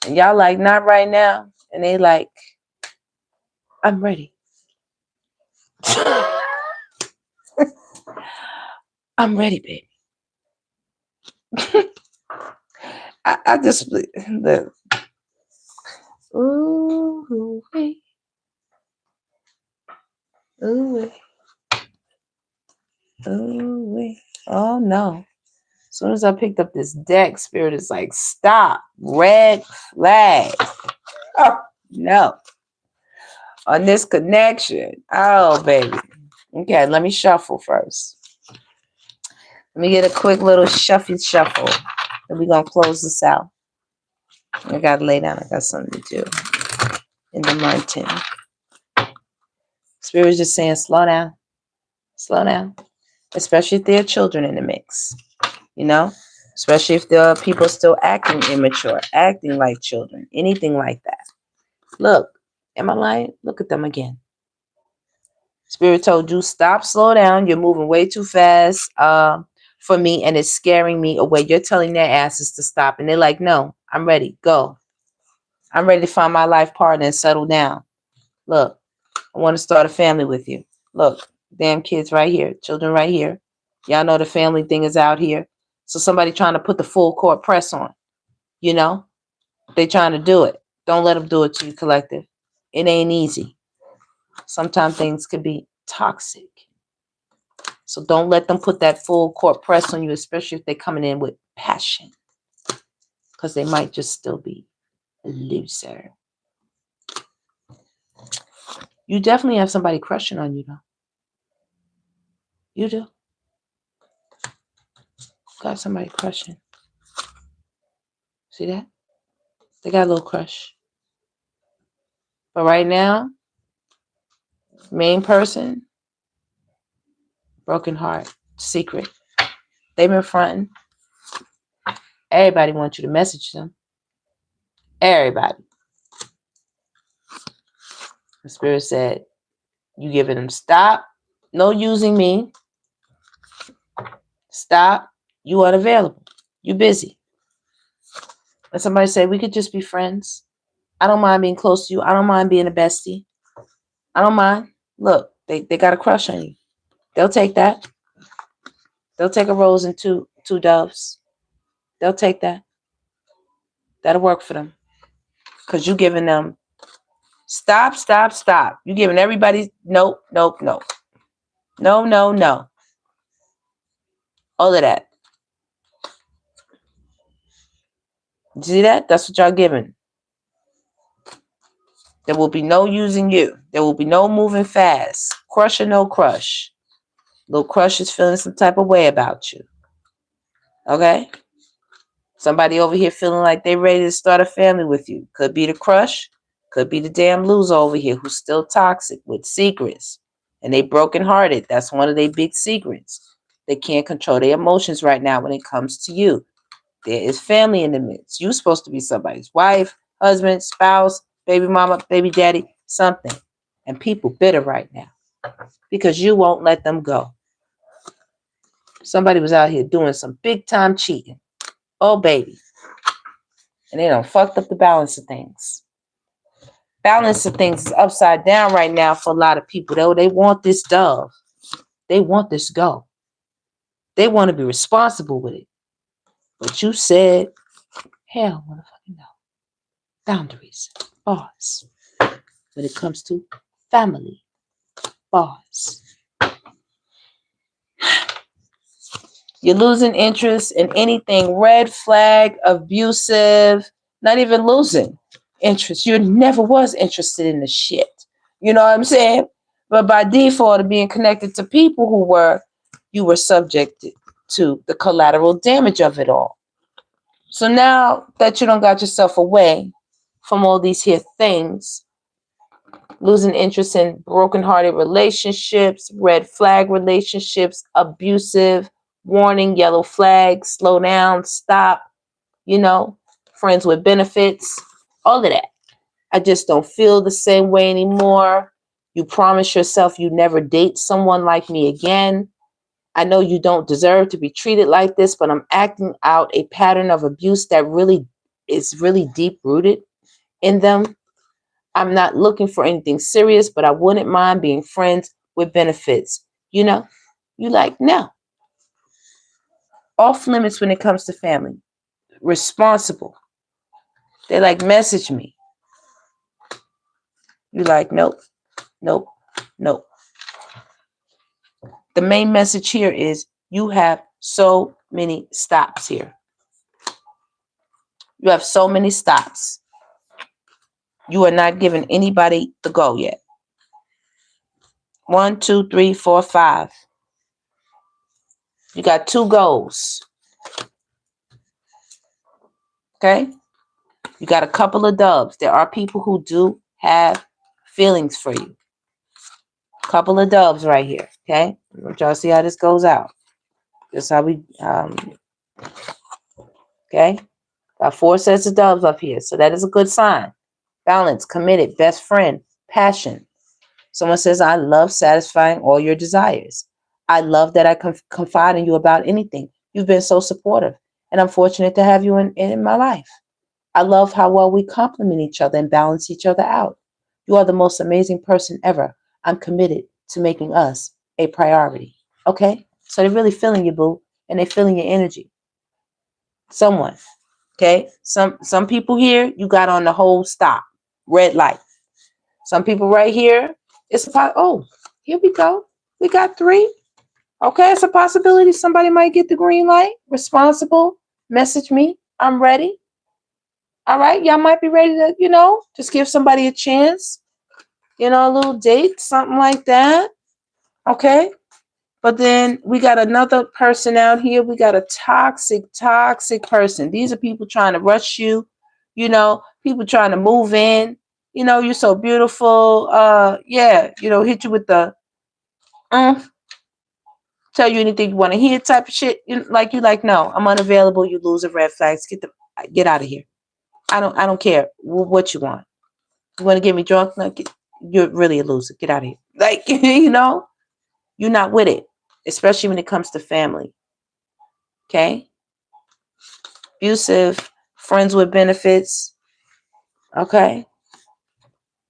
And y'all like, not right now. And they like, I'm ready. I'm ready, baby. I just the ooh wee. Ooh wee. Ooh wee. Oh no. As soon as I picked up this deck, Spirit is like, stop. Red flag. Oh no. On this connection. Oh baby. Okay, let me shuffle first. Let me get a quick little shuffle. And we're gonna close this out. I gotta lay down. I got something to do in the mountain. Spirit's just saying, slow down. Slow down. Especially if there are children in the mix. You know? Especially if there are people still acting immature, acting like children, anything like that. Look, am I lying? Look at them again. Spirit told you, stop, slow down. You're moving way too fast for me, and it's scaring me away. You're telling their asses to stop, and they're like, no, I'm ready. Go. I'm ready to find my life partner and settle down. Look, I want to start a family with you. Look, damn kids right here, children right here. Y'all know the family thing is out here. So somebody trying to put the full court press on, you know? They trying to do it. Don't let them do it to you, collective. It ain't easy. Sometimes things could be toxic. So don't let them put that full court press on you, especially if they're coming in with passion. Because they might just still be a loser. You definitely have somebody crushing on you, though. You do. Got somebody crushing. See that? They got a little crush. But right now, main person, broken heart, secret. They've been fronting. Everybody wants you to message them. Everybody. The Spirit said, you giving them stop. No using me. Stop. You unavailable. You busy. And somebody said, we could just be friends. I don't mind being close to you. I don't mind being a bestie. I don't mind. Look, they got a crush on you. They'll take that. They'll take a rose and two doves. They'll take that. That'll work for them. Because you giving them stop. You giving everybody nope. No. All of that. You see that? That's what y'all giving. There will be no using you. There will be no moving fast. Crush or no crush. Little crush is feeling some type of way about you. Okay? Somebody over here feeling like they ready to start a family with you. Could be the crush. Could be the damn loser over here who's still toxic with secrets. And they brokenhearted. That's one of their big secrets. They can't control their emotions right now when it comes to you. There is family in the midst. You're supposed to be somebody's wife, husband, spouse, baby mama, baby daddy, something. And people bitter right now because you won't let them go. Somebody was out here doing some big time cheating. Oh, baby. And they done fucked up the balance of things. Balance of things is upside down right now for a lot of people. They want this dove. They want this go. They want to be responsible with it. But you said, hell, motherfucking no. Boundaries. Bars. When it comes to family. Bars. You're losing interest in anything red flag, abusive, not even losing interest. You never was interested in the shit. You know what I'm saying? But by default of being connected to people who were, you were subjected to the collateral damage of it all. So now that you don't got yourself away from all these here things, losing interest in broken-hearted relationships, red flag relationships, abusive, warning, yellow flag, slow down, stop, friends with benefits, all of that. I just don't feel the same way anymore. You promise yourself you never date someone like me again. I know you don't deserve to be treated like this, but I'm acting out a pattern of abuse that really is really deep rooted in them. I'm not looking for anything serious, but I wouldn't mind being friends with benefits. You like, no. Off limits when it comes to family. Responsible. They like, message me. You like, nope, nope, nope. The main message here is you have so many stops here. You have so many stops. You are not giving anybody the go yet. 1, 2, 3, 4, 5. You got 2 goals. Okay? You got a couple of dubs. There are people who do have feelings for you. Couple of dubs right here. Okay? I want y'all to see how this goes out. This is how we okay? Got 4 sets of dubs up here. So that is a good sign. Balance, committed, best friend, passion. Someone says, I love satisfying all your desires. I love that I confide in you about anything. You've been so supportive, and I'm fortunate to have you in my life. I love how well we complement each other and balance each other out. You are the most amazing person ever. I'm committed to making us a priority. Okay? So they're really feeling you, boo, and they're feeling your energy. Someone. Okay? Some people here, you got on the whole stop. Red light. Some people right here, it's about, oh, here we go. We got 3. Okay, it's a possibility somebody might get the green light. Responsible. Message me. I'm ready. All right, y'all might be ready to, just give somebody a chance. A little date, something like that. Okay. But then we got another person out here. We got a toxic person. These are people trying to rush you, people trying to move in. You're so beautiful. Hit you with the tell you anything you want to hear type of shit. You like, no, I'm unavailable. You lose the red flags. Get out of here. I don't care what you want. You want to get me drunk? No, you're really a loser. Get out of here. Like, you're not with it, especially when it comes to family. Okay? Abusive, friends with benefits. Okay?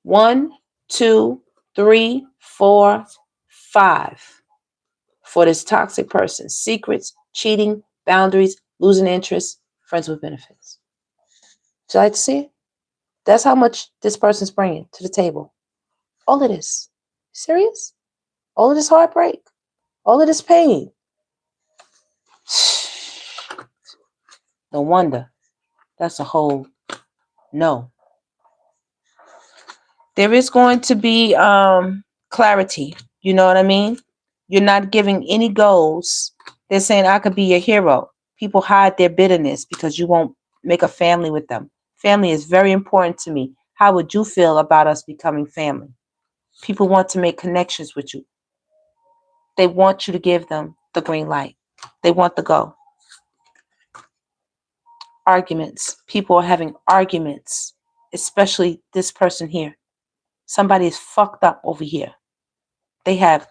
1, 2, 3, 4, 5 for this toxic person. Secrets, cheating, boundaries, losing interest, friends with benefits. Would you like to see it? That's how much this person's bringing to the table. All of this. Serious? All of this heartbreak? All of this pain? No wonder. That's a whole no. There is going to be clarity. You know what I mean? You're not giving any goals. They're saying, I could be your hero. People hide their bitterness because you won't make a family with them. Family is very important to me. How would you feel about us becoming family? People want to make connections with you. They want you to give them the green light. They want the go. Arguments. People are having arguments, especially this person here. Somebody is fucked up over here. They have,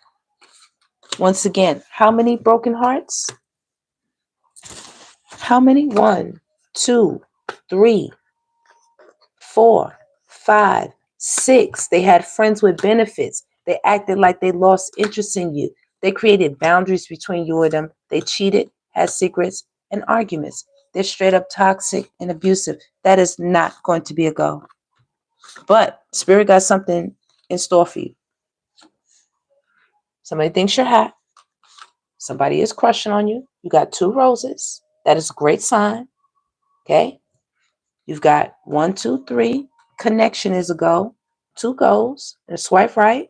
once again, how many broken hearts? How many? 1, 2, 3, 4, 5, 6. They had friends with benefits. They acted like they lost interest in you. They created boundaries between you and them. They cheated, had secrets, and arguments. They're straight up toxic and abusive. That is not going to be a go. But Spirit got something in store for you. Somebody thinks you're hot. Somebody is crushing on you. You got 2 roses. That is a great sign. Okay. You've got 1, 2, 3. Connection is a go. 2 goes. And swipe right.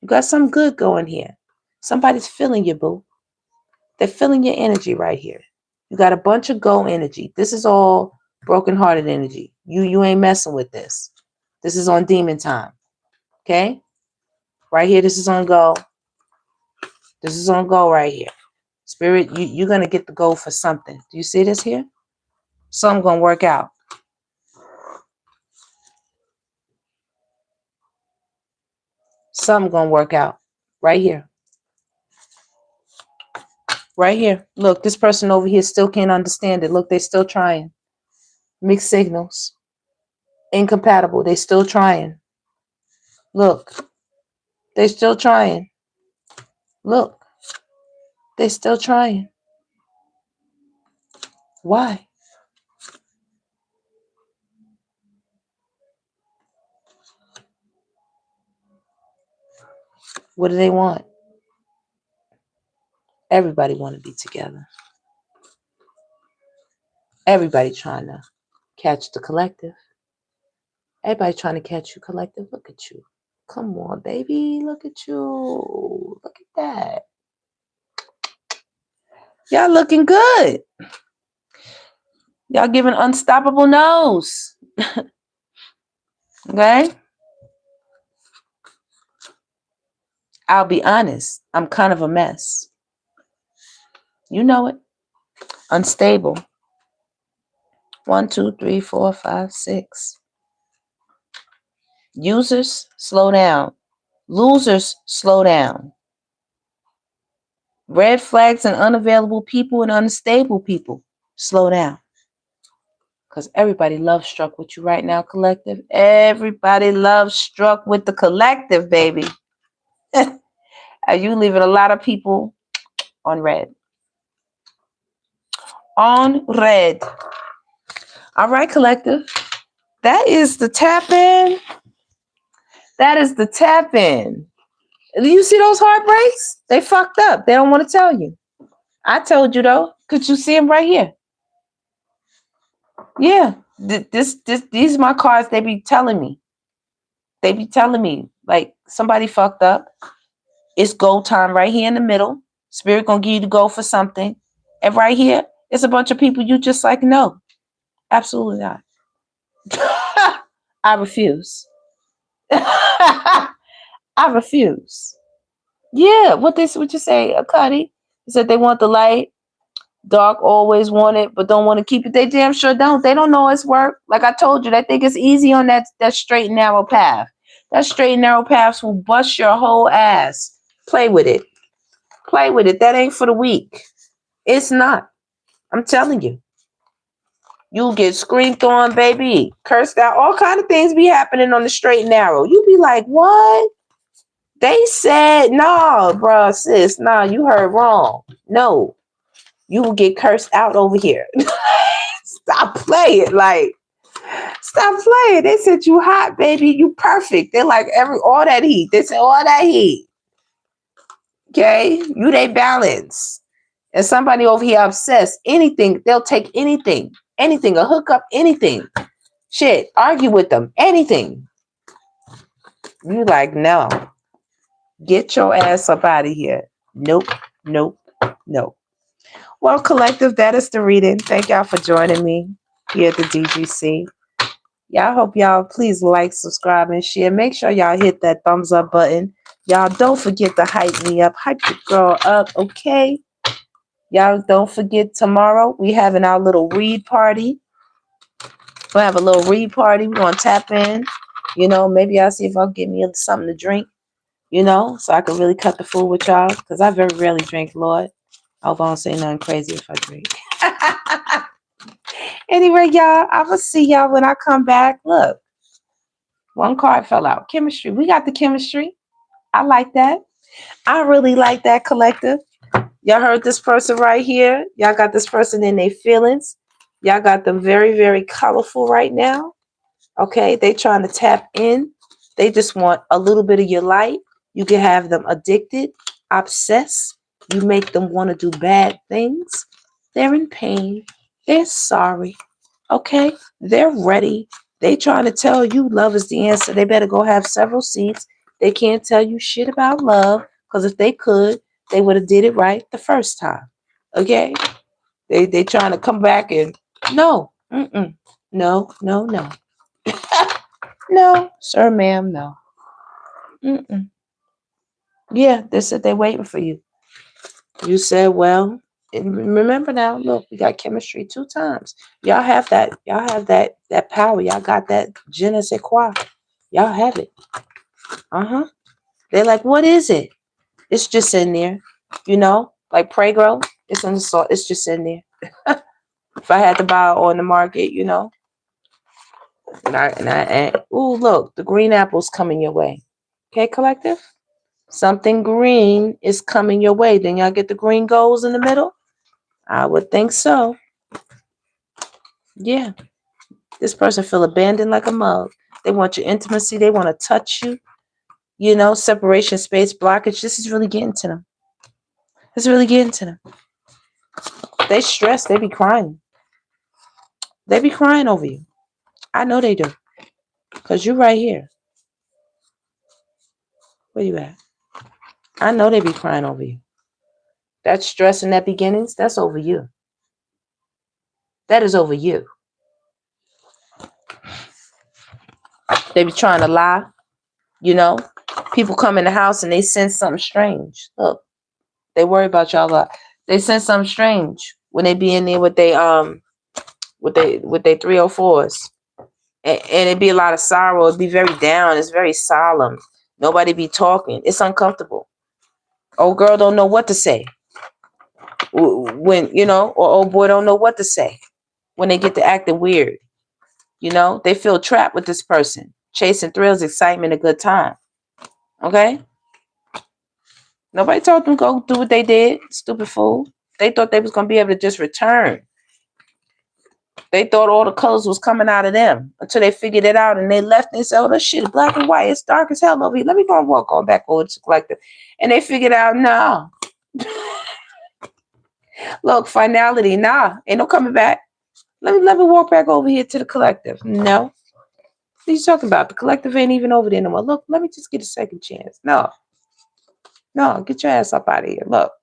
You got some good going here. Somebody's feeling you, boo. They're feeling your energy right here. You got a bunch of go energy. This is all broken-hearted energy. You ain't messing with this. This is on demon time. Okay? Right here, this is on go. This is on go right here. Spirit, you're going to get the go for something. Do you see this here? Something going to work out. Something going to work out. Right here. Right here. Look, this person over here still can't understand it. Look, they're still trying. Mixed signals. Incompatible. They're still trying. Look. They're still trying. Look. They're still trying. Why? What do they want? Everybody want to be together. Everybody trying to catch the collective. Everybody trying to catch you, collective. Look at you. Come on, baby. Look at you. Look at that. Y'all looking good. Y'all giving unstoppable no's. Okay? I'll be honest. I'm kind of a mess. You know it. Unstable. 1, 2, 3, 4, 5, 6. Users, slow down. Losers, slow down. Red flags and unavailable people and unstable people, slow down. Because everybody love struck with you right now, collective. Everybody love struck with the collective, baby. You leaving a lot of people on red. On red. All right, collective. That is the tap in. That is the tap in. Do you see those heartbreaks? They fucked up. They don't want to tell you. I told you though. Could you see them right here? Yeah. These are my cards. They be telling me. They be telling me like somebody fucked up. It's go time right here in the middle. Spirit gonna give you the go for something. And right here, it's a bunch of people you just like, no. Absolutely not. I refuse. I refuse. Yeah, what you say, Cuddy? He said they want the light. Dark always want it, but don't want to keep it. They damn sure don't. They don't know it's work. Like I told you, they think it's easy on that straight and narrow path. That straight and narrow paths will bust your whole ass. Play with it. Play with it. That ain't for the weak. It's not. I'm telling you. You'll get screamed on, baby. Cursed out. All kind of things be happening on the straight and narrow. You be like, what? They said, no, bro, sis. Nah, you heard wrong. No. You will get cursed out over here. Stop playing. Like, stop playing. They said you hot, baby. You perfect. They're like all that heat. They said all that heat. Okay? You they balance. And somebody over here obsessed. Anything. They'll take anything. Anything. A hookup. Anything. Shit. Argue with them. Anything. You like, no. Get your ass up out of here. Nope. Nope. Nope. Well, collective, that is the reading. Thank y'all for joining me here at the DGC. Y'all hope y'all please like, subscribe, and share. Make sure y'all hit that thumbs up button. Y'all don't forget to hype me up. Hype the girl up, okay? Y'all don't forget tomorrow we having our little read party. We'll have a little read party. We're going to tap in. You know, maybe I'll see if I'll get me something to drink, you know, so I can really cut the fool with y'all. Because I very rarely drink, Lord. I hope I don't say nothing crazy if I drink. Anyway, y'all, I'm going to see y'all when I come back. Look, one card fell out. Chemistry. We got the chemistry. I like that. I really like that, collective. Y'all heard this person right here. Y'all got this person in their feelings. Y'all got them very, very colorful right now. Okay, they trying to tap in. They just want a little bit of your light. You can have them addicted, obsessed. You make them want to do bad things. They're in pain. They're sorry. Okay? They're ready. They trying to tell you love is the answer. They better go have several seats. They can't tell you shit about love, because if they could, they would have did it right the first time. Okay? They trying to come back and no. Mm-mm. No, no, no. No, sir, ma'am, no. Mm-mm. Yeah, they said they're waiting for you. You said, well, and remember now, look, we got chemistry 2 times. Y'all have that. Y'all have that power. Y'all got that je ne sais quoi. Y'all have it. Uh-huh. They're like, what is it? It's just in there. You know, like Prey Grow. It's in the salt. It's just in there. If I had to buy it on the market, you know. Ooh, look, the green apple's coming your way. Okay, collective? Something green is coming your way. Then y'all get the green goals in the middle? I would think so. Yeah. This person feel abandoned like a mug. They want your intimacy. They want to touch you. You know, separation, space, blockage. This is really getting to them. It's really getting to them. They stressed. They be crying. They be crying over you. I know they do. Because you're right here. Where you at? I know they be crying over you. That stress in that beginnings, that's over you. That is over you. They be trying to lie. You know, people come in the house and they sense something strange. Look, they worry about y'all a lot. They sense something strange when they be in there with they 304s. And it'd be a lot of sorrow. It'd be very down. It's very solemn. Nobody be talking. It's uncomfortable. Old girl don't know what to say. When, you know, or old boy don't know what to say when they get to acting weird. You know, they feel trapped with this person. Chasing thrills, excitement, a good time. Okay? Nobody told them to go do what they did. Stupid fool. They thought they was going to be able to just return. They thought all the colors was coming out of them until they figured it out and they left and said, oh, this shit is black and white. It's dark as hell over here. Let me go and walk on back over to the collective. And they figured out, no. Look, finality, nah. Ain't no coming back. Let me walk back over here to the collective. No. What are you talking about? The collective ain't even over there no more. Look, let me just get a second chance. No. No, get your ass up out of here. Look.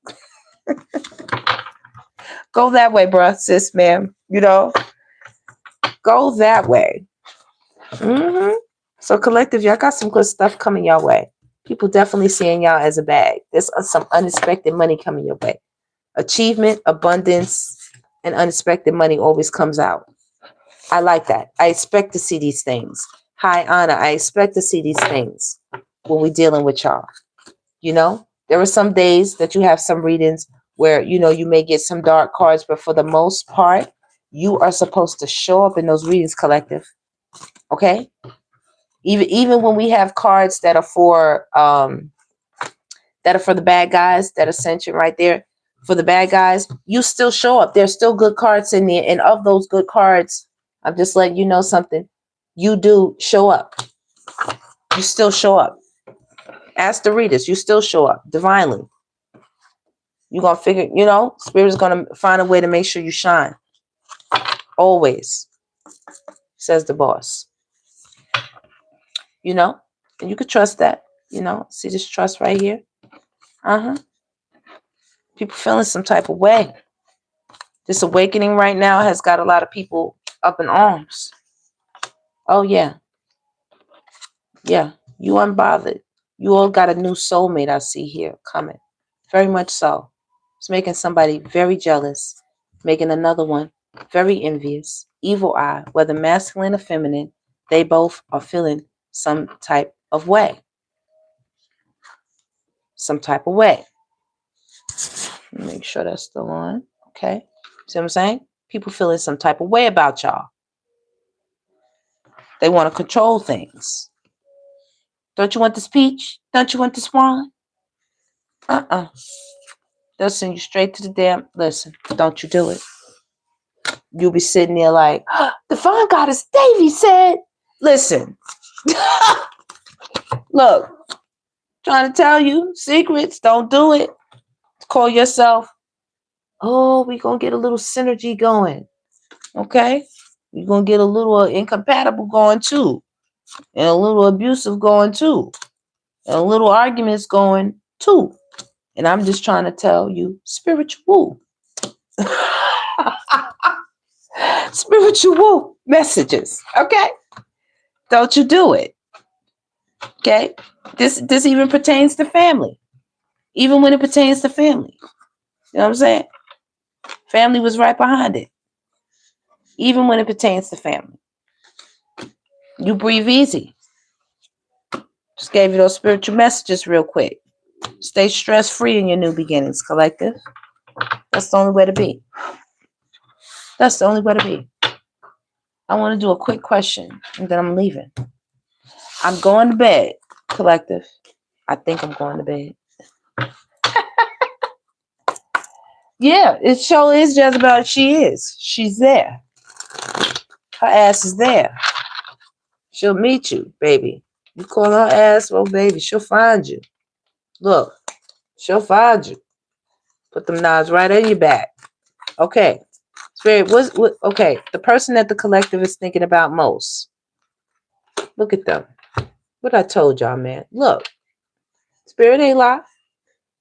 Go that way, bruh, sis, ma'am. You know? Go that way. Mm-hmm. So, collective, y'all got some good stuff coming your way. People definitely seeing y'all as a bag. There's some unexpected money coming your way. Achievement, abundance, and unexpected money always comes out. I like that. I expect to see these things. High honor. I expect to see these things when we're dealing with y'all. You know, there are some days that you have some readings where, you know, you may get some dark cards, but for the most part, you are supposed to show up in those readings, collective. Okay? Even when we have cards that are for the bad guys, that ascension right there, for the bad guys, you still show up. There's still good cards in there. And of those good cards, I'm just letting you know something. You do show up. You still show up. Ask the readers. You still show up divinely. You're going to figure, you know, Spirit's going to find a way to make sure you shine. Always, says the boss. You know, and you could trust that. You know, see this trust right here? Uh-huh. People feeling some type of way. This awakening right now has got a lot of people up in arms. Oh, yeah. Yeah, you unbothered. You all got a new soulmate I see here coming. Very much so. It's making somebody very jealous. Making another one very envious. Evil eye, whether masculine or feminine, they both are feeling some type of way. Some type of way. Make sure that's still on. Okay. See what I'm saying? People feeling some type of way about y'all. They want to control things. Don't you want this peach? Don't you want this wine? They'll send you straight to the damn. Listen, don't you do it. You'll be sitting there like, Divine Goddess Davy said. Listen. Look. Trying to tell you secrets. Don't do it. call yourself, oh, we're going to get a little synergy going. Okay? We're going to get a little incompatible going too. And a little abusive going too. And a little arguments going too. And I'm just trying to tell you spiritual. Spiritual messages. Okay? Don't you do it. Okay? This even pertains to family. Even when it pertains to family. You know what I'm saying? Family was right behind it. Even when it pertains to family. You breathe easy. Just gave you those spiritual messages real quick. Stay stress-free in your new beginnings, collective. That's the only way to be. That's the only way to be. I want to do a quick question, and then I'm leaving. I'm going to bed, collective. I think I'm going to bed. Yeah, it sure is Jezebel. She is. She's there. Her ass is there. She'll meet you, baby. You call her ass, well, baby, she'll find you. Look, she'll find you. Put them knives right in your back. Okay. Spirit, okay, the person that the collective is thinking about most. Look at them. What I told y'all, man. Look. Spirit ain't lie.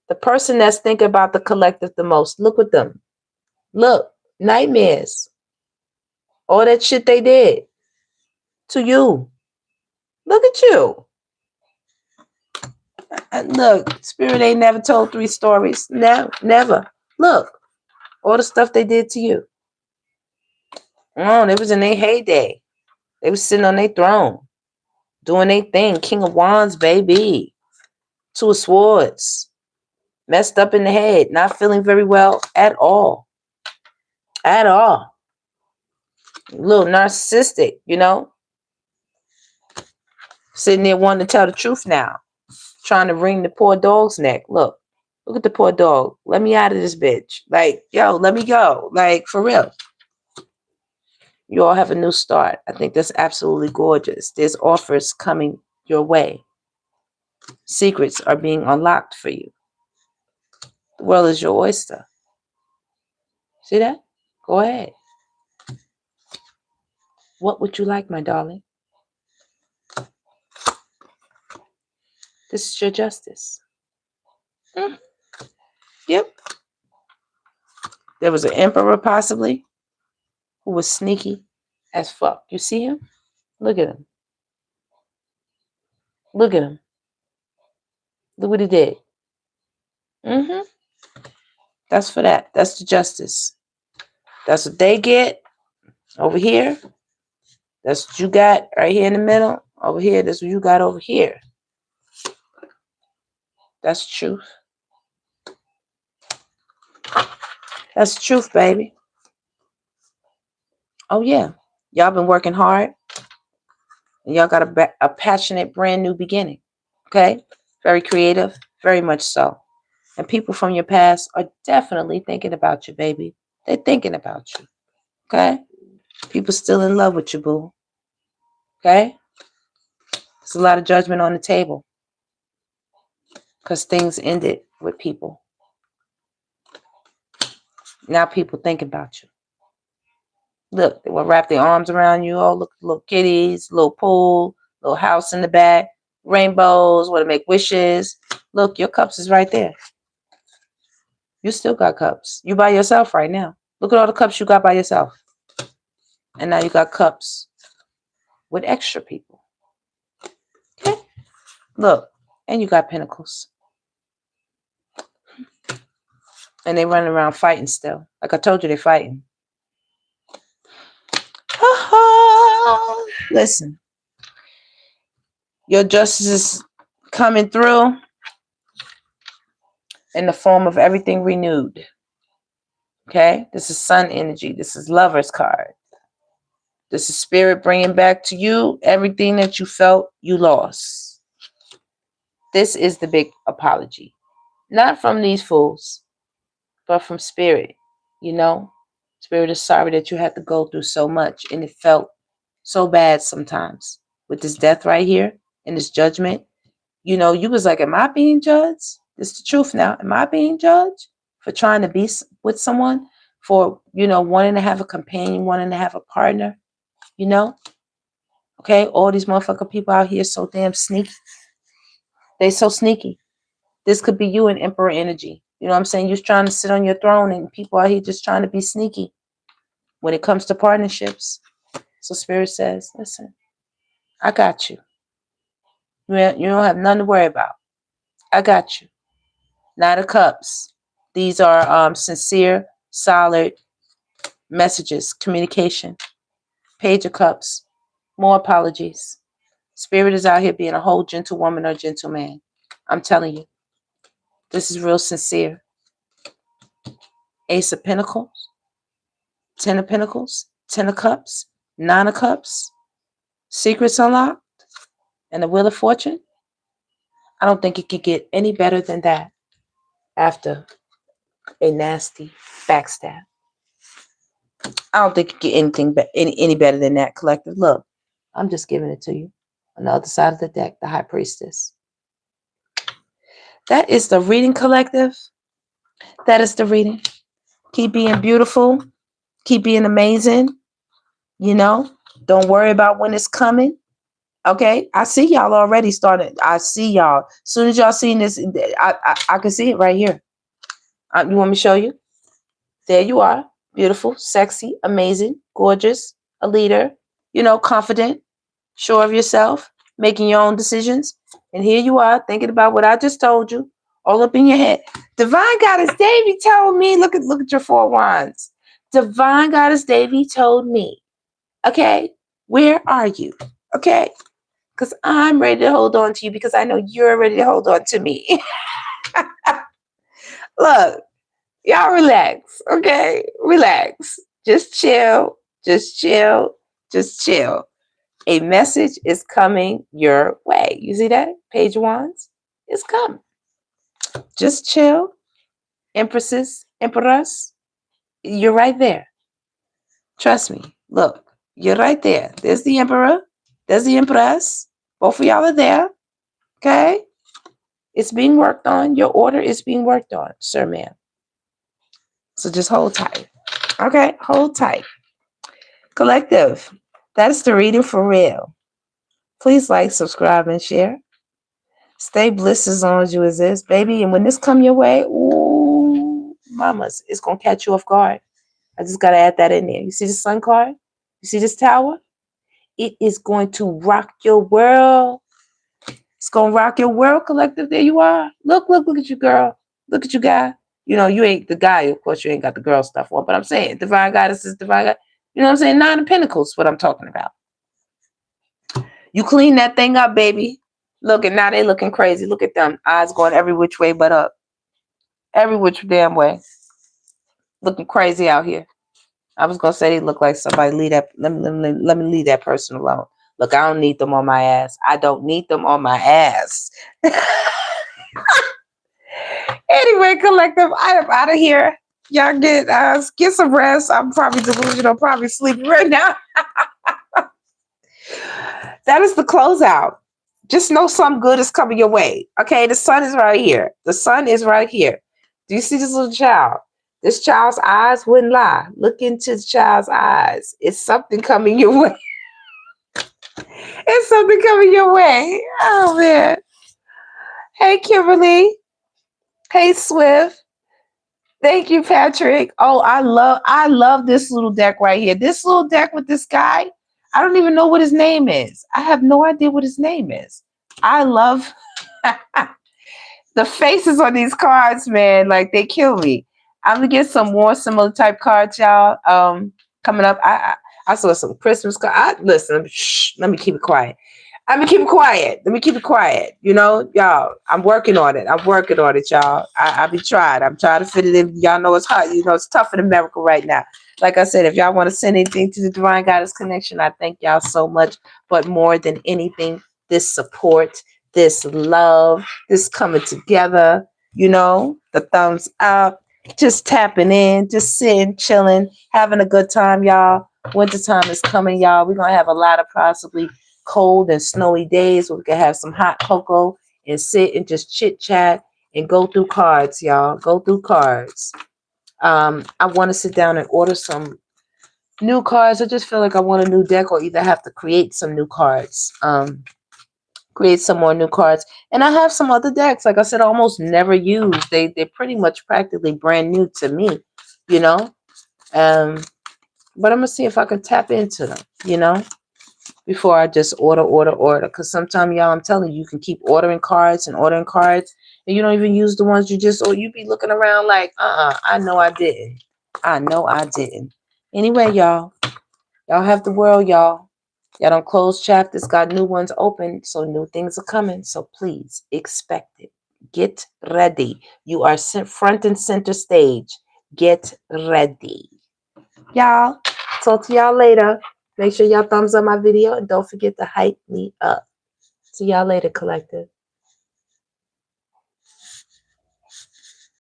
The person that's thinking about the collective the most. Look at them. Look. Nightmares. All that shit they did. To you. Look at you. Look. Spirit ain't never told 3 stories. Never. Look. All the stuff they did to you. Oh, they was in their heyday. They was sitting on their throne. Doing their thing. King of Wands, baby. 2 of Swords. Messed up in the head. Not feeling very well at all. At all. A little narcissistic, you know. Sitting there wanting to tell the truth now. Trying to wring the poor dog's neck. Look. Look at the poor dog. Let me out of this bitch. Like, yo, let me go. Like, for real. You all have a new start. I think that's absolutely gorgeous. There's offers coming your way. Secrets are being unlocked for you. The world is your oyster. See that? Go ahead. What would you like, my darling? This is your justice. Yep. There was an emperor possibly who was sneaky as fuck. You see him? Look at him. Look at him. Look what he did. That's for that. That's the justice. That's what they get over here. That's what you got right here in the middle. Over here, that's what you got over here. That's the truth. That's the truth, baby. Oh, yeah. Y'all been working hard. And y'all got a passionate, brand new beginning. Okay? Very creative. Very much so. And people from your past are definitely thinking about you, baby. They're thinking about you. Okay? People still in love with you, boo. Okay? There's a lot of judgment on the table. Because things ended with people. Now people think about you. Look, they will wrap their arms around you. Oh, look, little kitties, little pool, little house in the back, rainbows, want to make wishes. Look, your cups is right there. You still got cups. You by yourself right now. Look at all the cups you got by yourself. And now you got cups with extra people. Okay? Look, and you got pentacles. And they running around fighting still. Like I told you, they're fighting. Listen. Your justice is coming through in the form of everything renewed. Okay? This is sun energy. This is lover's card. This is spirit bringing back to you everything that you felt you lost. This is the big apology. Not from these fools, but from spirit. You know? Spirit is sorry that you had to go through so much and it felt so bad sometimes. With this death right here and this judgment, you know, you was like, am I being judged? This is the truth now. Am I being judged? for trying to be with someone, for, you know, wanting to have a companion, wanting to have a partner, you know? Okay, all these motherfucking people out here so damn sneaky. They so sneaky. This could be you in Emperor energy. You know what I'm saying? You're trying to sit on your throne and people out here just trying to be sneaky when it comes to partnerships. So Spirit says, listen, I got you. You don't have nothing to worry about. I got you. Knight of Cups. These are sincere, solid messages, communication. Page of Cups. More apologies. Spirit is out here being a whole gentlewoman or gentleman. I'm telling you. This is real sincere. Ace of Pentacles. 10 of Pentacles. 10 of Cups. 9 of Cups. Secrets unlocked. And the Wheel of Fortune. I don't think it could get any better than that after a nasty backstab. I don't think it could get anything any better than that, collective. Look, I'm just giving it to you. On the other side of the deck, the High Priestess. That is the reading, collective. That is the reading. Keep being beautiful. Keep being amazing. You know, don't worry about when it's coming. Okay, I see y'all already started. I see y'all. As soon as y'all seen this, I can see it right here. You want me to show you? There you are. Beautiful, sexy, amazing, gorgeous, a leader, you know, confident, sure of yourself, making your own decisions. And here you are thinking about what I just told you, all up in your head. Divine Goddess Davy told me, look at your 4 wands. Divine Goddess Davy told me, okay, where are you? Okay, because I'm ready to hold on to you because I know you're ready to hold on to me. Look, y'all relax, okay? Relax. Just chill. Just chill. Just chill. A message is coming your way. You see that? Page of Wands is coming. Just chill. Empresses, Emperors, you're right there. Trust me. Look, you're right there. There's the Emperor. There's the Empress. Both of y'all are there. Okay? It's being worked on. Your order is being worked on, sir, ma'am. So just hold tight. Okay? Hold tight. Collective, that's the reading for real. Please like, subscribe, and share. Stay blissed as long as you exist, baby. And when this come your way, ooh, mamas, it's going to catch you off guard. I just got to add that in there. You see the sun card? You see this tower? It is going to rock your world. It's going to rock your world, collective. There you are. Look at you, girl. Look at you, guy. You know, you ain't the guy. Of course, you ain't got the girl stuff on. But I'm saying, Divine Goddess is Divine Goddess. You know what I'm saying? 9 of Pentacles, what I'm talking about. You clean that thing up, baby. Look, and now they looking crazy. Look at them. Eyes going every which way but up. Every which damn way. Looking crazy out here. I was going to say they look like somebody. Let me leave that person alone. Look, I don't need them on my ass. I don't need them on my ass. Anyway, collective, I am out of here. Y'all get some rest. I'm probably delusional, probably sleeping right now. That is the closeout. Just know something good is coming your way. Okay, the sun is right here. The sun is right here. Do you see this little child? This child's eyes wouldn't lie. Look into the child's eyes. It's something coming your way. It's something coming your way. Oh, man. Hey, Kimberly. Hey, Swift. Thank you, Patrick. Oh, I love this little deck right here. This little deck with this guy. I don't even know what his name is. I have no idea what his name is. I love the faces on these cards, man. Like, they kill me. I'm gonna get some more similar type cards, y'all. Coming up. I saw some Christmas cards. Listen, let me keep it quiet. Let me keep it quiet. You know, y'all, I'm working on it. Y'all. I be trying. I'm trying to fit it in. Y'all know it's hot. You know, it's tough in America right now. Like I said, if y'all want to send anything to the Divine Goddess Connection, I thank y'all so much. But more than anything, this support, this love, this coming together, you know, the thumbs up, just tapping in, just sitting, chilling, having a good time, y'all. Winter time is coming, y'all. We're going to have a lot of possibly cold and snowy days where we can have some hot cocoa and sit and just chit chat and go through cards, y'all. Go through cards. I want to sit down and order some new cards. I just feel like I want a new deck, or either have to create some new cards. Create some more new cards. And I have some other decks, like I said, I almost never use. They're pretty much practically brand new to me, you know. But I'm gonna see if I can tap into them, you know, before I just order. Because sometimes, y'all, I'm telling you, you can keep ordering cards, and you don't even use the ones you just, or you be looking around like, I know I didn't. I know I didn't. Anyway, y'all have the world, y'all. Y'all don't close chapters, got new ones open, so new things are coming. So please expect it. Get ready. You are front and center stage. Get ready. Y'all, talk to y'all later. Make sure y'all thumbs up my video, and don't forget to hype me up. See y'all later, collective.